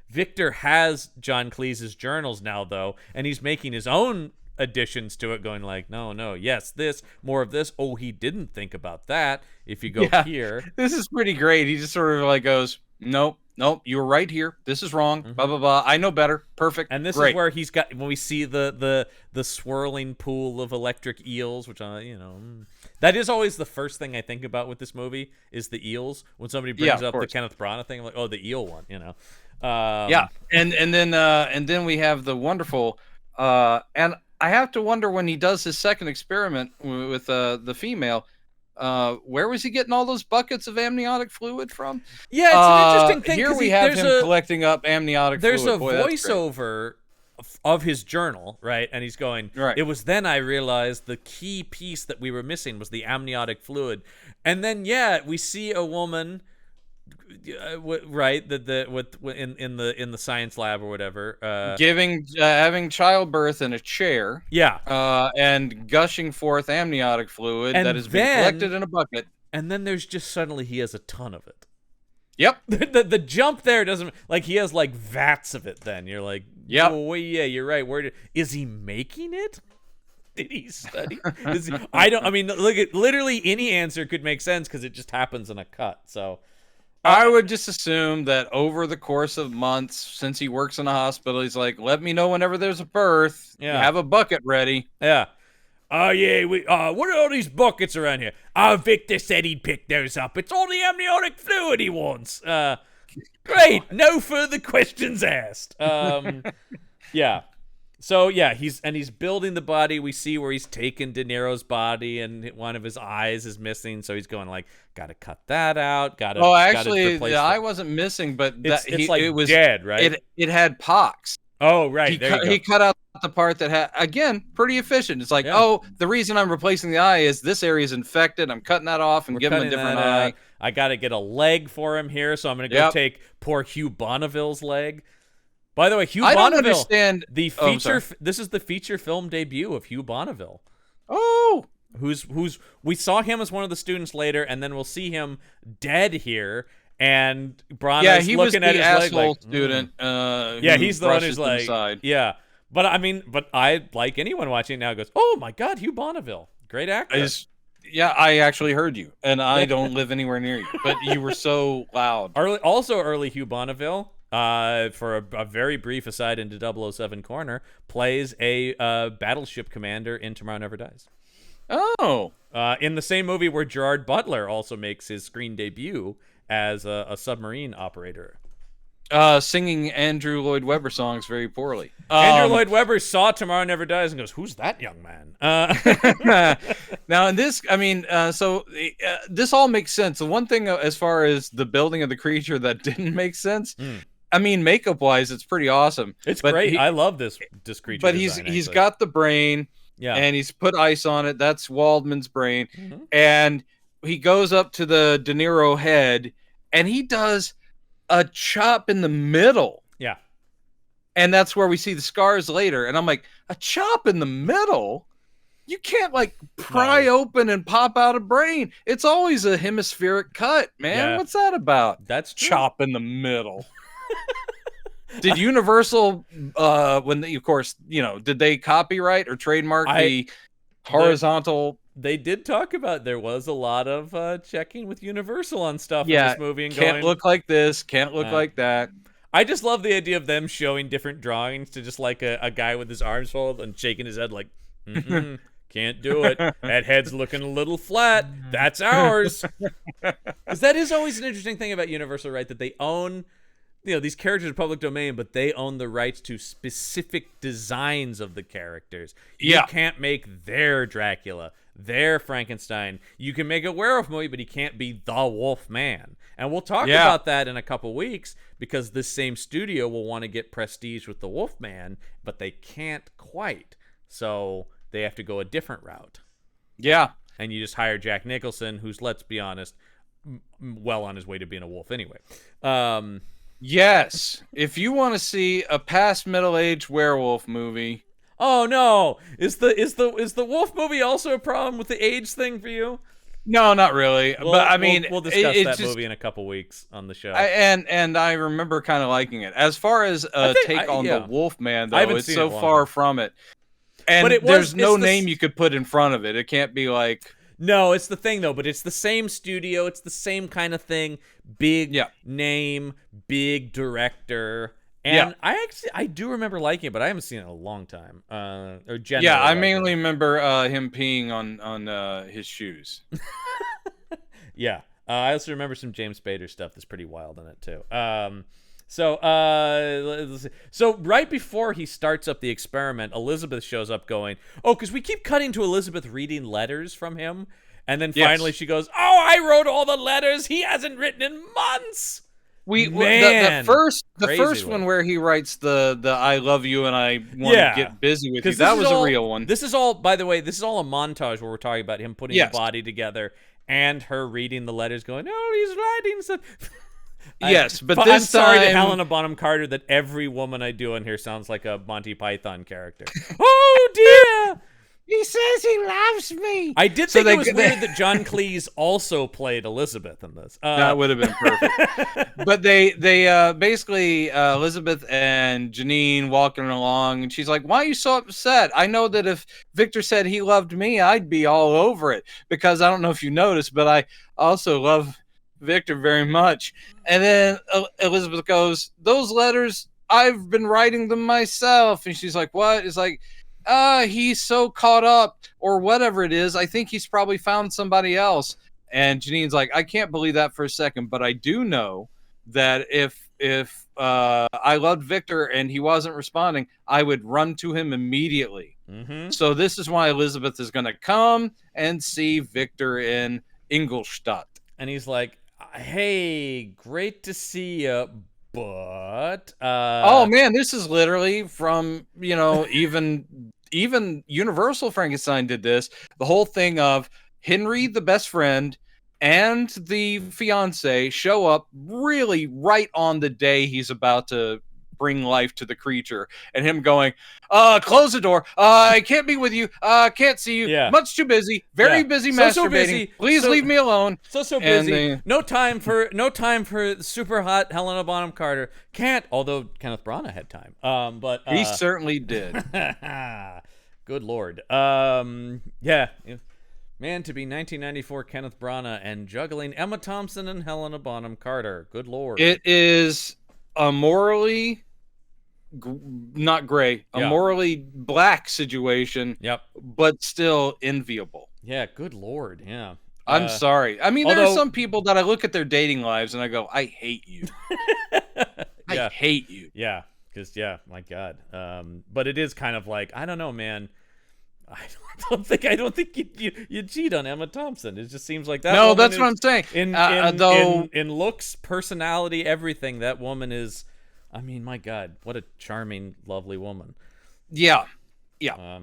Victor has John Cleese's journals now, though, and he's making his own additions to it, going like, no, yes, this, more of this. Oh, he didn't think about that. If you go here, this is pretty great. He just sort of like goes, Nope. You were right here. This is wrong. Mm-hmm. Blah blah blah. I know better. Perfect. And this Great. is where he's got when we see the swirling pool of electric eels, which that is always the first thing I think about with this movie is the eels. When somebody brings up the Kenneth Branagh thing, I'm like, oh, the eel one, yeah, and then we have the wonderful, and I have to wonder when he does his second experiment with the female. Where was he getting all those buckets of amniotic fluid from? Yeah, it's an interesting thing. Here we have him collecting up amniotic fluid. There's a voiceover of his journal, right? And he's going, right. It was then I realized the key piece that we were missing was the amniotic fluid. And then, yeah, we see a woman, right, in the science lab or whatever, having childbirth in a chair, and gushing forth amniotic fluid that has been collected in a bucket. And then there's just suddenly he has a ton of it. Yep. The jump there doesn't he has like vats of it. Then you're like, yep. Oh, yeah, you're right. Is he making it? Did he study? I mean, look at literally any answer could make sense because it just happens in a cut. So I would just assume that over the course of months, since he works in a hospital, he's like, let me know whenever there's a birth. Yeah. Have a bucket ready. Yeah. Oh, yeah. What are all these buckets around here? Victor said he'd pick those up. It's all the amniotic fluid he wants. Great. No further questions asked. Yeah. So, yeah, he's building the body. We see where he's taken De Niro's body and one of his eyes is missing. So he's going like, got to cut that out. Actually, the eye wasn't missing, but it was dead, right? It had pox. Oh, right. He cut out the part that had, again, pretty efficient. It's like, the reason I'm replacing the eye is this area is infected. I'm cutting that off and giving him a different eye. I got to get a leg for him here, so I'm going to go take poor Hugh Bonneville's leg. By the way, Hugh Bonneville. I don't understand the feature. This is the feature film debut of Hugh Bonneville. Oh, who's we saw him as one of the students later, and then we'll see him dead here. And Branagh's looking at his leg like student. He's the one who's like, inside. Yeah. But I like anyone watching now goes, oh my God, Hugh Bonneville, great actor. I actually heard you, and I don't live anywhere near you, but you were so loud. Early Hugh Bonneville. For a very brief aside into 007 Corner, plays a battleship commander in Tomorrow Never Dies. Oh. In the same movie where Gerard Butler also makes his screen debut as a submarine operator. Singing Andrew Lloyd Webber songs very poorly. Andrew Lloyd Webber saw Tomorrow Never Dies and goes, who's that young man? Now, in this, this all makes sense. The one thing as far as the building of the creature that didn't make sense, makeup-wise, it's pretty awesome. It's great. I love this creature. But he's got the brain, and he's put ice on it. That's Waldman's brain. Mm-hmm. And he goes up to the De Niro head, and he does a chop in the middle. Yeah. And that's where we see the scars later. And I'm like, a chop in the middle? You can't pry open and pop out a brain. It's always a hemispheric cut, man. Yeah. What's that about? That's true. Chop in the middle. Did Universal, did they copyright or trademark the horizontal? They did talk about there was a lot of checking with Universal on stuff in this movie. And can't look like this, can't look like that. I just love the idea of them showing different drawings to just like a guy with his arms folded and shaking his head like, can't do it. That head's looking a little flat. That's ours. Because that is always an interesting thing about Universal, right? That they own, these characters are public domain, but they own the rights to specific designs of the characters. You can't make their Dracula, their Frankenstein. You can make a werewolf movie, but he can't be the Wolf Man. And we'll talk about that in a couple weeks because this same studio will want to get prestige with the Wolf Man, but they can't quite. So they have to go a different route. Yeah. And you just hire Jack Nicholson, who's, let's be honest, well on his way to being a wolf anyway. Yes. If you want to see a past middle-aged werewolf movie. Oh no. Is the wolf movie also a problem with the age thing for you? No, not really. But we'll discuss that movie in a couple weeks on the show. And I remember kind of liking it. As far as take on the Wolfman, though, it's so far from it. And there's no name you could put in front of it. It can't be like No, it's the thing though, but it's the same studio. It's the same kind of thing. Big Yeah. name, big director. And I do remember liking it, but I haven't seen it in a long time. Or generally, Yeah, I mainly remember him peeing on his shoes. Yeah. I also remember some James Spader stuff that's pretty wild in it too. So let's see. So right before he starts up the experiment, Elizabeth shows up going, "Oh, because we keep cutting to Elizabeth reading letters from him, and then finally she goes, "Oh, I wrote all the letters he hasn't written in months." The first one. one where he writes the "I love you and I want to get busy with you," that was a real one. This is all, by the way, this is all a montage where we're talking about him putting the body together and her reading the letters, going, "Oh, he's writing some." Yes, but I'm this sorry time, to Helena Bonham Carter that every woman I do on here sounds like a Monty Python character. Oh dear! He says he loves me. I did think it was weird that John Cleese also played Elizabeth in this. That would have been perfect. But they basically Elizabeth and Janine walking along, and she's like, "Why are you so upset? I know that if Victor said he loved me, I'd be all over it, because I don't know if you noticed, but I also love Victor very much." And then Elizabeth goes, "Those letters, I've been writing them myself." And she's like, "What?" It's like, he's so caught up or whatever it is. I think he's probably found somebody else." And Janine's like, "I can't believe that for a second, but I do know that if I loved Victor and he wasn't responding, I would run to him immediately." Mm-hmm. So this is why Elizabeth is going to come and see Victor in Ingolstadt. And he's like, "Hey, great to see you, but oh man, this is literally from, even Universal Frankenstein did this. The whole thing of Henry, the best friend, and the fiance show up really right on the day he's about to bring life to the creature, and him going, "Close the door. I can't be with you. Can't see you. Yeah. Much too busy. Very busy masturbating. So busy. Please leave me alone." So busy. No time for super hot Helena Bonham Carter. Can't. Although Kenneth Branagh had time. But he certainly did. Good Lord. Yeah. Man, to be 1994 Kenneth Branagh and juggling Emma Thompson and Helena Bonham Carter. Good Lord. It is a morally not gray, a morally black situation. Yep. But still enviable. Yeah, good Lord. Yeah. I'm sorry. I mean, there are some people that I look at their dating lives and I go, I hate you. I hate you. Yeah. Because, my God. But it is kind of like, I don't know, man. I don't think you cheat on Emma Thompson. It just seems like that. No, that's what I'm saying. In looks, personality, everything, that woman is. I mean, my God, what a charming, lovely woman. Yeah,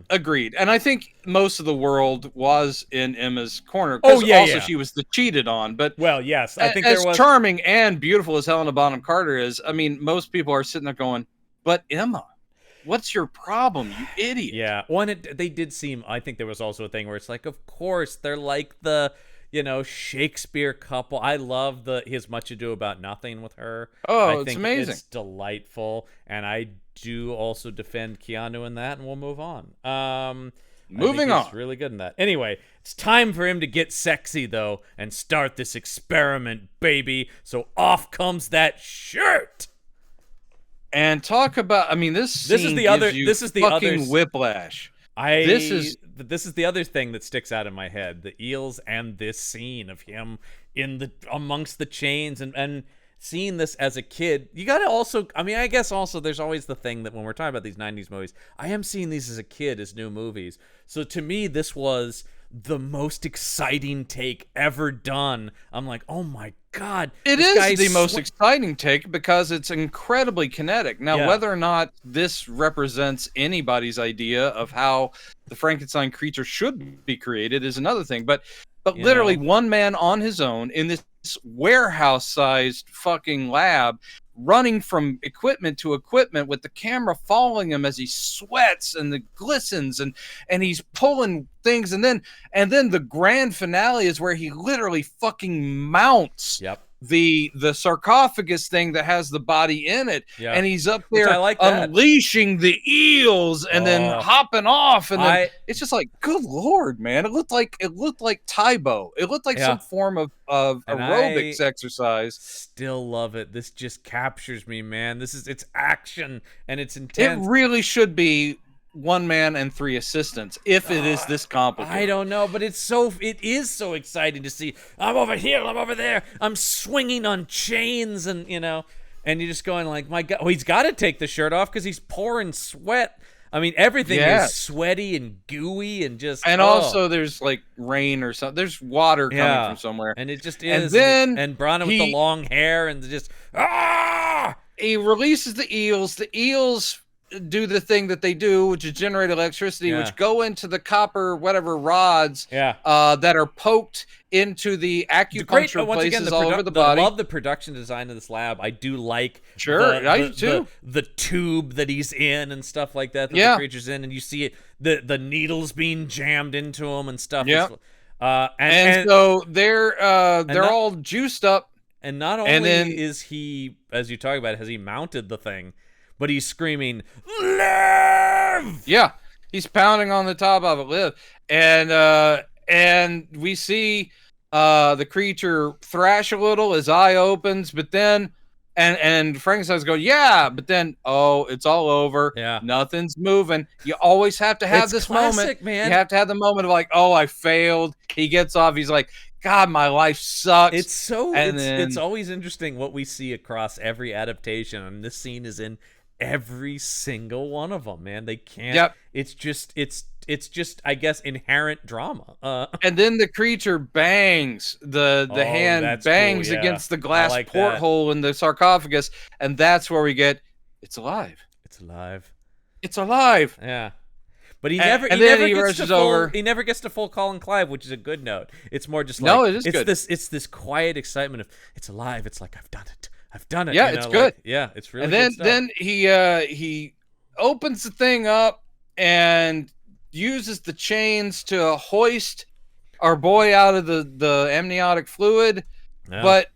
agreed. And I think most of the world was in Emma's corner. She was the cheated on. But yes, I think as charming and beautiful as Helena Bonham Carter is, I mean, most people are sitting there going, "But Emma, what's your problem, you idiot?" Yeah. They did seem, I think there was also a thing where it's like, of course, they're like the, Shakespeare couple. I love his Much Ado About Nothing with her. It's amazing. It's delightful. And I do also defend Keanu in that, and we'll move on. Moving on. He's really good in that. Anyway, it's time for him to get sexy, though, and start this experiment, baby. So off comes that shirt. And talk about, I mean, this is the other fucking whiplash. This is the other thing that sticks out in my head: the eels and this scene of him amongst the chains and seeing this as a kid. You gotta also, I mean, I guess also there's always the thing that when we're talking about these 90s movies, I am seeing these as a kid as new movies. So to me, this was the most exciting take ever done. I'm like, oh my God. It is the most exciting take because it's incredibly kinetic. Now, whether or not this represents anybody's idea of how the Frankenstein creature should be created is another thing. But literally one man on his own in this warehouse-sized fucking lab, running from equipment to equipment with the camera following him as he sweats and the glistens and he's pulling things, and then the grand finale is where he literally fucking mounts the sarcophagus thing that has the body in it, Yeah. and he's up Which there I like that. unleashing the eels and then hopping off, and then it's just like, good lord, man! It looked like Taibo. It looked like some form of aerobics exercise. Still love it. This just captures me, man. It's action and it's intense. It really should be 1 man and 3 assistants if it is this complicated. I don't know, but it is so exciting to see. I'm over here, I'm over there, I'm swinging on chains, and and you're just going like, my God, he's got to take the shirt off because he's pouring sweat. I mean, everything is sweaty and gooey and just. And also, there's like rain or something. There's water coming from somewhere, and it just is. And then and Branagh with the long hair and just he releases the eels. The eels do the thing that they do, which is generate electricity, which go into the copper rods that are poked into the acupuncture places all over the body. I love the production design of this lab. I do like I do too. The tube that he's in and stuff like that the creature's in, and you see it, the needles being jammed into him and stuff. And so they're all juiced up. And not only is he, as you talk about, has he mounted the thing, but he's screaming, "Live!" Yeah, he's pounding on the top of it, "Live!" And we see the creature thrash a little. His eye opens, but then and Frankenstein's go, "Yeah," but then it's all over. Yeah, nothing's moving. You always have to have this moment, man. You have to have the moment of like, "Oh, I failed." He gets off. He's like, "God, my life sucks." It's always interesting what we see across every adaptation, and this scene is in every single one of them, man. They can't. Yep. It's just I guess inherent drama. And then the creature bangs the hand bangs against the glass porthole in the sarcophagus, and that's where we get it's alive. It's alive. It's alive. Yeah. But he never gets to full Colin Clive, which is a good note. It's more just like good. It's this quiet excitement of it's alive. It's like I've done it. Yeah, it's good. It's really good. And then he opens the thing up and uses the chains to hoist our boy out of the amniotic fluid. Yeah. But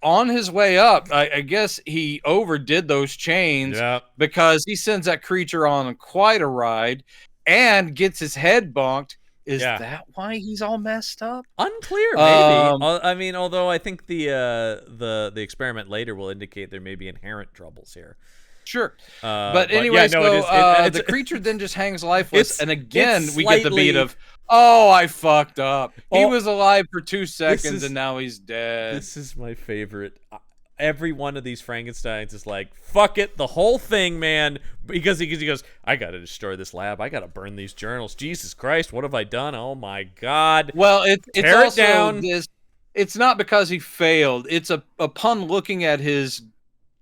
on his way up, I guess he overdid those chains because he sends that creature on quite a ride and gets his head bonked. Is that why he's all messed up? Unclear, maybe. I mean, although I think the experiment later will indicate there may be inherent troubles here. Sure. But anyway, the creature then just hangs lifeless, and again we get the beat of, I fucked up. He was alive for 2 seconds, and now he's dead. This is my favorite. Every one of these Frankensteins is like, fuck it, the whole thing, man. Because he goes, I gotta destroy this lab. I gotta burn these journals. Jesus Christ, what have I done? Oh my God. Well, it's also down. It's not because he failed. It's upon looking at his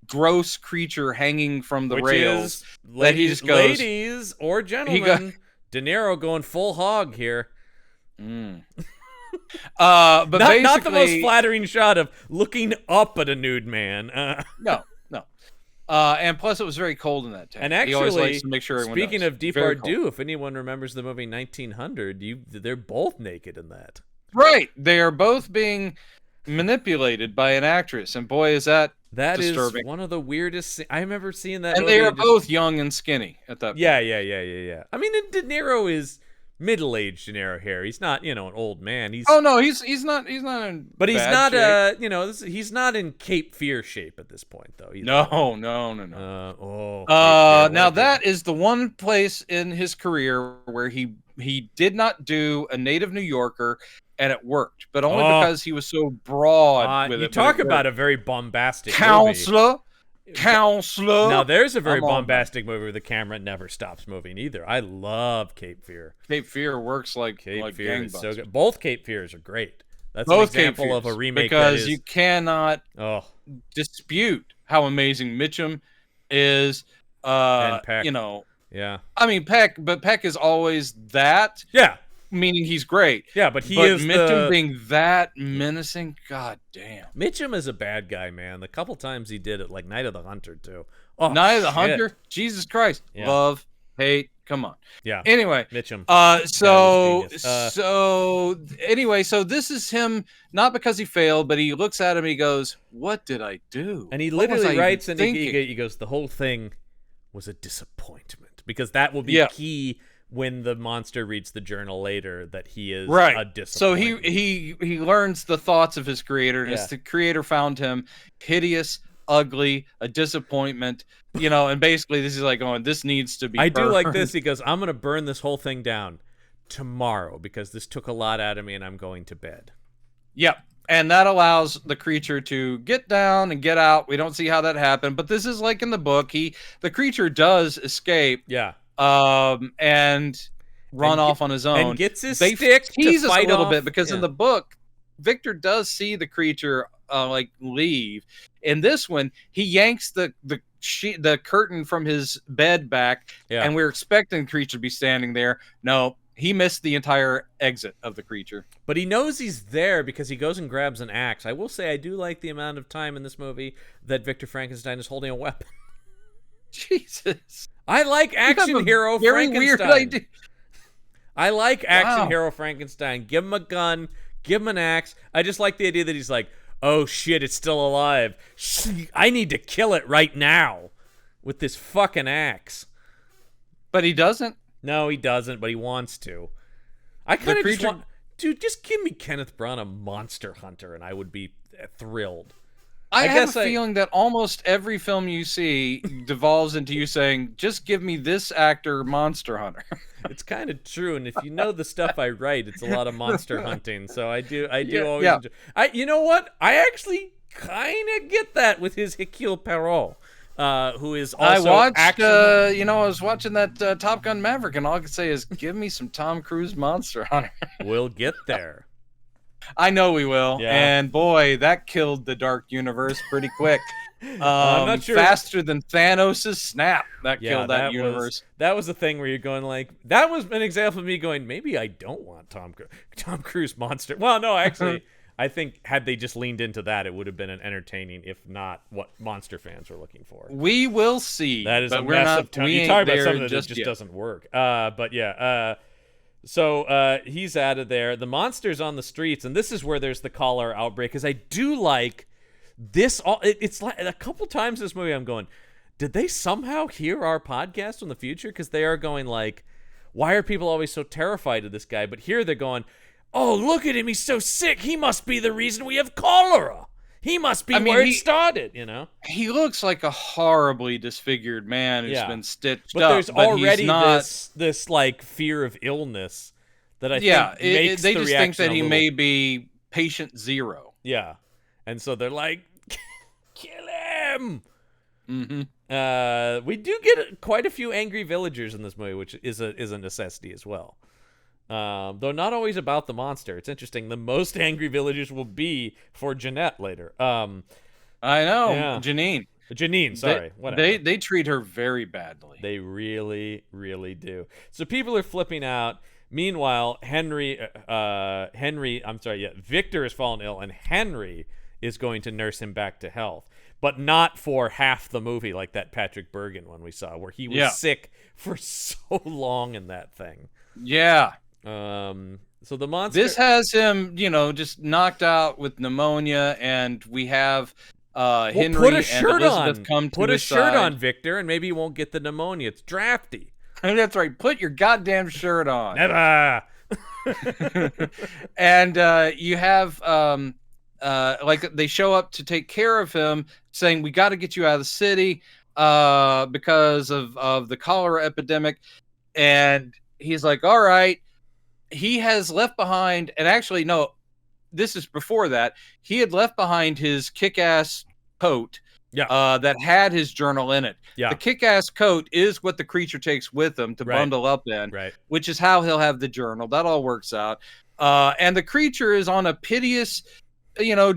gross creature hanging from the rails that he just goes, ladies or gentlemen, De Niro going full hog here. But not the most flattering shot of looking up at a nude man. No. And plus, it was very cold in that tank. And actually, he always likes to make sure speaking of Depardieu, if anyone remembers the movie 1900, they're both naked in that. Right, they are both being manipulated by an actress, and boy, is that disturbing. Is one of the weirdest. I remember seeing that. And they are both young and skinny at that point. Yeah. I mean, De Niro is middle-aged De Niro here. He's not, an old man. He's not in but he's not shape. He's not in Cape Fear shape at this point though. No. Now that is the one place in his career where he did not do a native New Yorker, and it worked, but only because he was so broad with it. You talk about a very bombastic counselor. Now there's a very bombastic movie where the camera never stops moving either. I love Cape Fear. Cape Fear works like Cape Fear is gangbusters. so good. Both Cape Fears are great. That's both an example of a remake because you cannot dispute how amazing Mitchum is. And Peck. Yeah. I mean Peck, but Peck is always that. Yeah. Meaning he's great. Yeah, but Mitchum being that menacing, god damn. Mitchum is a bad guy, man. The couple times he did it, like Night of the Hunter too. Night of the Hunter? Jesus Christ. Yeah. Love, Kate, come on. Yeah. Anyway, Mitchum. so That was genius. anyway, so this is him, not because he failed, but he looks at him, he goes, "What did I do?" And he What was literally I writes, even and thinking? he goes, the whole thing was a disappointment, because that will be Yeah. key when the monster reads the journal later, that he is a Right. So disappointment. he learns the thoughts of his creator, and Yeah. the creator found him hideous, ugly, a disappointment, and basically this is like going, this needs to be I do like burned. this. He goes, I'm going to burn this whole thing down tomorrow because this took a lot out of me and I'm going to bed. Yep. And that allows the creature to get down and get out. We don't see how that happened, but this is like in the book. The creature does escape. Yeah. And run off on his own. And gets his they stick to tease us a fight little off. bit because in the book, Victor does see the creature leave. In this one, he yanks the curtain from his bed back, and we're expecting the creature to be standing there. No, he missed the entire exit of the creature. But he knows he's there because he goes and grabs an axe. I will say I do like the amount of time in this movie that Victor Frankenstein is holding a weapon. Jesus. I like action hero Frankenstein. Weird idea. I like action hero Frankenstein. Give him a gun, give him an axe. I just like the idea that he's like, oh shit, it's still alive. I need to kill it right now with this fucking axe. But he doesn't. No, he doesn't, but he wants to. I kind of just want... Dude, just give me Kenneth Branagh Monster Hunter and I would be thrilled. I have a feeling that almost every film you see devolves into you saying, just give me this actor Monster Hunter. It's kind of true, and if you know the stuff I write, it's a lot of monster hunting. So I do always enjoy. You know what? I actually kind of get that with his Hercule Poirot, who is also I was watching that Top Gun Maverick, and all I can say is, give me some Tom Cruise Monster Hunter. We'll get there. I know we will. Yeah. And boy, that killed the Dark Universe pretty quick. I'm not sure. Faster than Thanos' snap. That killed that universe. That was the thing where you're going like, that was an example of me going, maybe I don't want Tom Cruise monster. Well, no, actually, I think had they just leaned into that, it would have been an entertaining, if not what monster fans were looking for. We will see. That is a mess of tone. You talk about something that just yet. Doesn't work. But yeah. So he's out of there. The monster's on the streets, and this is where there's the cholera outbreak. Because I do like this. It's like a couple times in this movie I'm going, did they somehow hear our podcast in the future? Because they are going like, why are people always so terrified of this guy? But here they're going, oh, look at him. He's so sick. He must be the reason we have cholera. He must be where it started, He looks like a horribly disfigured man who's been stitched up. But there's already this like fear of illness that I think makes they the just reaction think that he may be patient zero. Yeah. And so they're like, kill him. Mm-hmm. We do get quite a few angry villagers in this movie, which is a necessity as well. Though not always about the monster. It's interesting. The most angry villagers will be for Jeanette later. I know. Yeah. Janine, sorry. Whatever. They treat her very badly. They really, really do. So people are flipping out. Meanwhile, Victor has fallen ill, and Henry is going to nurse him back to health. But not for half the movie like that Patrick Bergen one we saw, where he was sick for so long in that thing. Yeah. So the monster. This has him, just knocked out with pneumonia, and we have Henry put a shirt and Elizabeth on. come to Put a his shirt side. on, Victor, and maybe you won't get the pneumonia. It's drafty. That's right. Put your goddamn shirt on. Never. And you have like they show up to take care of him, saying we got to get you out of the city because of the cholera epidemic, and he's like, all right. He has left behind, and actually, no, this is before that. He had left behind his kick-ass coat that had his journal in it. Yeah. The kick-ass coat is what the creature takes with him to bundle up in, which is how he'll have the journal. That all works out. And the creature is on a piteous,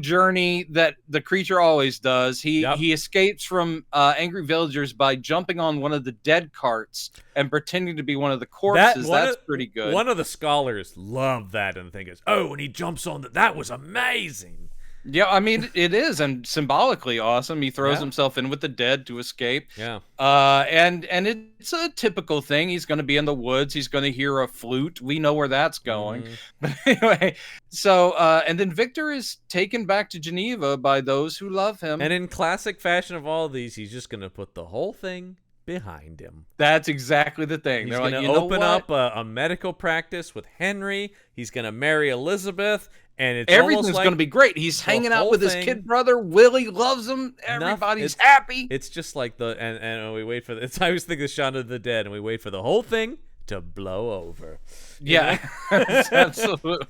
journey that the creature always does. He escapes from angry villagers by jumping on one of the dead carts and pretending to be one of the corpses. That's pretty good. One of the scholars loved that and think is, oh, when he jumps on that was amazing. Yeah, I mean it is, and symbolically awesome. He throws Yeah. himself in with the dead to escape. Yeah. And it's a typical thing. He's going to be in the woods. He's going to hear a flute. We know where that's going. Mhm. But anyway, so and then Victor is taken back to Geneva by those who love him. And in classic fashion of all these, he's just gonna put the whole thing behind him. That's exactly the thing. He's They're gonna like, you know open what? up a medical practice with Henry. He's gonna marry Elizabeth, and it's Everything's almost like going to be great. He's hanging out whole with his thing- kid brother. Willie loves him. Everybody's happy. It's just like and we wait for it's. I always think of Shaun of the Dead, and we wait for the whole thing to blow over. Yeah, absolutely.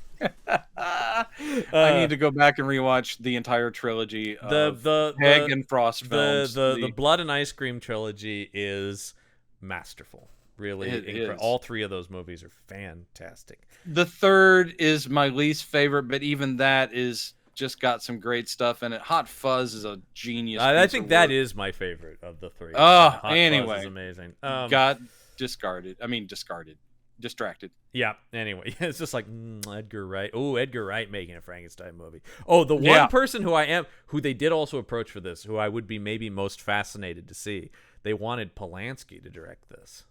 I need to go back and rewatch the entire trilogy of Peg and Frost films. The Blood and Ice Cream trilogy is masterful. Really, It is. all three of those movies are fantastic. The third is my least favorite, but even that is just got some great stuff in it. Hot Fuzz is a genius. I piece think of that work. is my favorite of the three. Oh, Hot Fuzz anyway. is amazing. Got distracted. Yeah. Anyway, it's just like Edgar Wright. Oh, Edgar Wright making a Frankenstein movie. Oh, the one Yeah. person who they did also approach for this, who I would be maybe most fascinated to see. They wanted Polanski to direct this.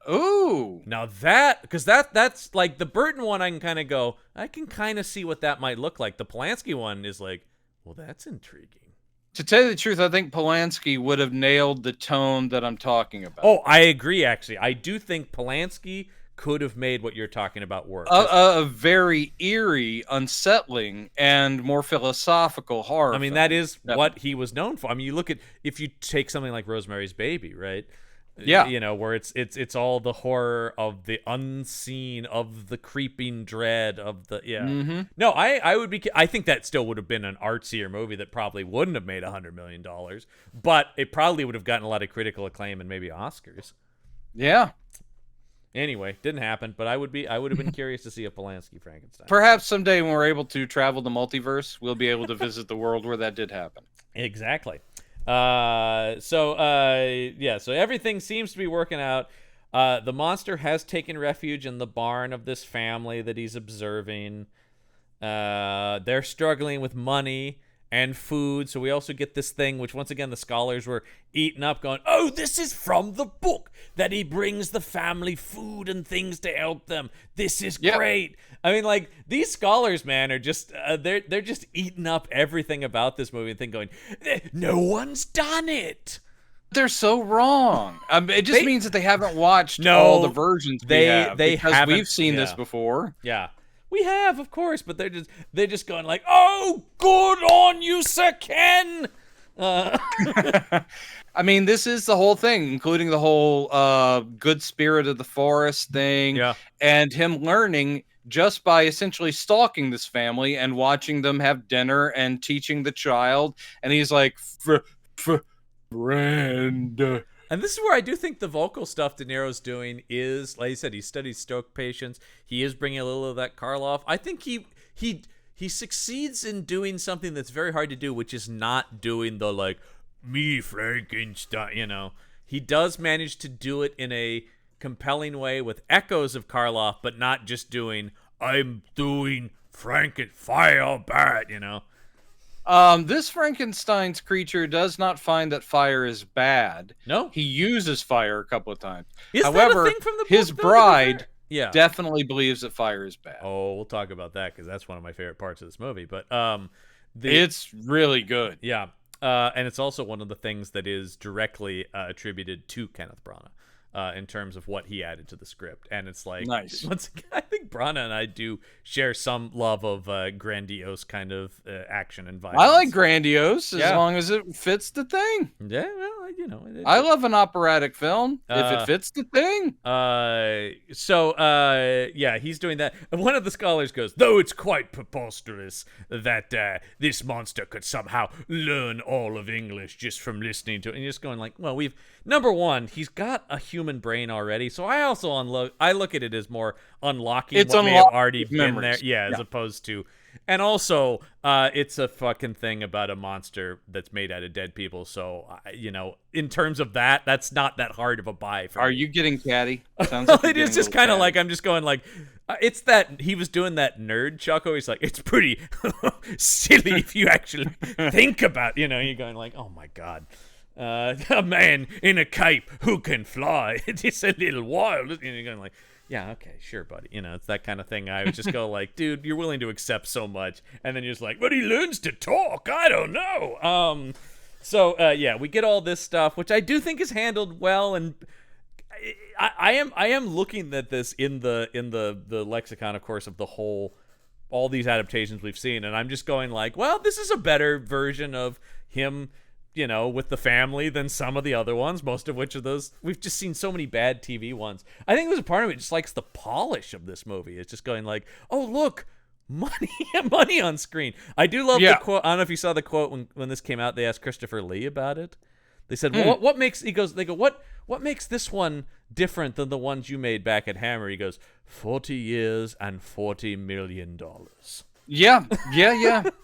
Ooh. Now because that's like the Burton one. I can kind of see what that might look like. The Polanski one is like, well, that's intriguing. To tell you the truth, I think Polanski would have nailed the tone that I'm talking about. Oh, I agree. Actually, I do think Polanski could have made what you're talking about work. A very eerie, unsettling, and more philosophical horror. I mean, film. that is what he was known for. I mean, you look at if you take something like Rosemary's Baby, right? Yeah. You know, where it's all the horror of the unseen, of the creeping dread of the Mhm. No, I think that still would have been an artsier movie that probably wouldn't have made $100 million, but it probably would have gotten a lot of critical acclaim and maybe Oscars. Yeah. Anyway, didn't happen, but I would have been curious to see a Polanski Frankenstein. Perhaps someday when we're able to travel the multiverse, we'll be able to visit the world where that did happen. Exactly. So everything seems to be working out. The monster has taken refuge in the barn of this family that he's observing. They're struggling with money and food, so we also get this thing, which once again the scholars were eating up, going, oh, this is from the book, that he brings the family food and things to help them. This is great. I mean, like, these scholars, man, are just, they're just eating up everything about this movie and going, no one's done it. They're so wrong. It just means that they haven't watched all the versions because we've seen this before. Yeah. We have, of course, but they're just going like, "Oh, good on you, Sir Ken." I mean, this is the whole thing, including the whole good spirit of the forest thing, and him learning just by essentially stalking this family and watching them have dinner and teaching the child. And he's like, friend. And this is where I do think the vocal stuff De Niro's doing is, like you said, he studies stroke patients. He is bringing a little of that Karloff. I think he succeeds in doing something that's very hard to do, which is not doing the, like, me Frankenstein, you know. He does manage to do it in a compelling way with echoes of Karloff, but not just doing, I'm doing fire bat, you know. This Frankenstein's creature does not find that fire is bad. No. He uses fire a couple of times. However, that a thing from the book, his though, bride definitely believes that fire is bad. Oh, we'll talk about that because that's one of my favorite parts of this movie. But it's really good. Yeah. And it's also one of the things that is directly attributed to Kenneth Branagh. In terms of what he added to the script. And it's like, nice. Once again, I think Branagh and I do share some love of grandiose kind of action and violence. I like grandiose as long as it fits the thing. Yeah, well, you know. I love an operatic film if it fits the thing. Yeah, he's doing that. And one of the scholars goes, though it's quite preposterous that this monster could somehow learn all of English just from listening to it. And you're just going like, well, number one, he's got a human brain already, so I also look at it as more unlocking what may have already been there, as opposed to And also, it's a fucking thing about a monster that's made out of dead people. So, in terms of that, that's not that hard of a buy for Are me. you getting catty? Sounds like It is just kind of like, I'm just going like, it's that he was doing that nerd chuckle. He's like, it's pretty silly if you actually think about, you're going like, oh my God. A man in a cape who can fly. It's a little wild. And you're going like, yeah, okay, sure, buddy. It's that kind of thing. I would just go like, dude, you're willing to accept so much. And then you're just like, but he learns to talk. I don't know. So we get all this stuff, which I do think is handled well. And I am looking at this in the lexicon, of course, of all these adaptations we've seen. And I'm just going like, well, this is a better version of him, with the family than some of the other ones, most of which of those, we've just seen so many bad TV ones. I think there's a part of it just likes the polish of this movie. It's just going like, oh, look, money on screen. I do love the quote. I don't know if you saw the quote when this came out. They asked Christopher Lee about it. They said, well, what makes, what makes this one different than the ones you made back at Hammer? He goes, 40 years and $40 million. Yeah.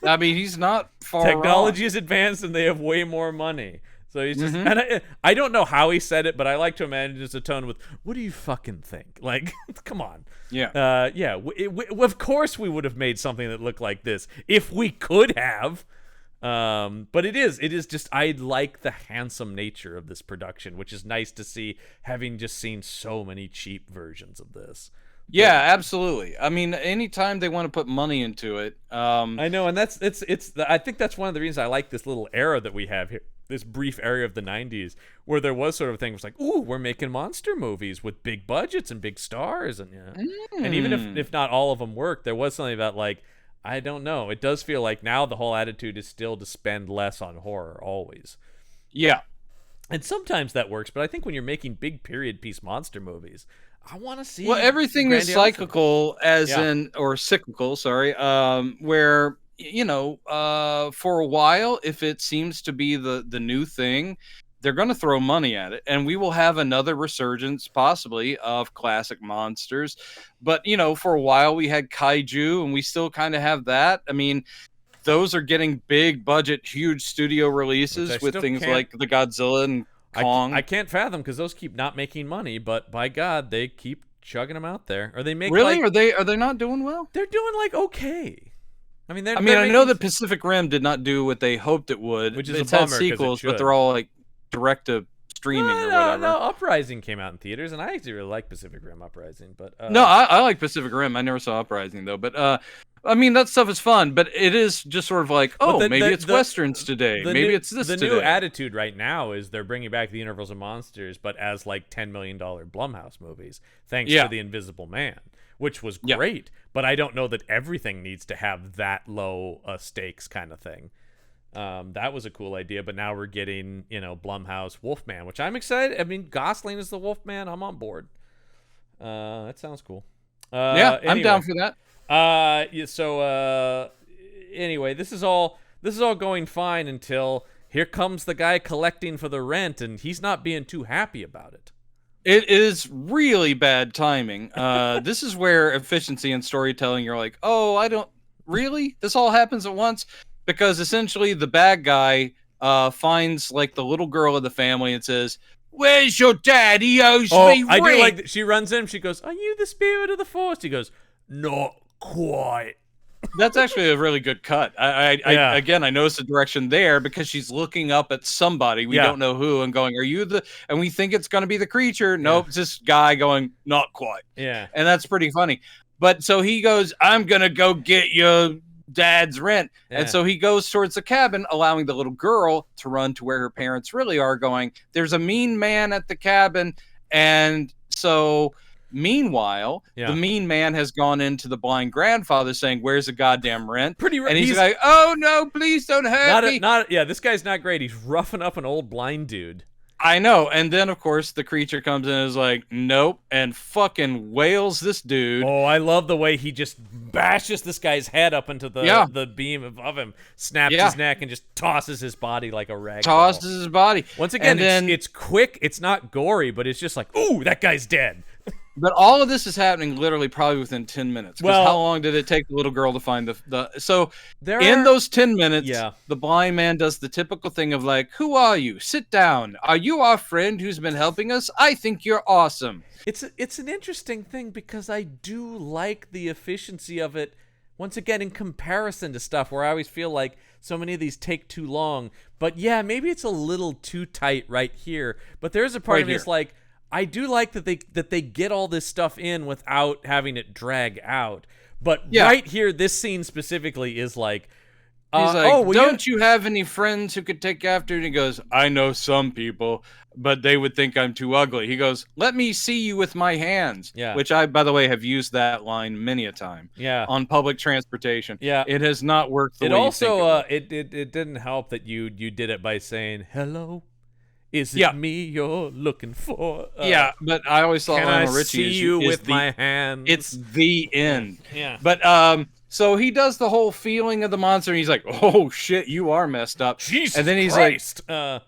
I mean, he's not far Technology wrong. is advanced and they have way more money. So he's just, and I don't know how he said it, but I like to imagine just a tone with, what do you fucking think? Like, come on. Yeah. Of course we would have made something that looked like this if we could have. But it is just, I like the handsome nature of this production, which is nice to see, having just seen so many cheap versions of this. Yeah, absolutely. I mean, anytime they want to put money into it, I know, and I think that's one of the reasons I like this little era that we have here, this brief era of the 90s, where there was sort of a thing, it was like, ooh, we're making monster movies with big budgets and big stars, and and even if not all of them worked, there was something about like, I don't know, it does feel like now the whole attitude is still to spend less on horror always. Yeah. And sometimes that works, but I think when you're making big period piece monster movies, I want to see. Well, everything is cyclical, or cyclical. Sorry, where for a while, if it seems to be the new thing, they're going to throw money at it, and we will have another resurgence, possibly, of classic monsters. But for a while we had kaiju, and we still kind of have that. I mean, those are getting big budget, huge studio releases with things like the Godzilla and Kong. I can't fathom, because those keep not making money, but by God, they keep chugging them out there. Or they make really? Are they not doing well? They're doing like okay. I mean, I know that Pacific Rim did not do what they hoped it would. Which is it's a bummer, had sequels, but they're all like direct to streaming or whatever. No, Uprising came out in theaters, and I actually really like Pacific Rim Uprising. But no, I like Pacific Rim. I never saw Uprising though, but I mean, that stuff is fun, but it is just sort of like, maybe it's westerns today. Maybe it's this today. The new attitude right now is they're bringing back the Universal Monsters, but as like $10 million Blumhouse movies, thanks to The Invisible Man, which was great. But I don't know that everything needs to have that low stakes kind of thing. That was a cool idea, but now we're getting, Blumhouse Wolfman, which I'm excited. I mean, Gosling is the Wolfman. I'm on board. That sounds cool. Anyway. I'm down for that. Anyway, this is all going fine until here comes the guy collecting for the rent, and he's not being too happy about it. It is really bad timing. This is where efficiency and storytelling, you're like, oh, I don't really, this all happens at once, because essentially the bad guy finds like the little girl of the family and says, where's your dad? He owes me rent. I do like that. She runs in, she goes, are you the spirit of the force? He goes, not quite. That's actually a really good cut. Again, I noticed the direction there, because she's looking up at somebody, we don't know who, and going, are you the, and we think it's going to be the creature. Nope, it's this guy going, not quite. Yeah. And that's pretty funny. But so he goes, I'm going to go get your dad's rent. And so he goes towards the cabin, allowing the little girl to run to where her parents really are, going, there's a mean man at the cabin. And so meanwhile, the mean man has gone into the blind grandfather saying, where's the goddamn rent? And he's like, oh no, please don't hurt me. This guy's not great. He's roughing up an old blind dude. I know. And then, of course, the creature comes in and is like, nope, and fucking wails this dude. Oh, I love the way he just bashes this guy's head up into the beam above him, snaps his neck, and just tosses his body like a rag. Tosses his body. Once again, it's quick. It's not gory, but it's just like, ooh, that guy's dead. But all of this is happening literally probably within 10 minutes. Because how long did it take the little girl to find the so in those 10 minutes, the blind man does the typical thing of like, who are you? Sit down. Are you our friend who's been helping us? I think you're awesome. It's an interesting thing because I do like the efficiency of it. Once again, in comparison to stuff where I always feel like so many of these take too long. But yeah, maybe it's a little too tight right here. But there's a part of me that's like, I do like that they get all this stuff in without having it drag out. But right here, this scene specifically is like, he's like, don't you have any friends who could take after it? And he goes, I know some people, but they would think I'm too ugly. He goes, let me see you with my hands. Yeah. Which I, by the way, have used that line many a time. Yeah. On public transportation. Yeah. It has not worked the way you think it would. It didn't help that you did it by saying, hello, is it me you're looking for? Yeah, but I always thought Lionel Richie see you with my hands. It's the end. Yeah. But so he does the whole feeling of the monster, and he's like, "Oh shit, you are messed up." Jesus and then he's Christ. like,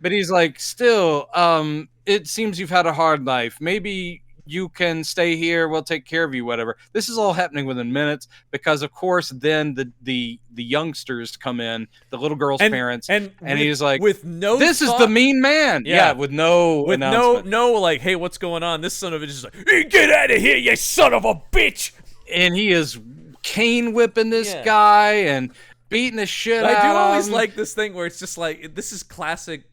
but he's like, "Still, it seems you've had a hard life. Maybe you can stay here. We'll take care of you. Whatever." This is all happening within minutes because, of course, then the youngsters come in, the little girl's parents, and he's like, "With no, this is the mean man." Yeah, with no like, hey, what's going on? This son of a bitch is like, hey, get out of here, you son of a bitch! And he is cane whipping this guy and beating the shit out of him. I do always like this thing where it's just like, this is classic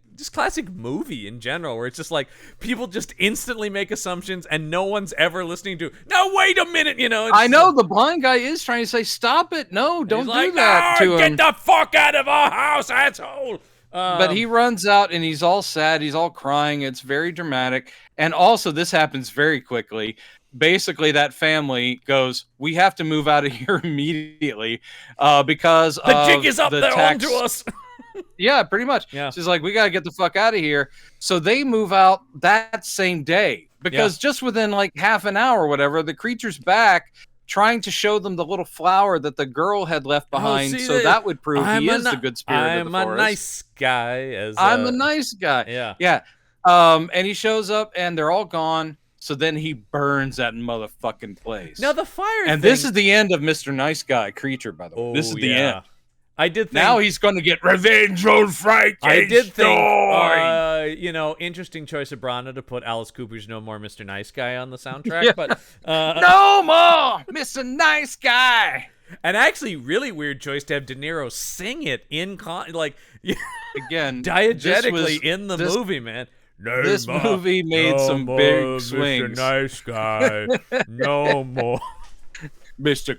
movie in general, where it's just like people just instantly make assumptions and no one's ever listening to, no, wait a minute, you know. I know the blind guy is trying to say, stop it, no, don't do that to him. Get the fuck out of our house, asshole. But he runs out and he's all sad, he's all crying, it's very dramatic. And also this happens very quickly. Basically, that family goes, we have to move out of here immediately because the jig is up there onto us. Yeah, pretty much. Yeah. So it's like, we got to get the fuck out of here. So they move out that same day because just within like half an hour or whatever, the creature's back trying to show them the little flower that the girl had left behind. So that would prove he is the good spirit of the forest. I'm a nice guy. I'm a nice guy. Yeah. Yeah. And he shows up and they're all gone. So then he burns that motherfucking place. Now the fire and thing... this is the end of Mr. Nice Guy Creature, by the way. This is the end. I did think... Now he's going to get revenge on Frankenstein. I did think, interesting choice of Branagh to put Alice Cooper's No More Mr. Nice Guy on the soundtrack, but... No more Mr. Nice Guy! And actually, really weird choice to have De Niro sing it in, again, diegetically in the movie, man. No this more, movie made some big swings. Mr. Nice Guy. No more. Mr.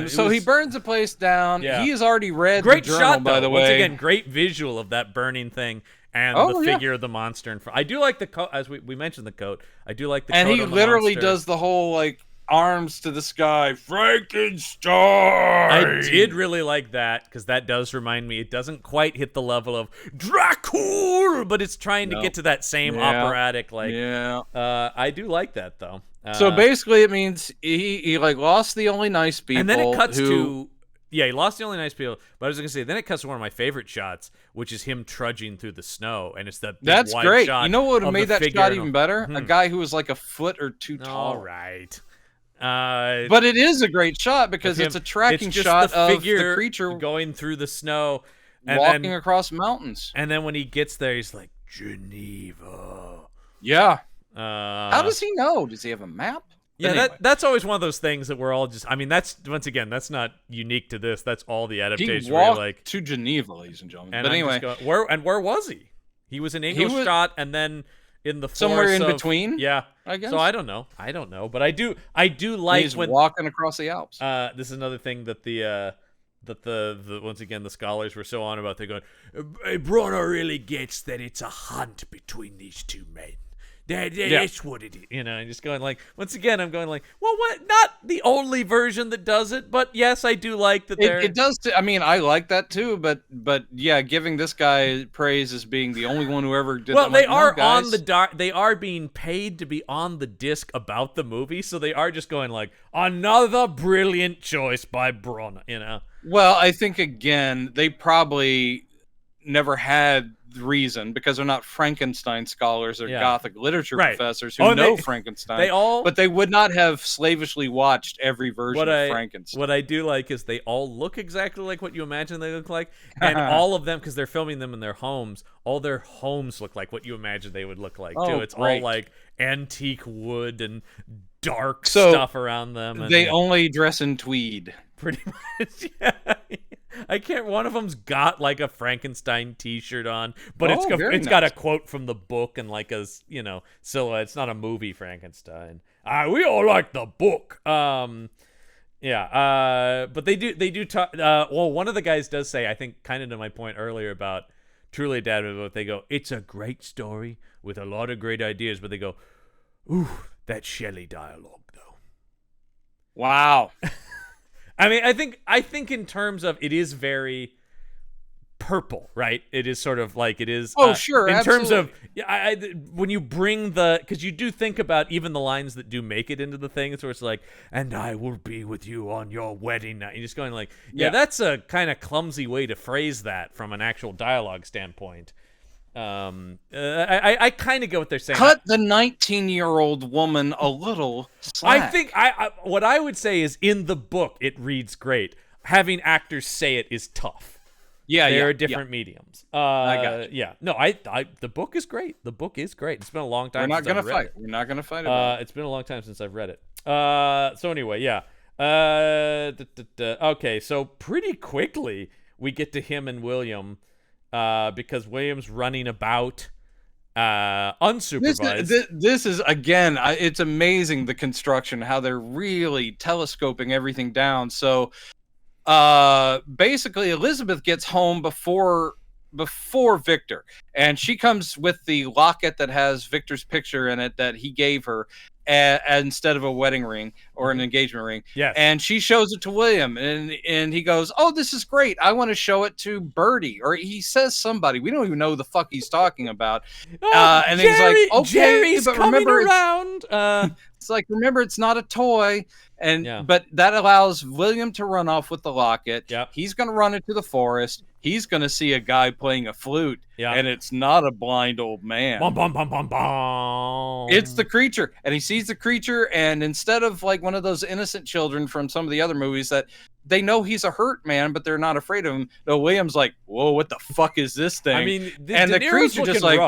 So he burns the place down. Yeah. He has already read the journal, shot, by the way. Once again, great visual of that burning thing and the figure of the monster. I do like the coat, as we mentioned the coat. I do like the coat. And he literally does the whole, like, arms to the sky, Frankenstein. I did really like that because that does remind me. It doesn't quite hit the level of Dracula, but it's trying to get to that same operatic. Like, I do like that though. So basically, it means he like lost the only nice people, and then it cuts to he lost the only nice people. But I was gonna say, then it cuts to one of my favorite shots, which is him trudging through the snow, and it's that big wide great. Shot. You know what would have made that shot even better? A guy who was like a foot or two tall. All right. But it is a great shot because it's a tracking shot of the creature going through the snow and walking across mountains. And then when he gets there, he's like, Geneva. Yeah. How does he know? Does he have a map? Yeah, anyway. That's always one of those things that we're all just... I mean, that's, once again, that's not unique to this. That's all the adaptations. He walked to Geneva, ladies and gentlemen. And but anyway. Where was he? He was in Ingolstadt and then... in the somewhere in between, I guess. So I don't know, but I do like he's when walking across the Alps. This is another thing that the once again the scholars were so on about. They're going, Branagh really gets that it's a hunt between these two men. That's what it is, and just going like, once again, I'm going like, well, what? Not the only version that does it, but yes, I do like that. It does. I mean, I like that too, but yeah, giving this guy praise as being the only one who ever did. Well, they are on the they are being paid to be on the disc about the movie, so they are just going like, another brilliant choice by Branagh, Well, I think again, they probably never had reason, because they're not Frankenstein scholars or Gothic literature Right. professors who know Frankenstein. But they would not have slavishly watched every version of Frankenstein. What I do like is they all look exactly like what you imagine they look like, and all of them, because they're filming them in their homes, all their homes look like what you imagine they would look like too. It's all like antique wood and dark stuff around them. And they only dress in tweed. Pretty much, yeah. I can't. One of them's got like a Frankenstein T-shirt on, but it's got a quote from the book and like a silhouette. It's not a movie Frankenstein. We all like the book. But they do talk. Well, one of the guys does say, I think, kind of to my point earlier about Truly Adaptable. They go, it's a great story with a lot of great ideas, but they go, ooh, that Shelley dialogue though. Wow. I mean, I think in terms of, it is very purple, right? It is sort of like, it is. Oh, sure. In absolutely. terms of, when you bring because you do think about even the lines that do make it into the thing, it's where it's like, and I will be with you on your wedding night. You're just going like, that's a kind of clumsy way to phrase that from an actual dialogue standpoint. I kind of get what they're saying. Cut the 19-year-old woman a little slack. I think what I would say is, in the book it reads great. Having actors say it is tough. Yeah, they're different mediums. I got you. Yeah, no, the book is great. The book is great. It's been a long time. We're not gonna fight. We're not gonna fight about it. It's been a long time since I've read it. So anyway, yeah. Okay, so pretty quickly we get to him and William. Because William's running about unsupervised. This is again, it's amazing, the construction, how they're really telescoping everything down. So basically Elizabeth gets home before Victor, and she comes with the locket that has Victor's picture in it that he gave her instead of a wedding ring or an engagement ring. Yes. And she shows it to William, and he goes, oh, this is great. I want to show it to Bertie. Or he says somebody. We don't even know who the fuck he's talking about. And then he's like, okay, Jerry's but coming remember, around. it's like, remember, it's not a toy. But that allows William to run off with the locket. Yep. He's going to run into the forest. He's going to see a guy playing a flute. Yep. And it's not a blind old man. Bum, bum, bum, bum, bum. It's the creature. And he sees the creature, and instead of like one of those innocent children from some of the other movies that they know he's a hurt man, but they're not afraid of him, no, William's like, whoa, what the fuck is this thing? I mean, and the creature just like,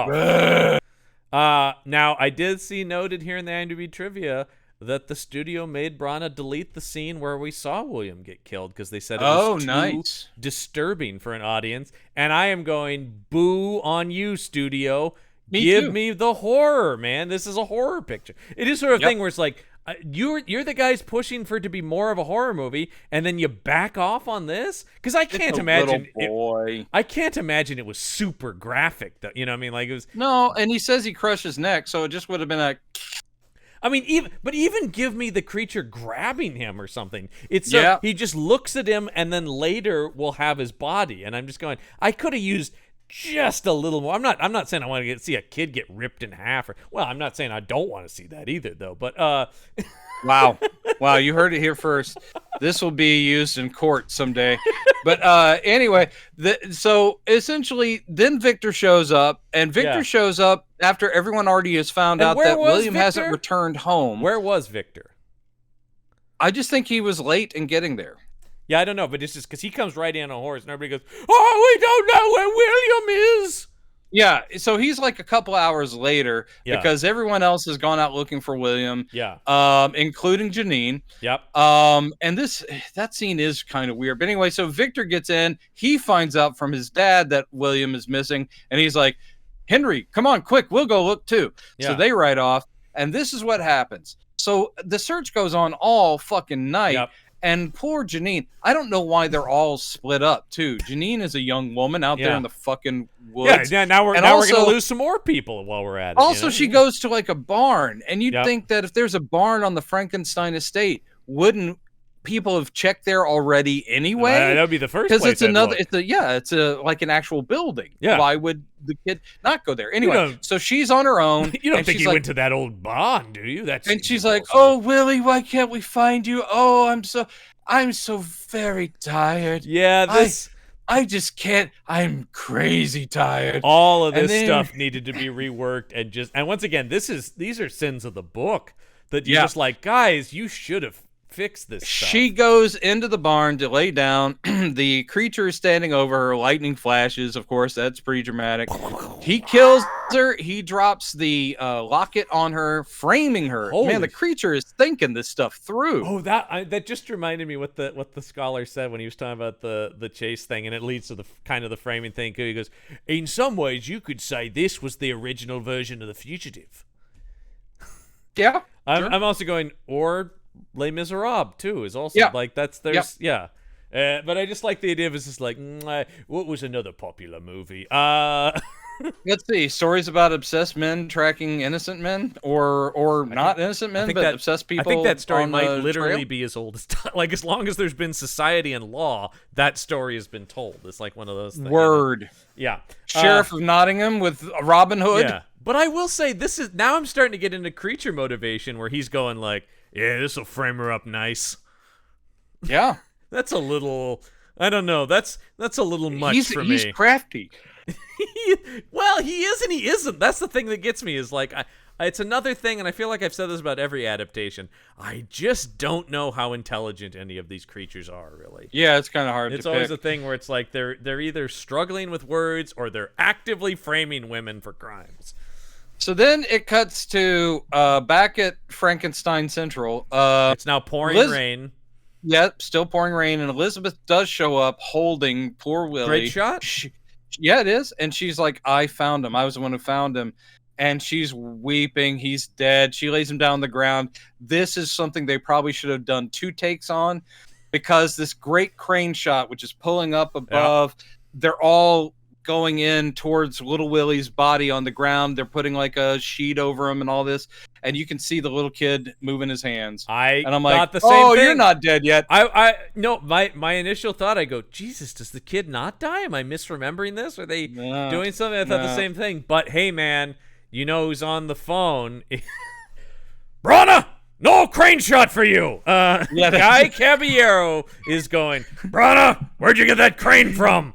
now I did see noted here in the IMDb trivia that the studio made Branagh delete the scene where we saw William get killed because they said it was too disturbing for an audience. And I am going, boo on you, studio. Give me the horror, man. This is a horror picture. It is sort of thing where it's like, you're the guys pushing for it to be more of a horror movie, and then you back off on this? Because I can't imagine I can't imagine it was super graphic, though. You know what I mean? Like, it was and he says he crushed his neck, so it just would have been a. I mean, even give me the creature grabbing him or something. It's he just looks at him, and then later we'll have his body. And I'm just going, I could have used just a little more. I'm not saying I want to see a kid get ripped in half, I'm not saying I don't want to see that either, though. But wow, you heard it here first. This will be used in court someday. But anyway, so essentially, then Victor shows up, and Victor shows up after everyone already has found out that William hasn't returned home. Where was Victor? I just think he was late in getting there. Yeah, I don't know, but it's just because he comes right in on a horse, and everybody goes, "Oh, we don't know where William is." Yeah, so he's like a couple hours later because everyone else has gone out looking for William. Yeah. Including Janine. Yep. And that scene is kind of weird. But anyway, so Victor gets in. He finds out from his dad that William is missing, and he's like, "Henry, come on, quick, we'll go look too." Yeah. So they ride off, and this is what happens. So the search goes on all fucking night. Yep. And poor Janine, I don't know why they're all split up too. Janine is a young woman out there in the fucking woods. Yeah, now we're going to lose some more people while we're at it. Also, she goes to like a barn, and you'd think that if there's a barn on the Frankenstein estate, wouldn't people have checked there already anyway? That would be the first place. Because it's a like an actual building. Yeah. Why would the kid not go there? Anyway, so she's on her own. You don't think he went to that old barn, do you? And she's like, "Oh, Willie, why can't we find you? Oh, I'm so very tired." Yeah, I just can't. I'm crazy tired. All of And this then, stuff needed to be reworked and once again, these are sins of the book that you're yeah, just like, guys, you should have fixed this she stuff. goes into the barn to lay down. The creature is standing over her. Lightning flashes. Of course, that's pretty dramatic. He kills her. He drops the locket on her, framing her. Holy Man, the creature is thinking this stuff through. Oh, that just reminded me what the scholar said when he was talking about the chase thing, and it leads to the kind of the framing thing. He goes, in some ways, you could say this was the original version of The Fugitive. Yeah, I'm also going, or Les Miserables too is also like there's but I just like the idea of it's just like what was another popular movie? Let's see. Stories about obsessed men tracking innocent men, or not innocent men, but obsessed people. I think that story might on the literally trail. be as old as time. Like as long as there's been society and law, that story has been told. It's like one of those things. Word. Yeah. Sheriff of Nottingham with Robin Hood. Yeah. But I will say this is now I'm starting to get into creature motivation where he's going like, yeah, this will frame her up nice. Yeah. That's a little. I don't know. That's a little much for me. He's crafty. Well, he is and he isn't. That's the thing that gets me is like, it's another thing, and I feel like I've said this about every adaptation. I just don't know how intelligent any of these creatures are, really. Yeah, it's kind of hard. It's to always pick. a thing where it's like they're either struggling with words or they're actively framing women for crimes. So then it cuts to back at Frankenstein Central. It's now pouring rain. Yep, still pouring rain, and Elizabeth does show up holding poor Willie. Great shot. Yeah, it is. And she's like, I found him. I was the one who found him. And she's weeping. He's dead. She lays him down on the ground. This is something they probably should have done 2 takes on, because this great crane shot, which is pulling up above, they're all going in towards little Willie's body on the ground. They're putting like a sheet over him and all this. And you can see the little kid moving his hands. And I'm like, the same thing. You're not dead yet. No, my initial thought, I go, Jesus, does the kid not die? Am I misremembering this? Are they doing something? I thought the same thing. But hey, man, you know who's on the phone? Branagh! No crane shot for you! Guy Caballero is going, Branagh, where'd you get that crane from?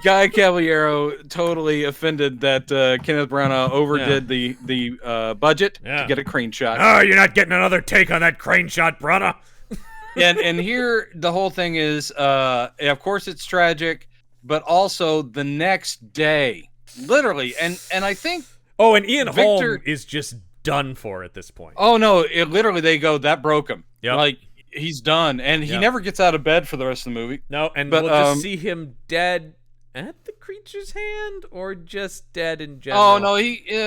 Guy Caballero totally offended that Kenneth Branagh overdid the budget to get a crane shot. Oh, you're not getting another take on that crane shot, Branagh. and here the whole thing is, of course it's tragic, but also the next day, literally, and I think. Oh, and Ian Holm is just done for at this point. Oh no! Literally, they go, that broke him. Yep. Like he's done, and he never gets out of bed for the rest of the movie. No, and we'll just see him dead at the creature's hand, or just dead in general. Oh no,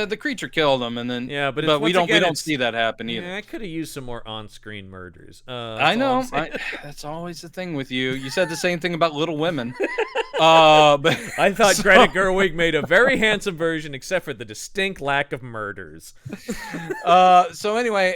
the creature killed him, and then but we don't see that happen either. Yeah, I could have used some more on-screen murders. I know. That's always the thing with you. You said the same thing about Little Women. But I thought Greta Gerwig made a very handsome version, except for the distinct lack of murders. So anyway,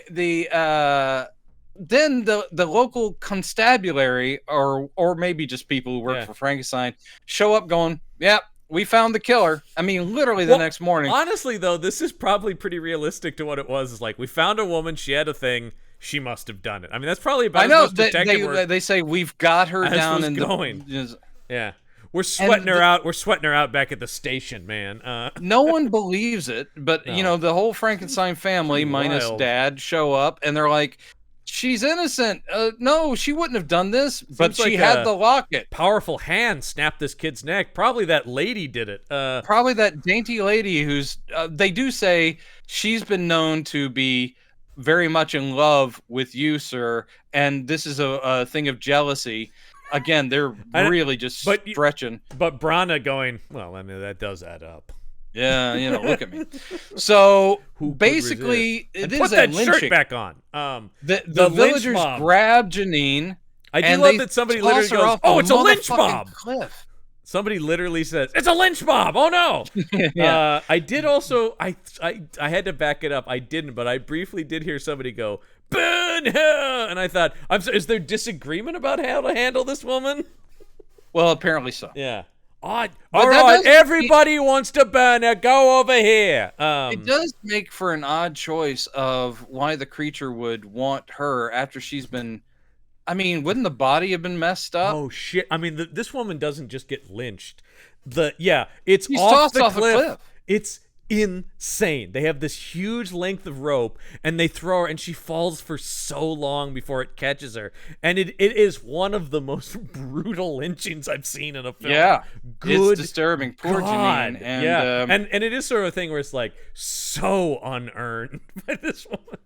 then the local constabulary, or maybe just people who work for Frankenstein, show up going, "Yeah, we found the killer." I mean, literally the next morning. Honestly, though, this is probably pretty realistic to what it was. It's like, we found a woman, she had a thing, she must have done it. I mean, that's probably about as much detective work. They say we've got her down in the. Yeah. We're sweating her out. We're sweating her out back at the station, man. No one believes it, but you know, the whole Frankenstein family minus Dad show up, and they're like, "She's innocent. No, she wouldn't have done this, but she had the locket." Powerful hand snapped this kid's neck. Probably that lady did it. Probably that dainty lady who's. They do say she's been known to be very much in love with you, sir, and this is a thing of jealousy. Again, they're really just stretching. But Branagh going, well, I mean, that does add up. Yeah, you know, look at me. So basically, it is put that shirt back on. The villagers grab Janine. I do love that somebody literally goes, "Oh, it's a lynch mob." Cliff. Somebody literally says, "It's a lynch mob." Oh no! Yeah. I did also. I had to back it up. I didn't, but I briefly did hear somebody go, "Burn her!" And I thought, is there disagreement about how to handle this woman? Well, apparently so. Yeah. All right, everybody wants to burn her. Go over here. It does make for an odd choice of why the creature would want her after she's been I mean, wouldn't the body have been messed up? Oh shit! I mean, this woman doesn't just get lynched. It's He's off tossed the off a cliff. cliff. It's insane. They have this huge length of rope, and they throw her, and she falls for so long before it catches her. And it is one of the most brutal lynchings I've seen in a film. Yeah, Good it's disturbing. Poor God. Janine. And, yeah, and it is sort of a thing where it's like so unearned by this woman.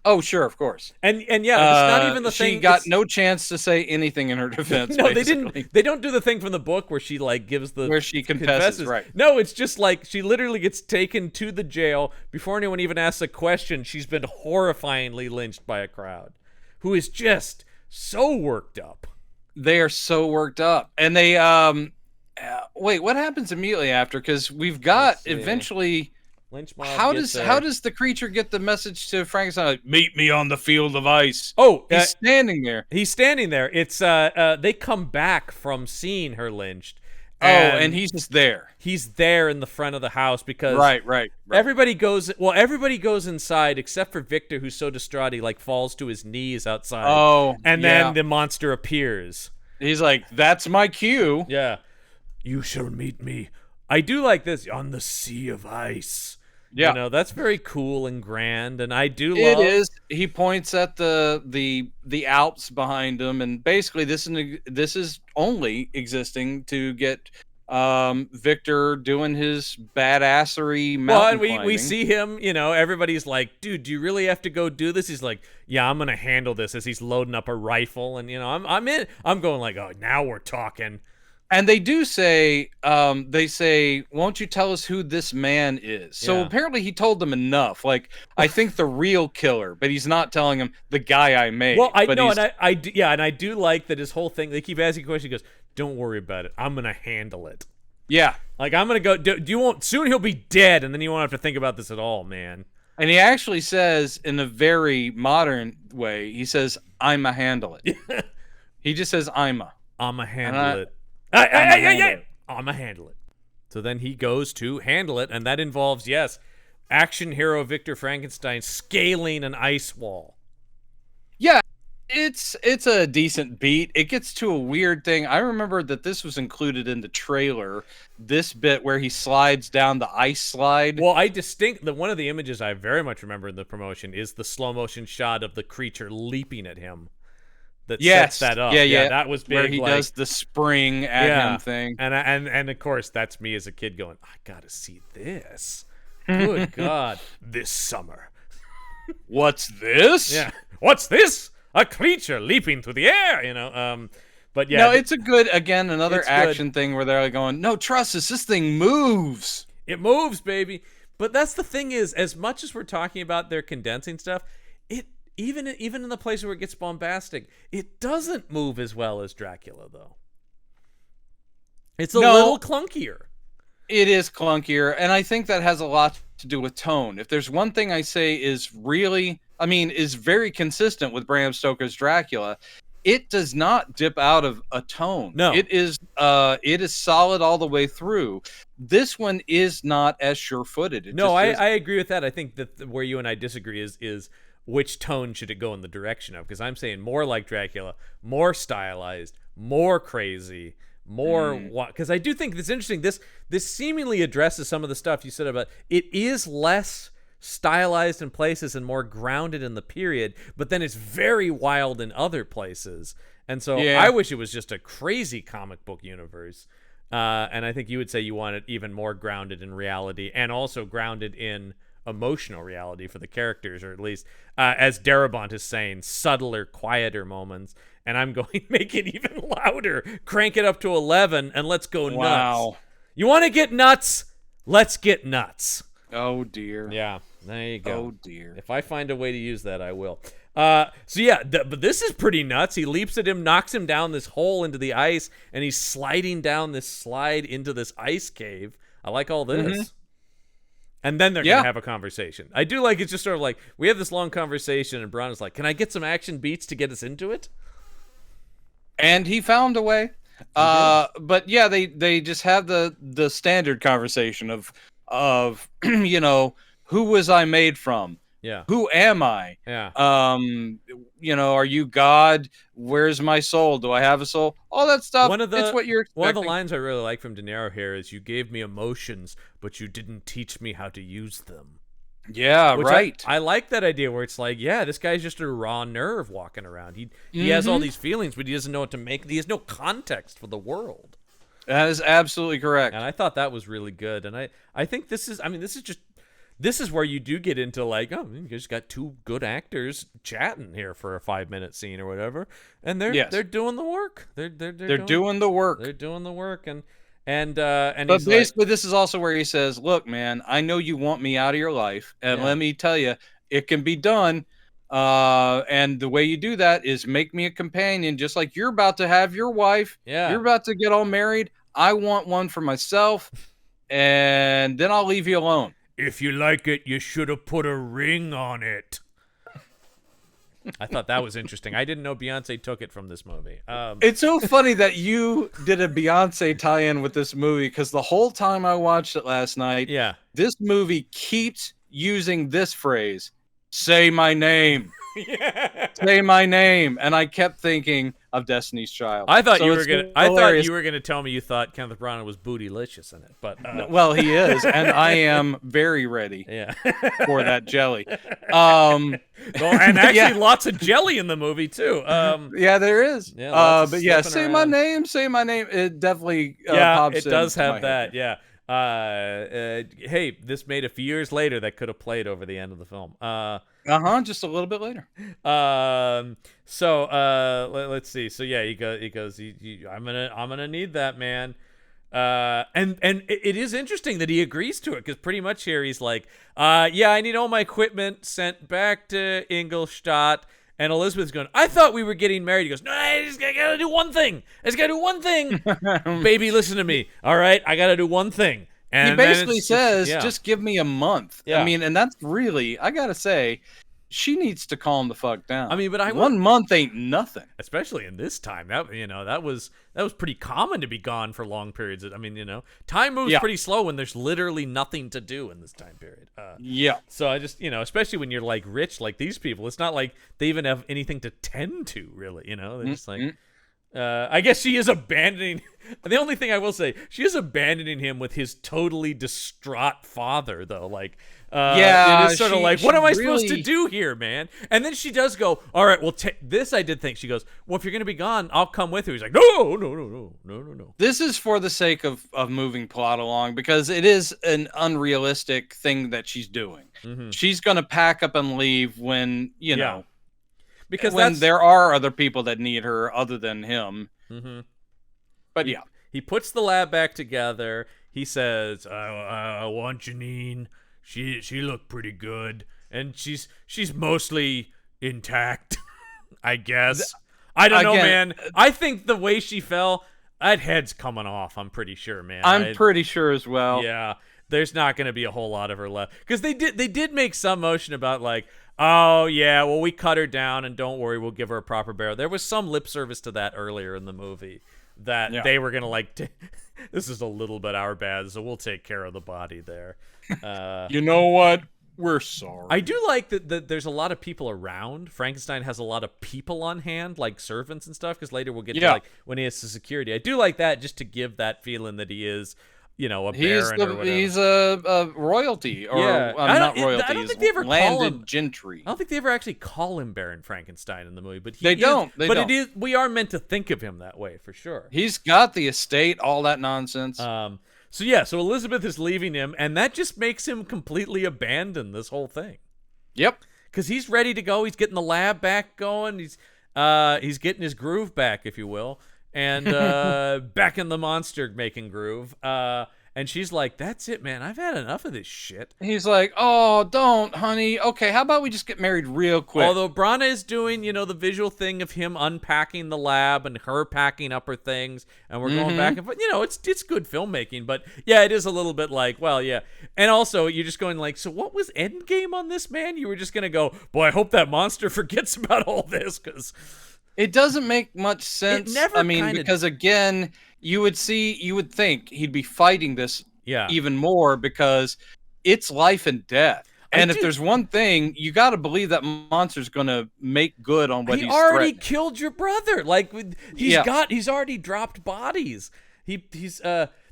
oh, sure, of course. And yeah, it's not even the thing. She got no chance to say anything in her defense. No, basically. they didn't. They don't do the thing from the book where she like gives the Where she confesses, right? No, it's just like she literally gets taken to the jail before anyone even asks a question. She's been horrifyingly lynched by a crowd, who is just so worked up. They are so worked up, and they wait. What happens immediately after? Because we've got eventually. Lynch mob How gets does the creature get the message to Frankenstein? Like, meet me on the field of ice. Oh, he's standing there. He's standing there. It's they come back from seeing her lynched. And he's just there. He's there in the front of the house because right. Everybody goes inside except for Victor, who's so distraught he like falls to his knees outside. Oh, and then the monster appears. He's like, "That's my cue." Yeah, you shall meet me. I do like this on the sea of ice. Yeah, that's very cool and grand, and I do it love. is. He points at the Alps behind him, and basically this is only existing to get Victor doing his badassery mountain climbing. climbing. We see him, everybody's like, dude, do you really have to go do this? He's like, yeah, I'm gonna handle this, as he's loading up a rifle, and I'm in. I'm going like, oh, now we're talking. And they do say, won't you tell us who this man is? So apparently he told them enough. Like, I think the real killer, but he's not telling him the guy I made. Well, I know, and I do like that his whole thing, they keep asking questions, he goes, don't worry about it. I'm going to handle it. Yeah. Like, I'm going to go, do you won't, soon he'll be dead, and then you won't have to think about this at all, man. And he actually says, in a very modern way, he says, I'ma handle it. He just says, I'ma handle it. I'ma handle it. So then he goes to handle it, and that involves, action hero Victor Frankenstein scaling an ice wall. Yeah, it's a decent beat. It gets to a weird thing. I remember that this was included in the trailer, this bit where he slides down the ice slide. Well, one of the images I very much remember in the promotion is the slow motion shot of the creature leaping at him. That sets that up. Yeah, that was big. Where he does the spring at him thing. And of course, that's me as a kid going, I gotta see this. Good God. This summer. What's this? Yeah. What's this? A creature leaping through the air, But yeah. No, it's a good, again, another action thing where they're like going, no, trust us, this thing moves. It moves, baby. But that's the thing is, as much as we're talking about their condensing stuff, even in the place where it gets bombastic, it doesn't move as well as Dracula, though. It's a little clunkier. It is clunkier, and I think that has a lot to do with tone. If there's one thing I say is very consistent with Bram Stoker's Dracula, it does not dip out of a tone. No. It is solid all the way through. This one is not as sure-footed. I agree with that. I think that where you and I disagree is which tone should it go in the direction of? Because I'm saying more like Dracula, more stylized, more crazy, more. Because I do think it's interesting. This seemingly addresses some of the stuff you said about it is less stylized in places and more grounded in the period, but then it's very wild in other places. And so I wish it was just a crazy comic book universe. And I think you would say you want it even more grounded in reality and also grounded in emotional reality for the characters, or at least, as Darabont is saying, subtler, quieter moments. And I'm going, make it even louder. Crank it up to 11 and let's go nuts. Wow. You want to get nuts? Let's get nuts. Oh, dear. Yeah, there you go. Oh, dear. If I find a way to use that, I will. But this is pretty nuts. He leaps at him, knocks him down this hole into the ice, and he's sliding down this slide into this ice cave. I like all this. Mm-hmm. And then they're going to have a conversation. I do like it's just sort of like, we have this long conversation, and Branagh is like, can I get some action beats to get us into it? And he found a way. But yeah, they just have the standard conversation of who was I made from? Yeah. Who am I? Yeah. Are you God? Where's my soul? Do I have a soul? All that stuff. It's what you're one of the expecting. lines I really like from De Niro here is, "You gave me emotions, but you didn't teach me how to use them." Yeah, Which right. I like that idea where it's like, yeah, this guy's just a raw nerve walking around. He has all Mm-hmm. these feelings, but he doesn't know what to make. He has no context for the world. That is absolutely correct. And I thought that was really good. And I think this is where you do get into like, oh, you just got two good actors chatting here for a 5-minute scene or whatever, and they're doing the work. They're doing the work. They're doing the work, and But he's basically, this is also where he says, "Look, man, I know you want me out of your life, and Yeah. let me tell you, it can be done. And the way you do that is make me a companion, just like you're about to have your wife. Yeah. You're about to get all married. I want one for myself, and then I'll leave you alone." If you like it, you should have put a ring on it. I thought that was interesting. I didn't know Beyonce took it from this movie. It's so funny that you did a Beyonce tie-in with this movie, because the whole time I watched it last night, Yeah. this movie keeps using this phrase, "Say my name." Yeah. Say my name, and I kept thinking of Destiny's Child. I thought So you were it's gonna. hilarious. Tell me you thought Kenneth Branagh was bootylicious in it, but Well, he is, and I am very ready yeah. for that jelly. Well, and actually, yeah. lots of jelly in the movie too. Yeah, there is. Yeah, lots of But yeah, slipping say around. my name. Say my name. It definitely Yeah, pops it does into my have that. head. Yeah. Hey, this made a few years later that could have played over the end of the film. Just a little bit later. Let's see. So yeah, he goes. I'm gonna need that, man. And it is interesting that he agrees to it, because pretty much here he's like, yeah, I need all my equipment sent back to Ingolstadt. And Elizabeth's going, I thought we were getting married. He goes, no, I gotta do one thing. I just gotta do one thing. Baby, listen to me. All right, I gotta do one thing. And He then basically it's says, yeah. just give me a month. Yeah. I mean, and that's really, I gotta say, she needs to calm the fuck down. I mean, but 1 month ain't nothing. especially in this time, that was pretty common to be gone for long periods. I mean, time moves pretty slow when there's literally nothing to do in this time period. Yeah. So I just, especially when you're like rich like these people, it's not like they even have anything to tend to, really. They're just like, I guess she is abandoning. The only thing I will say, she is abandoning him with his totally distraught father, though. Like, Yeah, it is sort of she- like, what she am I supposed to really- do here, man? And then she does go, all right, well, this I did think. She goes, well, if you're gonna be gone, I'll come with you. He's like, no. This is for the sake of moving plot along, because it is an unrealistic thing that she's doing. Mhm. She's going to pack up and leave when, Because when there are other people that need her other than him. Mhm. But yeah. He puts the lab back together. He says, I want Janine. She looked pretty good, and she's mostly intact, I guess. I don't know, again, man. I think the way she fell, that head's coming off. I'm pretty sure, man. I'm pretty sure as well. Yeah, there's not going to be a whole lot of her left, because they did make some motion about like, oh yeah, well, we cut her down, and don't worry, we'll give her a proper burial. There was some lip service to that earlier in the movie, that they were gonna like. This is a little bit our bad, so we'll take care of the body there. You know what? We're sorry. I do like that there's a lot of people around. Frankenstein has a lot of people on hand, like servants and stuff, because later we'll get to like when he has the security. I do like that, just to give that feeling that he is, a baron or whatever. He's a royalty, or not royalty. I don't he's think they ever call landed him gentry. I don't think they ever actually call him Baron Frankenstein in the movie, but They don't. It is. We are meant to think of him that way for sure. He's got the estate, all that nonsense. So Elizabeth is leaving him, and that just makes him completely abandon this whole thing. Yep. Because he's ready to go. He's getting the lab back going. He's getting his groove back, if you will, and back in the monster making groove. And she's like, that's it, man. I've had enough of this shit. He's like, oh, don't, honey. Okay, how about we just get married real quick? Although Branagh is doing, the visual thing of him unpacking the lab and her packing up her things, and we're going back and forth. It's good filmmaking, but yeah, it is a little bit like, well, yeah. And also, you're just going like, so what was Endgame on this, man? You were just going to go, boy, I hope that monster forgets about all this, because it doesn't make much sense. Because again, you would think he'd be fighting this even more, because it's life and death. And if there's one thing, you got to believe that monster's going to make good on what he's already threatening. killed your brother. Like he's already dropped bodies. He's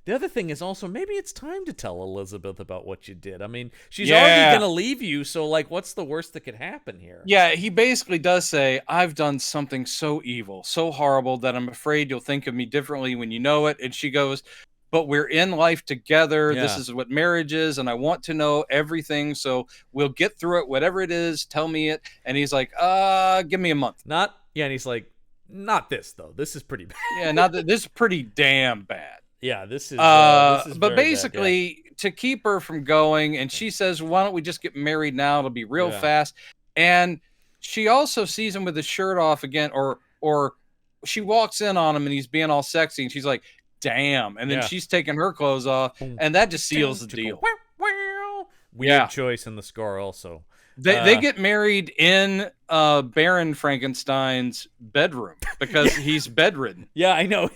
the other thing is also maybe it's time to tell Elizabeth about what you did. I mean, she's already going to leave you, so like what's the worst that could happen here? Yeah, he basically does say, I've done something so evil, so horrible that I'm afraid you'll think of me differently when you know it. And she goes, but we're in life together. Yeah. This is what marriage is, and I want to know everything, so we'll get through it, whatever it is, tell me it. And he's like, give me a month. And he's like, not this though. This is pretty bad. Yeah, not that this is pretty damn bad. Yeah, this is but basically bad, to keep her from going, and she says, why don't we just get married now? It'll be real fast. And she also sees him with his shirt off again, or she walks in on him and he's being all sexy, and she's like, damn. And then she's taking her clothes off, and that just seals the deal. Weird choice in the score also. They get married in Baron Frankenstein's bedroom because he's bedridden. Yeah, I know.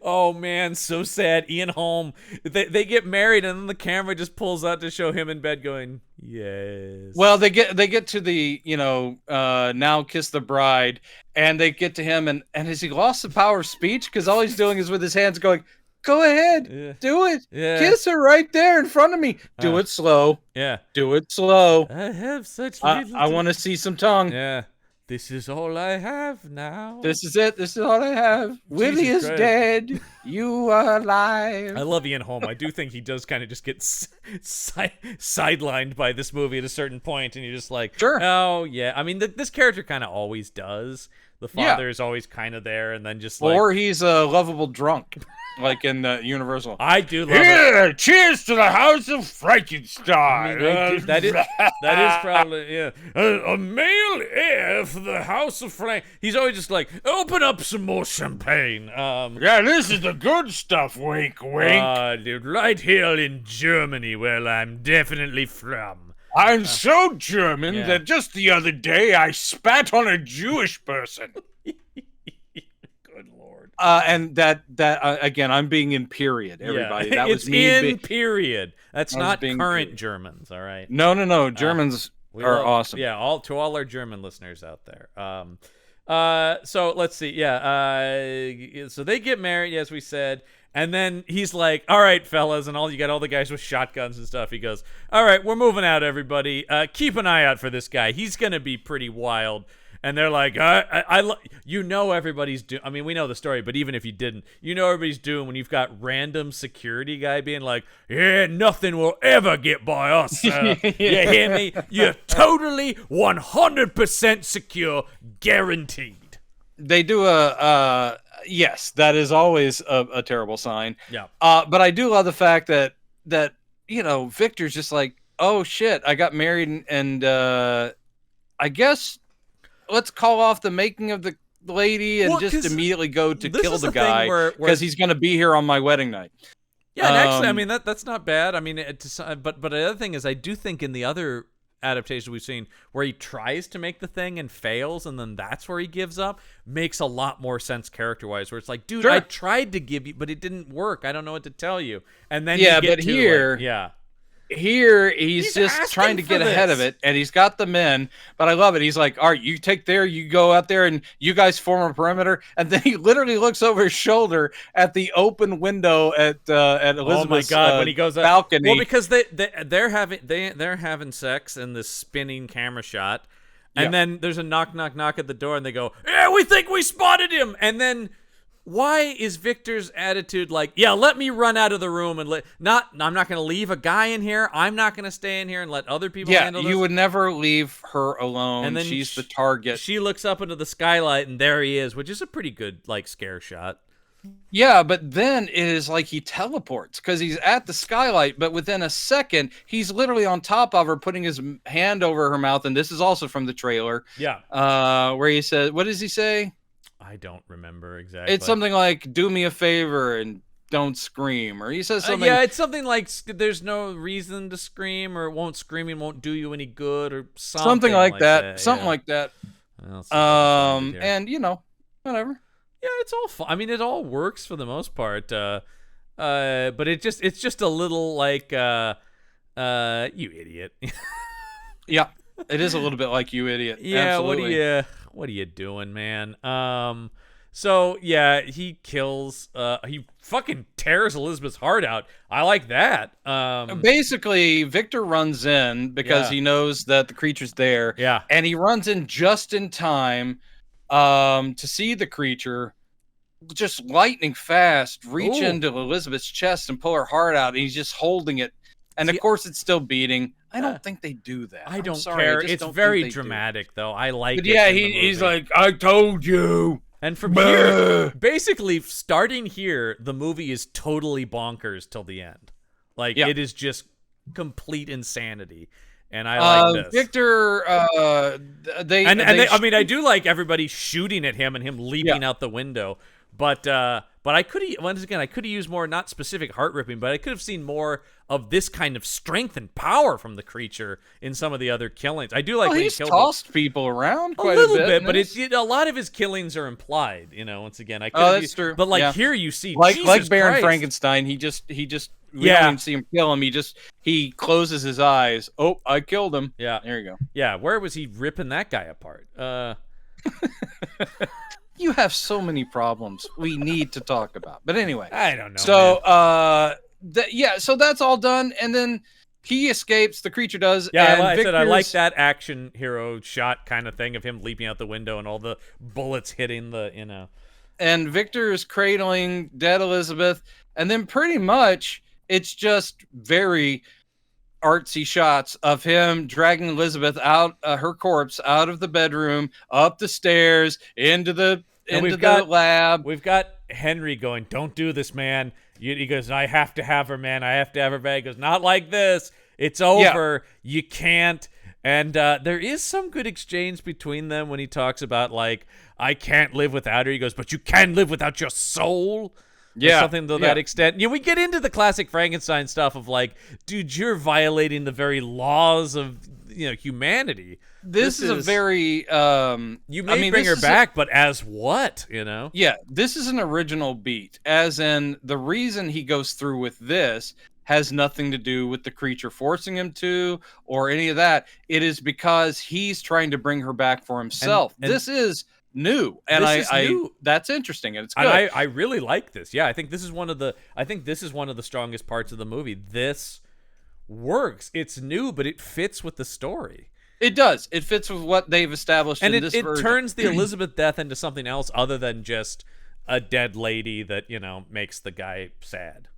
Oh man, so sad. Ian Holm. They get married, and then the camera just pulls out to show him in bed going, yes. Well, they get to the now kiss the bride, and they get to him, and has he lost the power of speech? Because all he's doing is with his hands going, go ahead, do it. Kiss her right there in front of me. Do it slow. Yeah. Do it slow. I have such little I want to see some tongue. Yeah. This is all I have now. This is it. This is all I have. Willie is dead. You are alive. I love Ian Holm. I do think he does kind of just get sidelined by this movie at a certain point, and you're just like, sure. Oh, yeah. I mean, this character kind of always does. The father is always kind of there, and then just like... Or he's a lovable drunk, like in Universal. I do love it. Cheers to the House of Frankenstein. I mean, that is probably, yeah. A male heir for the House of Frank. He's always just like, open up some more champagne. Yeah, this is the good stuff, wink, wink. Dude, right here in Germany, where I'm definitely from. I'm so German that just the other day I spat on a Jewish person. Good Lord. And that again, I'm being in period, everybody. That was me in period. That's not current period. Germans, all right? No. Germans are awesome. Yeah, to all our German listeners out there. So let's see. Yeah. So they get married, as we said. And then he's like, all right, fellas, and you got all the guys with shotguns and stuff. He goes, all right, we're moving out, everybody. Keep an eye out for this guy. He's going to be pretty wild. And they're like, everybody's doing. I mean, we know the story, but even if you didn't, everybody's doing when you've got random security guy being like, yeah, nothing will ever get by us. You hear me? You're totally 100% secure, guaranteed. They do yes, that is always a terrible sign. Yeah. But I do love the fact that Victor's just like, oh shit, I got married, and I guess let's call off the making of the lady and just immediately go to kill the guy because he's going to be here on my wedding night. Yeah, and actually, I mean that's not bad. I mean, but the other thing is, I do think in the other adaptations we've seen where he tries to make the thing and fails, and then that's where he gives up, makes a lot more sense character-wise, where it's like, dude, I tried to give you, but it didn't work. I don't know what to tell you. And then here he's just trying to get ahead of it, and he's got the men, but I love it. He's like, all right, you take there, you go out there, and you guys form a perimeter. And then he literally looks over his shoulder at the open window at Elizabeth's when he goes balcony. Well, because they're having sex in this spinning camera shot, and then there's a knock at the door, and they go, yeah, we think we spotted him. And then why is Victor's attitude like, yeah, let me run out of the room and I'm not going to leave a guy in here. I'm not going to stay in here and let other people handle this. You would never leave her alone. And then she's the target. She looks up into the skylight, and there he is, which is a pretty good scare shot. Yeah, but then it is like he teleports because he's at the skylight, but within a second, he's literally on top of her, putting his hand over her mouth. And this is also from the trailer. Yeah. Where he says, what does he say? I don't remember exactly. It's something like, do me a favor and don't scream. Or he says something. Yeah, it's something like, there's no reason to scream, or screaming won't do you any good, or something like that. Something like that. Well, and, whatever. Yeah, it's all fun. I mean, it all works for the most part. But it's just a little like, you idiot. Yeah, it is a little bit like You Idiot. Yeah, Absolutely. what are you doing, man? So yeah, he kills he fucking tears Elizabeth's heart out. I like that. Basically, Victor runs in because Yeah. he knows that the creature's there, Yeah. and he runs in just in time to see the creature just lightning fast reach Ooh. into Elizabeth's chest and pull her heart out, and he's just holding it. And of See, course, it's still beating. I uh, don't think they do that. I I'm don't sorry, I care. just It's don't think very they do. dramatic though. I like But it yeah, in the movie. he's like, "I told you." And from here, basically starting here, the movie is totally bonkers till the end. Like Yeah. it is just complete insanity. And I like this. Victor, they I mean, I do like everybody shooting at him and him leaping out the window. But I could have, once again, I could have used more, not specific heart ripping, but I could have seen more of this kind of strength and power from the creature in some of the other killings. I do like when he's he killed tossed people around a quite little a bit, but it's a lot of his killings are implied. You know, once again, I could. Oh, that's true. But like Yeah. here, you see, like Jesus Baron Christ. Frankenstein. He just we don't even see him kill him. He closes his eyes. Oh, I killed him. Yeah, There you go. Yeah, where was he ripping that guy apart? You have so many problems we need to talk about. But anyway, I don't know. so so that's all done, and then he escapes. The creature does. Yeah, and I said I like Victor's- that action hero shot kind of thing of him leaping out the window and all the bullets hitting the, you know. And Victor is cradling dead Elizabeth, and then pretty much it's just very artsy shots of him dragging Elizabeth out, her corpse out of the bedroom, up the stairs, into the lab. We've got Henry going, "Don't do this, man." He goes, "I have to have her, man. I have to have her back." He goes, "Not like this. It's over. You can't." And there is some good exchange between them when he talks about, like, "I can't live without her." He goes, "But you can live without your soul." Or something to that extent. We get into the classic Frankenstein stuff of like, dude, you're violating the very laws of, humanity. This is a very you may bring her back, but as what, Yeah, this is an original beat, as in the reason he goes through with this has nothing to do with the creature forcing him to or any of that. It is because he's trying to bring her back for himself. And this is new, and new. That's interesting, and it's good. And I really like this. Yeah, I think this is one of the strongest parts of the movie. This works. It's new, but it fits with the story. It does. It fits with what they've established and in this version. It turns the Elizabeth death into something else other than just a dead lady that, makes the guy sad.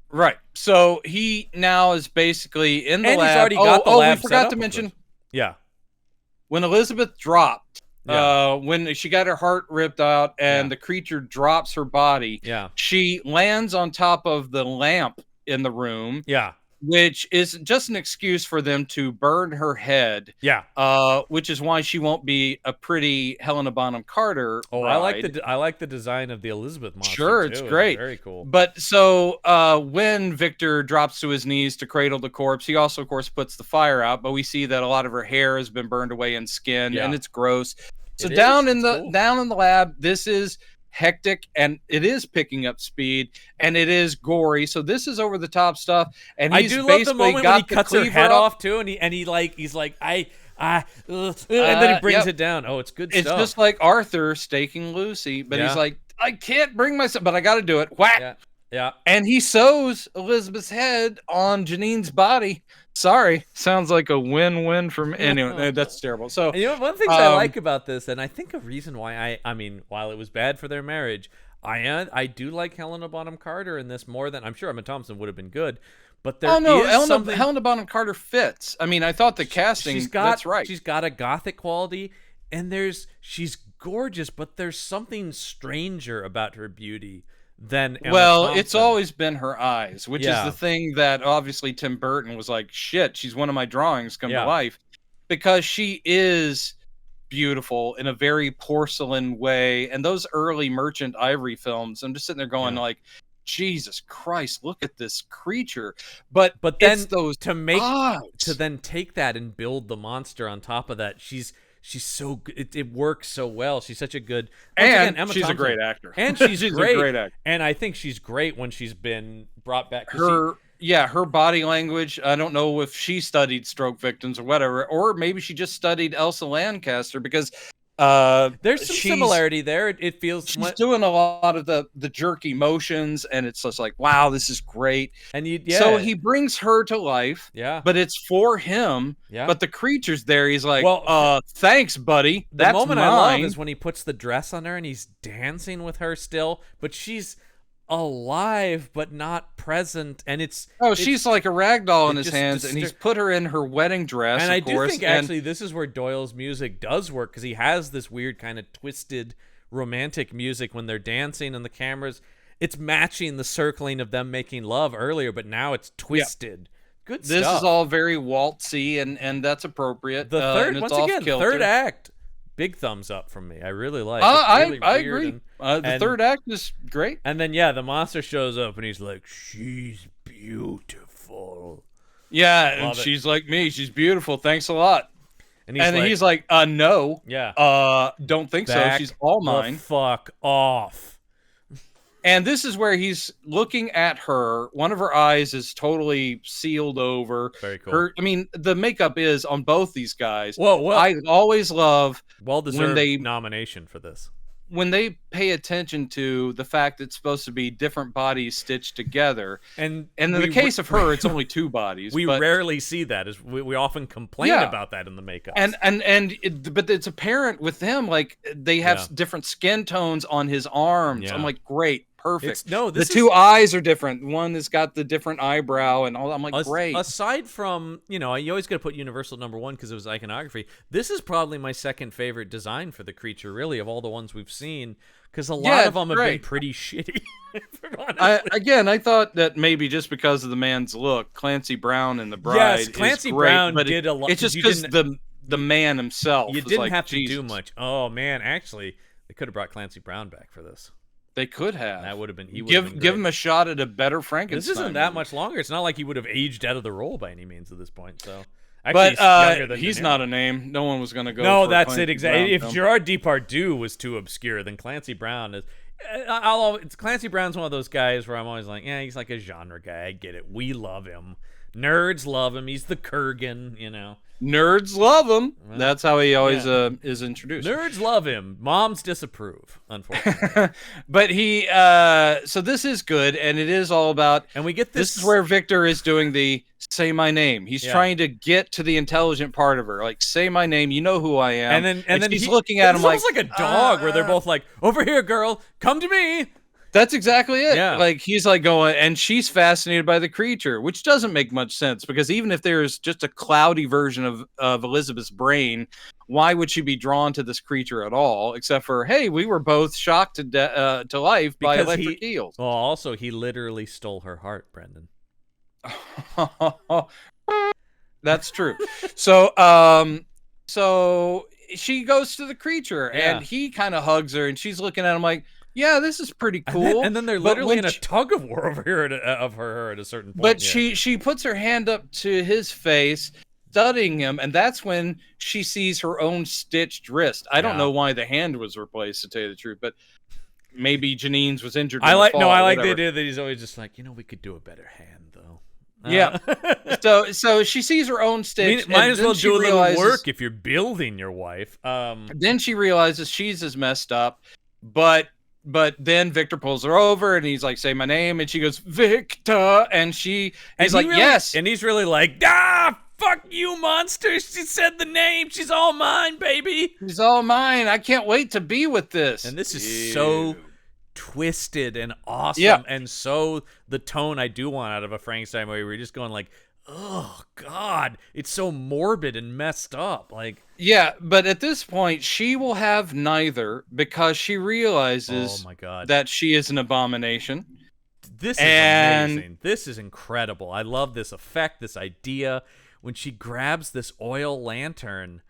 Right. So he now is basically in the lab. He's already got the lab we forgot set to up mention. Yeah. When Elizabeth dropped, when she got her heart ripped out and the creature drops her body, she lands on top of the lamp in the room. Yeah. Which is just an excuse for them to burn her head. Yeah. Which is why she won't be a pretty Helena Bonham Carter. Oh, ride. I like the design of the Elizabeth monster. Sure, too. it's great. It's very cool. But so when Victor drops to his knees to cradle the corpse, he also, of course, puts the fire out. But we see that a lot of her hair has been burned away in skin, and it's gross. So down in the lab, this is hectic, and it is picking up speed, and it is gory. So this is over the top stuff. And I do love the moment when he cuts her head off too, and he's like and then he brings it down. Oh, it's good stuff. It's just like Arthur staking Lucy, but he's like, I can't bring myself, but I got to do it. Whack. Yeah. And he sews Elizabeth's head on Janine's body. Sorry, sounds like a win-win for me. Anyway, that's terrible. So one thing I like about this, and I think a reason why I mean, while it was bad for their marriage, I do like Helena Bonham Carter in this more than I'm sure Emma Thompson would have been good. But there Helena Bonham Carter fits. I mean, I thought the casting. That's right. She's got a gothic quality, and she's gorgeous, but there's something stranger about her beauty than Emma Thompson. It's always been her eyes, which is the thing that obviously Tim Burton was like, shit, she's one of my drawings come to life, because she is beautiful in a very porcelain way. And those early Merchant Ivory films, I'm just sitting there going like, Jesus Christ, look at this creature. But then those to then take that and build the monster on top of that, she's so good. It works so well. She's such a good, Emma Thompson, a great actor, and she's great. A great actor. And I think she's great when she's been brought back. Her yeah, her body language. I don't know if she studied stroke victims or whatever, or maybe she just studied Elsa Lancaster because There's some she's similarity there. It feels she's doing a lot of the jerky motions, and it's just like, wow, this is great. and you So yeah he brings her to life, yeah but it's for him. yeah. But the creature's there. He's like, Well, thanks, buddy. the That's moment mine. I love is when he puts the dress on her and he's dancing with her still, but she's alive but not present, and she's like a rag doll in it his hands, and he's put her in her wedding dress. and of I course, do think actually this is where Doyle's music does work, because he has this weird kind of twisted romantic music when they're dancing and the cameras, it's matching the circling of them making love earlier, but now it's twisted. Good this stuff. is all very waltzy, and that's appropriate. The third, and it's once off again, kilter. third act, big thumbs up from me. I really like. I It's really weird agree. The third act is great. and then yeah, the monster shows up and he's like, "She's beautiful." Yeah, and Love it. she's like me. She's beautiful. Thanks a lot. And He's like, no. yeah, Don't think so. back She's all the mine. fuck off. And this is where he's looking at her. One of her eyes is totally sealed over. Very cool. I mean, the makeup is on both these guys. Well, I always love well-deserved nomination for this. when they pay attention to the fact it's supposed to be different bodies stitched together. And in the case of her, it's only two bodies. We but, rarely see that. As we often complain about that in the makeup. But it's apparent with them, like they have different skin tones on his arms. Yeah. I'm like, great. Perfect. The two eyes are different. One has got the different eyebrow and all. I'm like, great. Aside from, you always got to put Universal #1 because it was iconography. This is probably my second favorite design for the creature, really, of all the ones we've seen, because a lot of them have been pretty shitty. I thought that maybe just because of the man's look, Clancy Brown and the Bride. Yes, Clancy is great, Brown but did a lot. It's just because the man himself. You didn't like, have to Jesus. do much. Oh man, actually, they could have brought Clancy Brown back for this. They could have. That would have been. Give him a shot at a better Frankenstein. This isn't that much longer. It's not like he would have aged out of the role by any means at this point. So, but he's not a name. No one was going to go. No, for that's Clancy it exactly. If Brown Gerard Depardieu was too obscure, then Clancy Brown is. Clancy Brown's one of those guys where I'm always like, yeah, he's like a genre guy. I get it. We love him. Nerds love him. He's the Kurgan, Nerds love him. Well, that's how he always is introduced. Nerds love him. Moms disapprove, unfortunately. But so this is good, and it is all about. And we get this. This is where Victor is doing the say my name. He's trying to get to the intelligent part of her, like say my name. You know who I am. And then he's looking at him like almost like a dog, where they're both like, "Over here, girl, come to me." That's exactly it. Yeah. Like he's like going, and she's fascinated by the creature, which doesn't make much sense because even if there's just a cloudy version of Elizabeth's brain, why would she be drawn to this creature at all? Except for, hey, we were both shocked to life by electric eels. Well, also he literally stole her heart, Brendan. That's true. So she goes to the creature and he kind of hugs her, and she's looking at him like, yeah, this is pretty cool. And then they're literally in a tug of war over here of her at a certain point. But she puts her hand up to his face, studying him, and that's when she sees her own stitched wrist. I don't know why the hand was replaced, to tell you the truth, but maybe Janine's was injured. I like the idea that he's always just like, we could do a better hand though. Yeah. So she sees her own stitch. Might as well do a little work if you're building your wife. Then she realizes she's as messed up, but then Victor pulls her over and he's like, say my name. And she goes, Victor. And he's like, yes. And he's really like, fuck you, monster. She said the name. She's all mine, baby. She's all mine. I can't wait to be with this. And this is so twisted and awesome. And so the tone I do want out of a Frankenstein movie, where you're just going like, oh God, it's so morbid and messed up. Like, yeah, but at this point, she will have neither because she realizes that she is an abomination. This is amazing. This is incredible. I love this effect, this idea. When she grabs this oil lantern,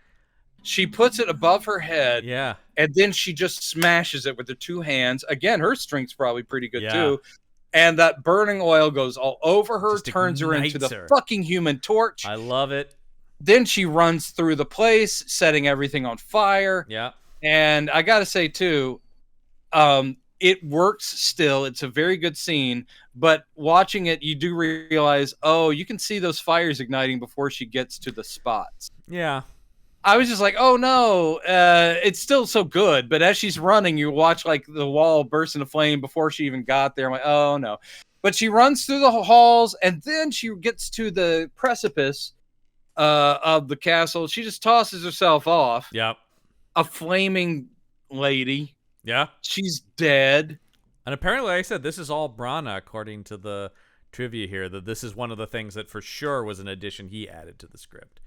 she puts it above her head. Yeah. And then she just smashes it with her two hands. Again, her strength's probably pretty good too. And that burning oil goes all over her, turns her into the fucking Human Torch. I love it. Then she runs through the place, setting everything on fire. Yeah. And I got to say, too, it works still. It's a very good scene, but watching it, you do realize, oh, you can see those fires igniting before she gets to the spots. Yeah. I was just like, oh no, it's still so good. But as she's running, you watch like the wall burst into flame before she even got there. I'm like, oh no. But she runs through the halls, and then she gets to the precipice of the castle. She just tosses herself off. Yep. A flaming lady. Yeah. She's dead. And apparently, like I said, this is all Branagh, according to the trivia here, that this is one of the things that for sure was an addition he added to the script.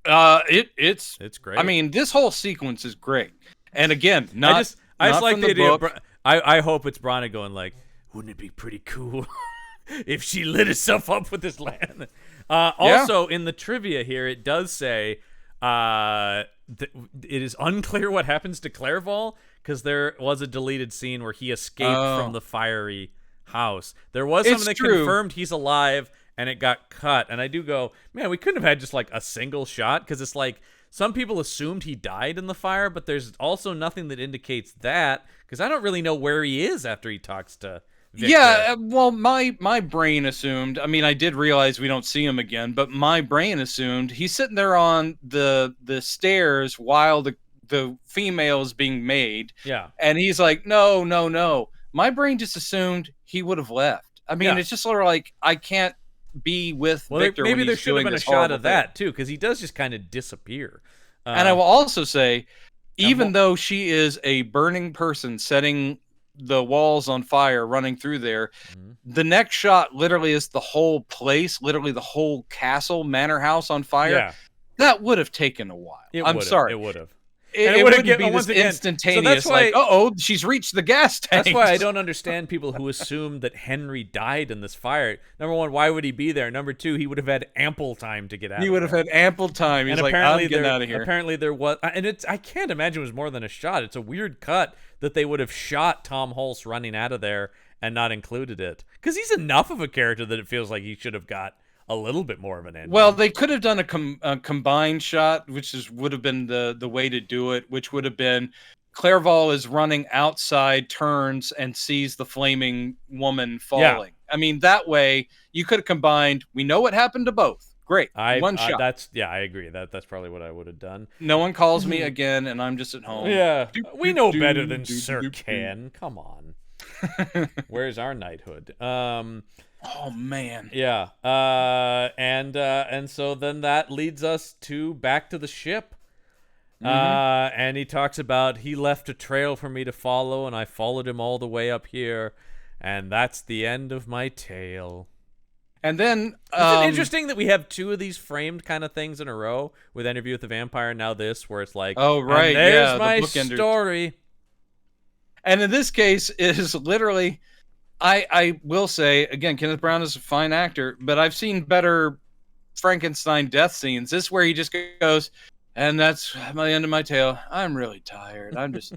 It's great. I mean, this whole sequence is great. And again, I just like from the idea. book. I hope it's Branagh going like, wouldn't it be pretty cool if she lit herself up with this land? Also, in the trivia here, it does say it is unclear what happens to Clerval, because there was a deleted scene where he escaped from the fiery house. There was something that confirmed he's alive, and it got cut. And I do go, man, we couldn't have had just like a single shot, because it's like some people assumed he died in the fire, but there's also nothing that indicates that, because I don't really know where he is after he talks to Victor. Yeah, well, my brain assumed, I mean, I did realize we don't see him again, but my brain assumed he's sitting there on the stairs while the female is being made. Yeah. And he's like, no. My brain just assumed he would have left. I mean, it's just sort of like, I can't be with Victor. Maybe when there he's should have doing been a this shot horrible of thing. that, too, because he does just kind of disappear. And I will also say, even though she is a burning person setting the walls on fire, running through there, the next shot literally is the whole place, literally the whole castle, manor house on fire. Yeah. That would have taken a while. I'm sorry. It would have. It wouldn't be this instantaneous, so that's why, like, she's reached the gas tank. That's why I don't understand people who assume that Henry died in this fire. Number one, why would he be there? Number two, he would have had ample time to get out. He would have had ample time. He's like, I'm getting out of here. Apparently there was, and I can't imagine it was more than a shot. It's a weird cut that they would have shot Tom Hulse running out of there and not included it, because he's enough of a character that it feels like he should have got a little bit more of an ending. Well, they could have done a combined shot, which would have been the way to do it, which would have been Clerval is running outside, turns, and sees the flaming woman falling. Yeah. I mean, that way you could have combined. We know what happened to both. Great. One shot. I agree. That's probably what I would have done. No one calls me again, and I'm just at home. Yeah. We know better than Sir Ken. Come on. Where's our knighthood? Oh man. Yeah. And so then that leads us back to the ship. And he talks about he left a trail for me to follow, and I followed him all the way up here, and that's the end of my tale. And then isn't it interesting that we have two of these framed kind of things in a row, with Interview with the Vampire, and now this, where it's like, oh right, and there's yeah, my story. And in this case, it is literally, I will say, again, Kenneth Branagh is a fine actor, but I've seen better Frankenstein death scenes. This is where he just goes, and that's the end of my tale. I'm really tired. I'm just...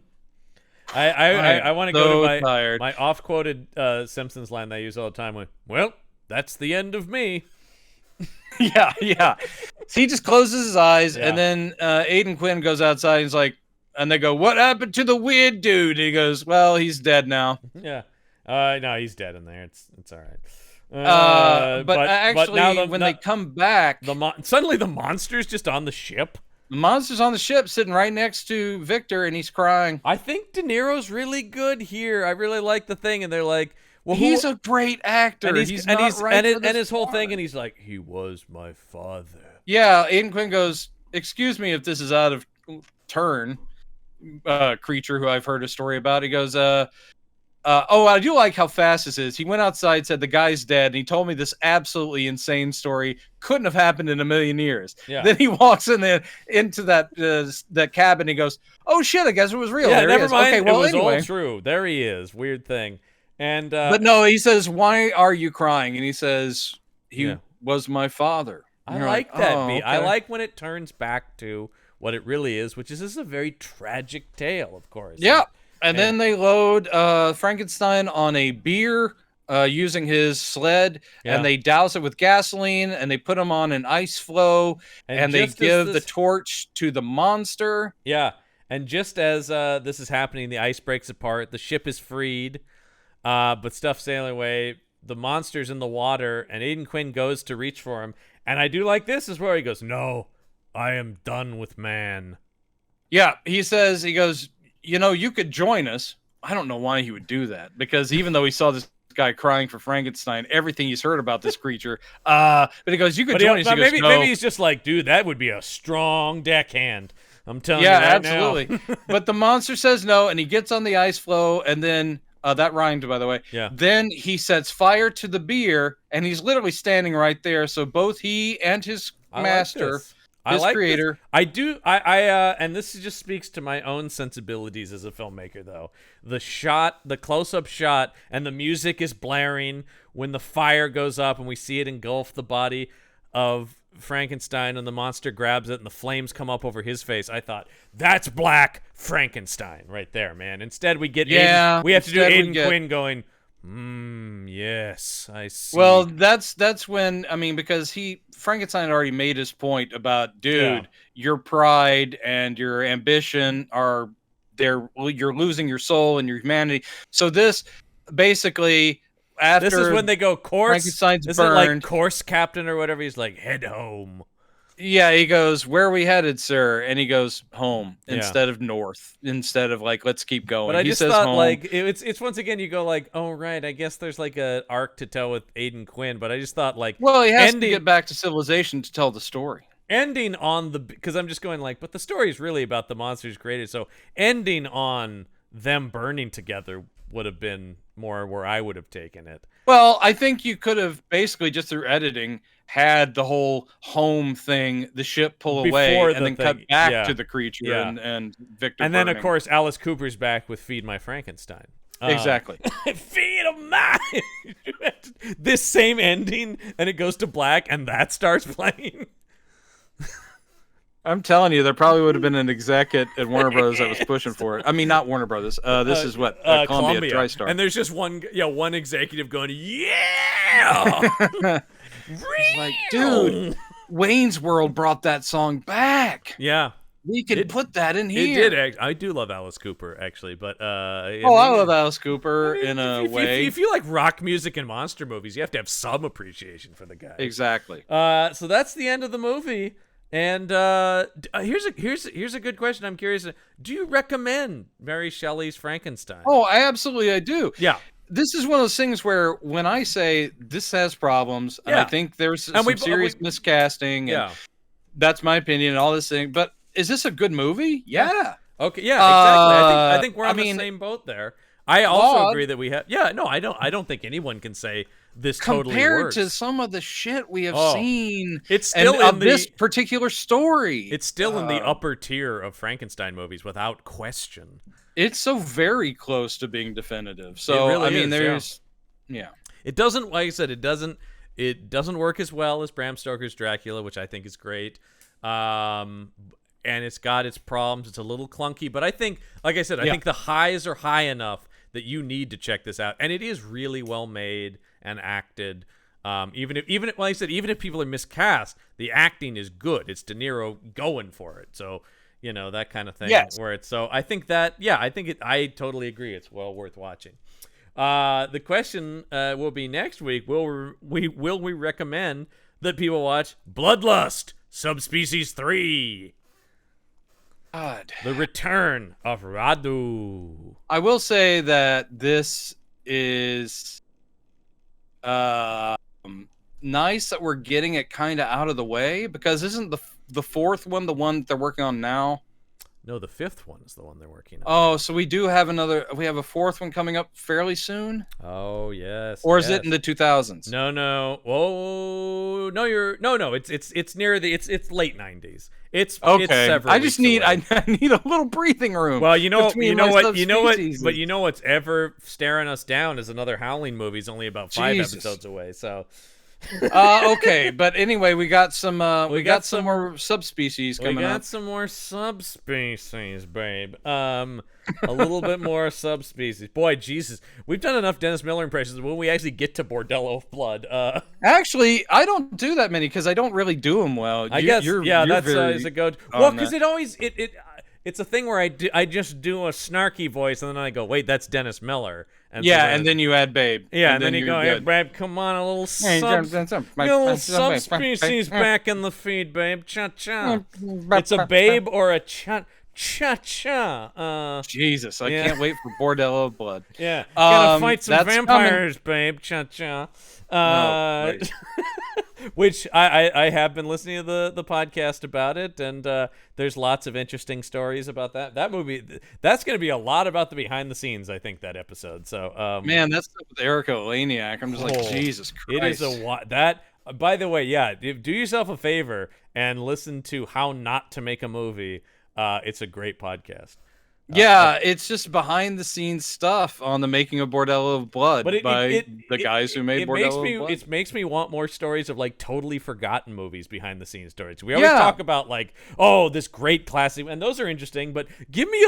I want to go to tired. my off-quoted Simpsons line that I use all the time. Well, that's the end of me. Yeah. So he just closes his eyes, and then Aidan Quinn goes outside, and he's like, and they go, what happened to the weird dude? And he goes, well, he's dead now. Yeah. No, he's dead in there. It's all right. But actually, when they come back, suddenly the monster's just on the ship. The monster's on the ship, sitting right next to Victor, and he's crying. I think De Niro's really good here. I really like the thing, and they're like, well, he's a great actor. And his whole thing, and he's like, he was my father. Yeah, Aidan Quinn goes, excuse me if this is out of turn, creature who I've heard a story about. He goes, I do like how fast this is. He went outside, said the guy's dead, and he told me this absolutely insane story. Couldn't have happened in a million years. Yeah. Then he walks into that cabin. He goes, "Oh shit! I guess it was real." Yeah, there never mind. Okay, well, it was anyway. all true. There he is. Weird thing. And but no, he says, "Why are you crying?" And he says, "He was my father." I like that beat. Okay. I like when it turns back to what it really is, which is this is a very tragic tale, of course. Yeah. And then they load Frankenstein on a beer using his sled, and they douse it with gasoline, and they put him on an ice flow, and they give the torch to the monster. Yeah. And just as this is happening, the ice breaks apart. The ship is freed, but stuff's sailing away. The monster's in the water, and Aidan Quinn goes to reach for him. And I do like this is where he goes, "No, I am done with man." Yeah, he goes, you could join us. I don't know why he would do that, because even though he saw this guy crying for Frankenstein, everything he's heard about this creature, but he goes, you could join us. He goes, no. Maybe he's just like, dude, that would be a strong deckhand. I'm telling you right absolutely. Now. But the monster says no, and he gets on the ice floe, and then that rhymed, by the way. Yeah. Then he sets fire to the beer, and he's literally standing right there. So both he and his master, his creator. This. I do. And this just speaks to my own sensibilities as a filmmaker, though. The close-up shot, and the music is blaring when the fire goes up, and we see it engulf the body of Frankenstein, and the monster grabs it, and the flames come up over his face. I thought, that's Black Frankenstein right there, man. Instead, we get we have to do Aidan Quinn going, yes, I see. Well, that's when, because Frankenstein already made his point about, dude, your pride and your ambition you're losing your soul and your humanity. So this basically, after this is when they go course. Frankenstein's is burned. It like course captain or whatever? He's like, head home. Yeah, he goes, where are we headed, sir? And he goes, home, instead of north, instead of like, let's keep going. But I he just says thought home. like it's once again you go like, oh right, I guess there's like a arc to tell with Aidan Quinn, but I just thought like, well, he has to get back to civilization to tell the story. Ending on because I'm just going like, but the story is really about the monsters created, so ending on them burning together would have been more where I would have taken it. Well, I think you could have basically just through editing had the whole home thing, the ship pull away, and then cut back to the creature and Victor. And then of course Alice Cooper's back with "Feed My Frankenstein." Exactly. Feed him my. This same ending, and it goes to black, and that starts playing. I'm telling you, there probably would have been an exec at Warner Brothers that was pushing for it. I mean, not Warner Brothers. This is what Columbia TriStar. And there's just one executive going, yeah. It's like, dude, Wayne's World brought that song back. Yeah, we can put that in here. It did. I do love Alice Cooper, actually, but I love Alice Cooper in a way. If you like rock music and monster movies, you have to have some appreciation for the guy. Exactly. So that's the end of the movie. And here's a good question. I'm curious. Do you recommend Mary Shelley's Frankenstein? Oh, I do. Yeah. This is one of those things where when I say this has problems, and I think there's some serious miscasting, and that's my opinion and all this thing. But is this a good movie? Yeah. Okay. Yeah. Exactly. I think we're on the same boat there. I also agree that we have. Yeah. No, I don't think anyone can say this totally works. Compared to some of the shit we have seen, it's still in this particular story. It's still in the upper tier of Frankenstein movies without question. It's so very close to being definitive. So really there's It doesn't, like I said, it doesn't work as well as Bram Stoker's Dracula, which I think is great. And it's got its problems. It's a little clunky, but I think, like I said, I think the highs are high enough that you need to check this out. And it is really well made and acted. Even if people are miscast, the acting is good. It's De Niro going for it. So, that kind of thing. Yes. Where it's so I think I totally agree. It's well worth watching. The question will be next week. Will we recommend that people watch Bloodlust Subspecies 3? God. The Return of Radu. I will say that this is nice that we're getting it kind of out of the way, because isn't the fourth one the one they're working on now? No, the fifth one is the one they're working on. Oh, so we have a fourth one coming up fairly soon? Oh, yes. Or is it in the 2000s? No. Oh, no, it's near it's late 90s. It's several I just need away. I need a little breathing room. Well, you know what ever staring us down is another Howling movie. It's only about 5 episodes away, so okay, but anyway, we got some more subspecies coming up. We got some more subspecies, babe. A little bit more subspecies. Boy, Jesus, we've done enough Dennis Miller impressions. When we actually get to Bordello of Blood, actually, I don't do that many because I don't really do them well. I guess that's a good. Well, because it always it's a thing where I just do a snarky voice and then I go, wait, that's Dennis Miller. And yeah, and then you add Babe. Yeah, and then you go, hey, Babe, come on, a little subspecies back in the feed, babe. Cha-cha. It's a babe or a cha-cha. Jesus, I can't wait for Bordello of Blood. Yeah, gotta fight some vampires, coming. babe. Cha-cha. Right. Which I have been listening to the podcast about it, and there's lots of interesting stories about that movie. That's going to be a lot about the behind the scenes, I think, that episode. So man, that's with Erica Laniak. I'm just like, Jesus Christ. It is that. By the way, yeah, do yourself a favor and listen to How Not to Make a Movie. It's a great podcast. Yeah, it's just behind the scenes stuff on the making of Bordello of Blood by the guys who made Bordello of Blood. It makes me want more stories of like totally forgotten movies behind the scenes stories. We always talk about like, oh, this great classic, and those are interesting, but give me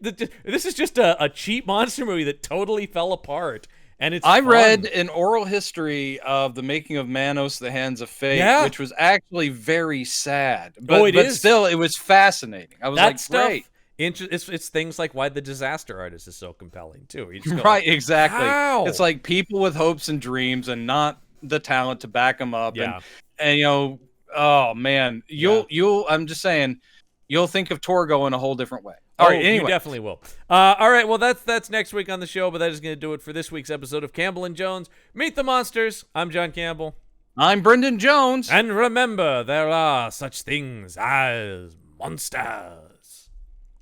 this is just a cheap monster movie that totally fell apart. And it's I read an oral history of the making of Manos, the Hands of Fate, which was actually very sad. But still, it was fascinating. I was like, great. It's things like why The Disaster Artist is so compelling too. Right, exactly. How? It's like people with hopes and dreams and not the talent to back them up. Yeah. And you know, oh man, I'm just saying, you'll think of Torgo in a whole different way. All right, anyway. You definitely will. All right, well, that's next week on the show, but that is going to do it for this week's episode of Campbell and Jones Meet the Monsters. I'm John Campbell. I'm Brendan Jones. And remember, there are such things as monsters.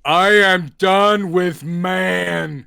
I am done with man.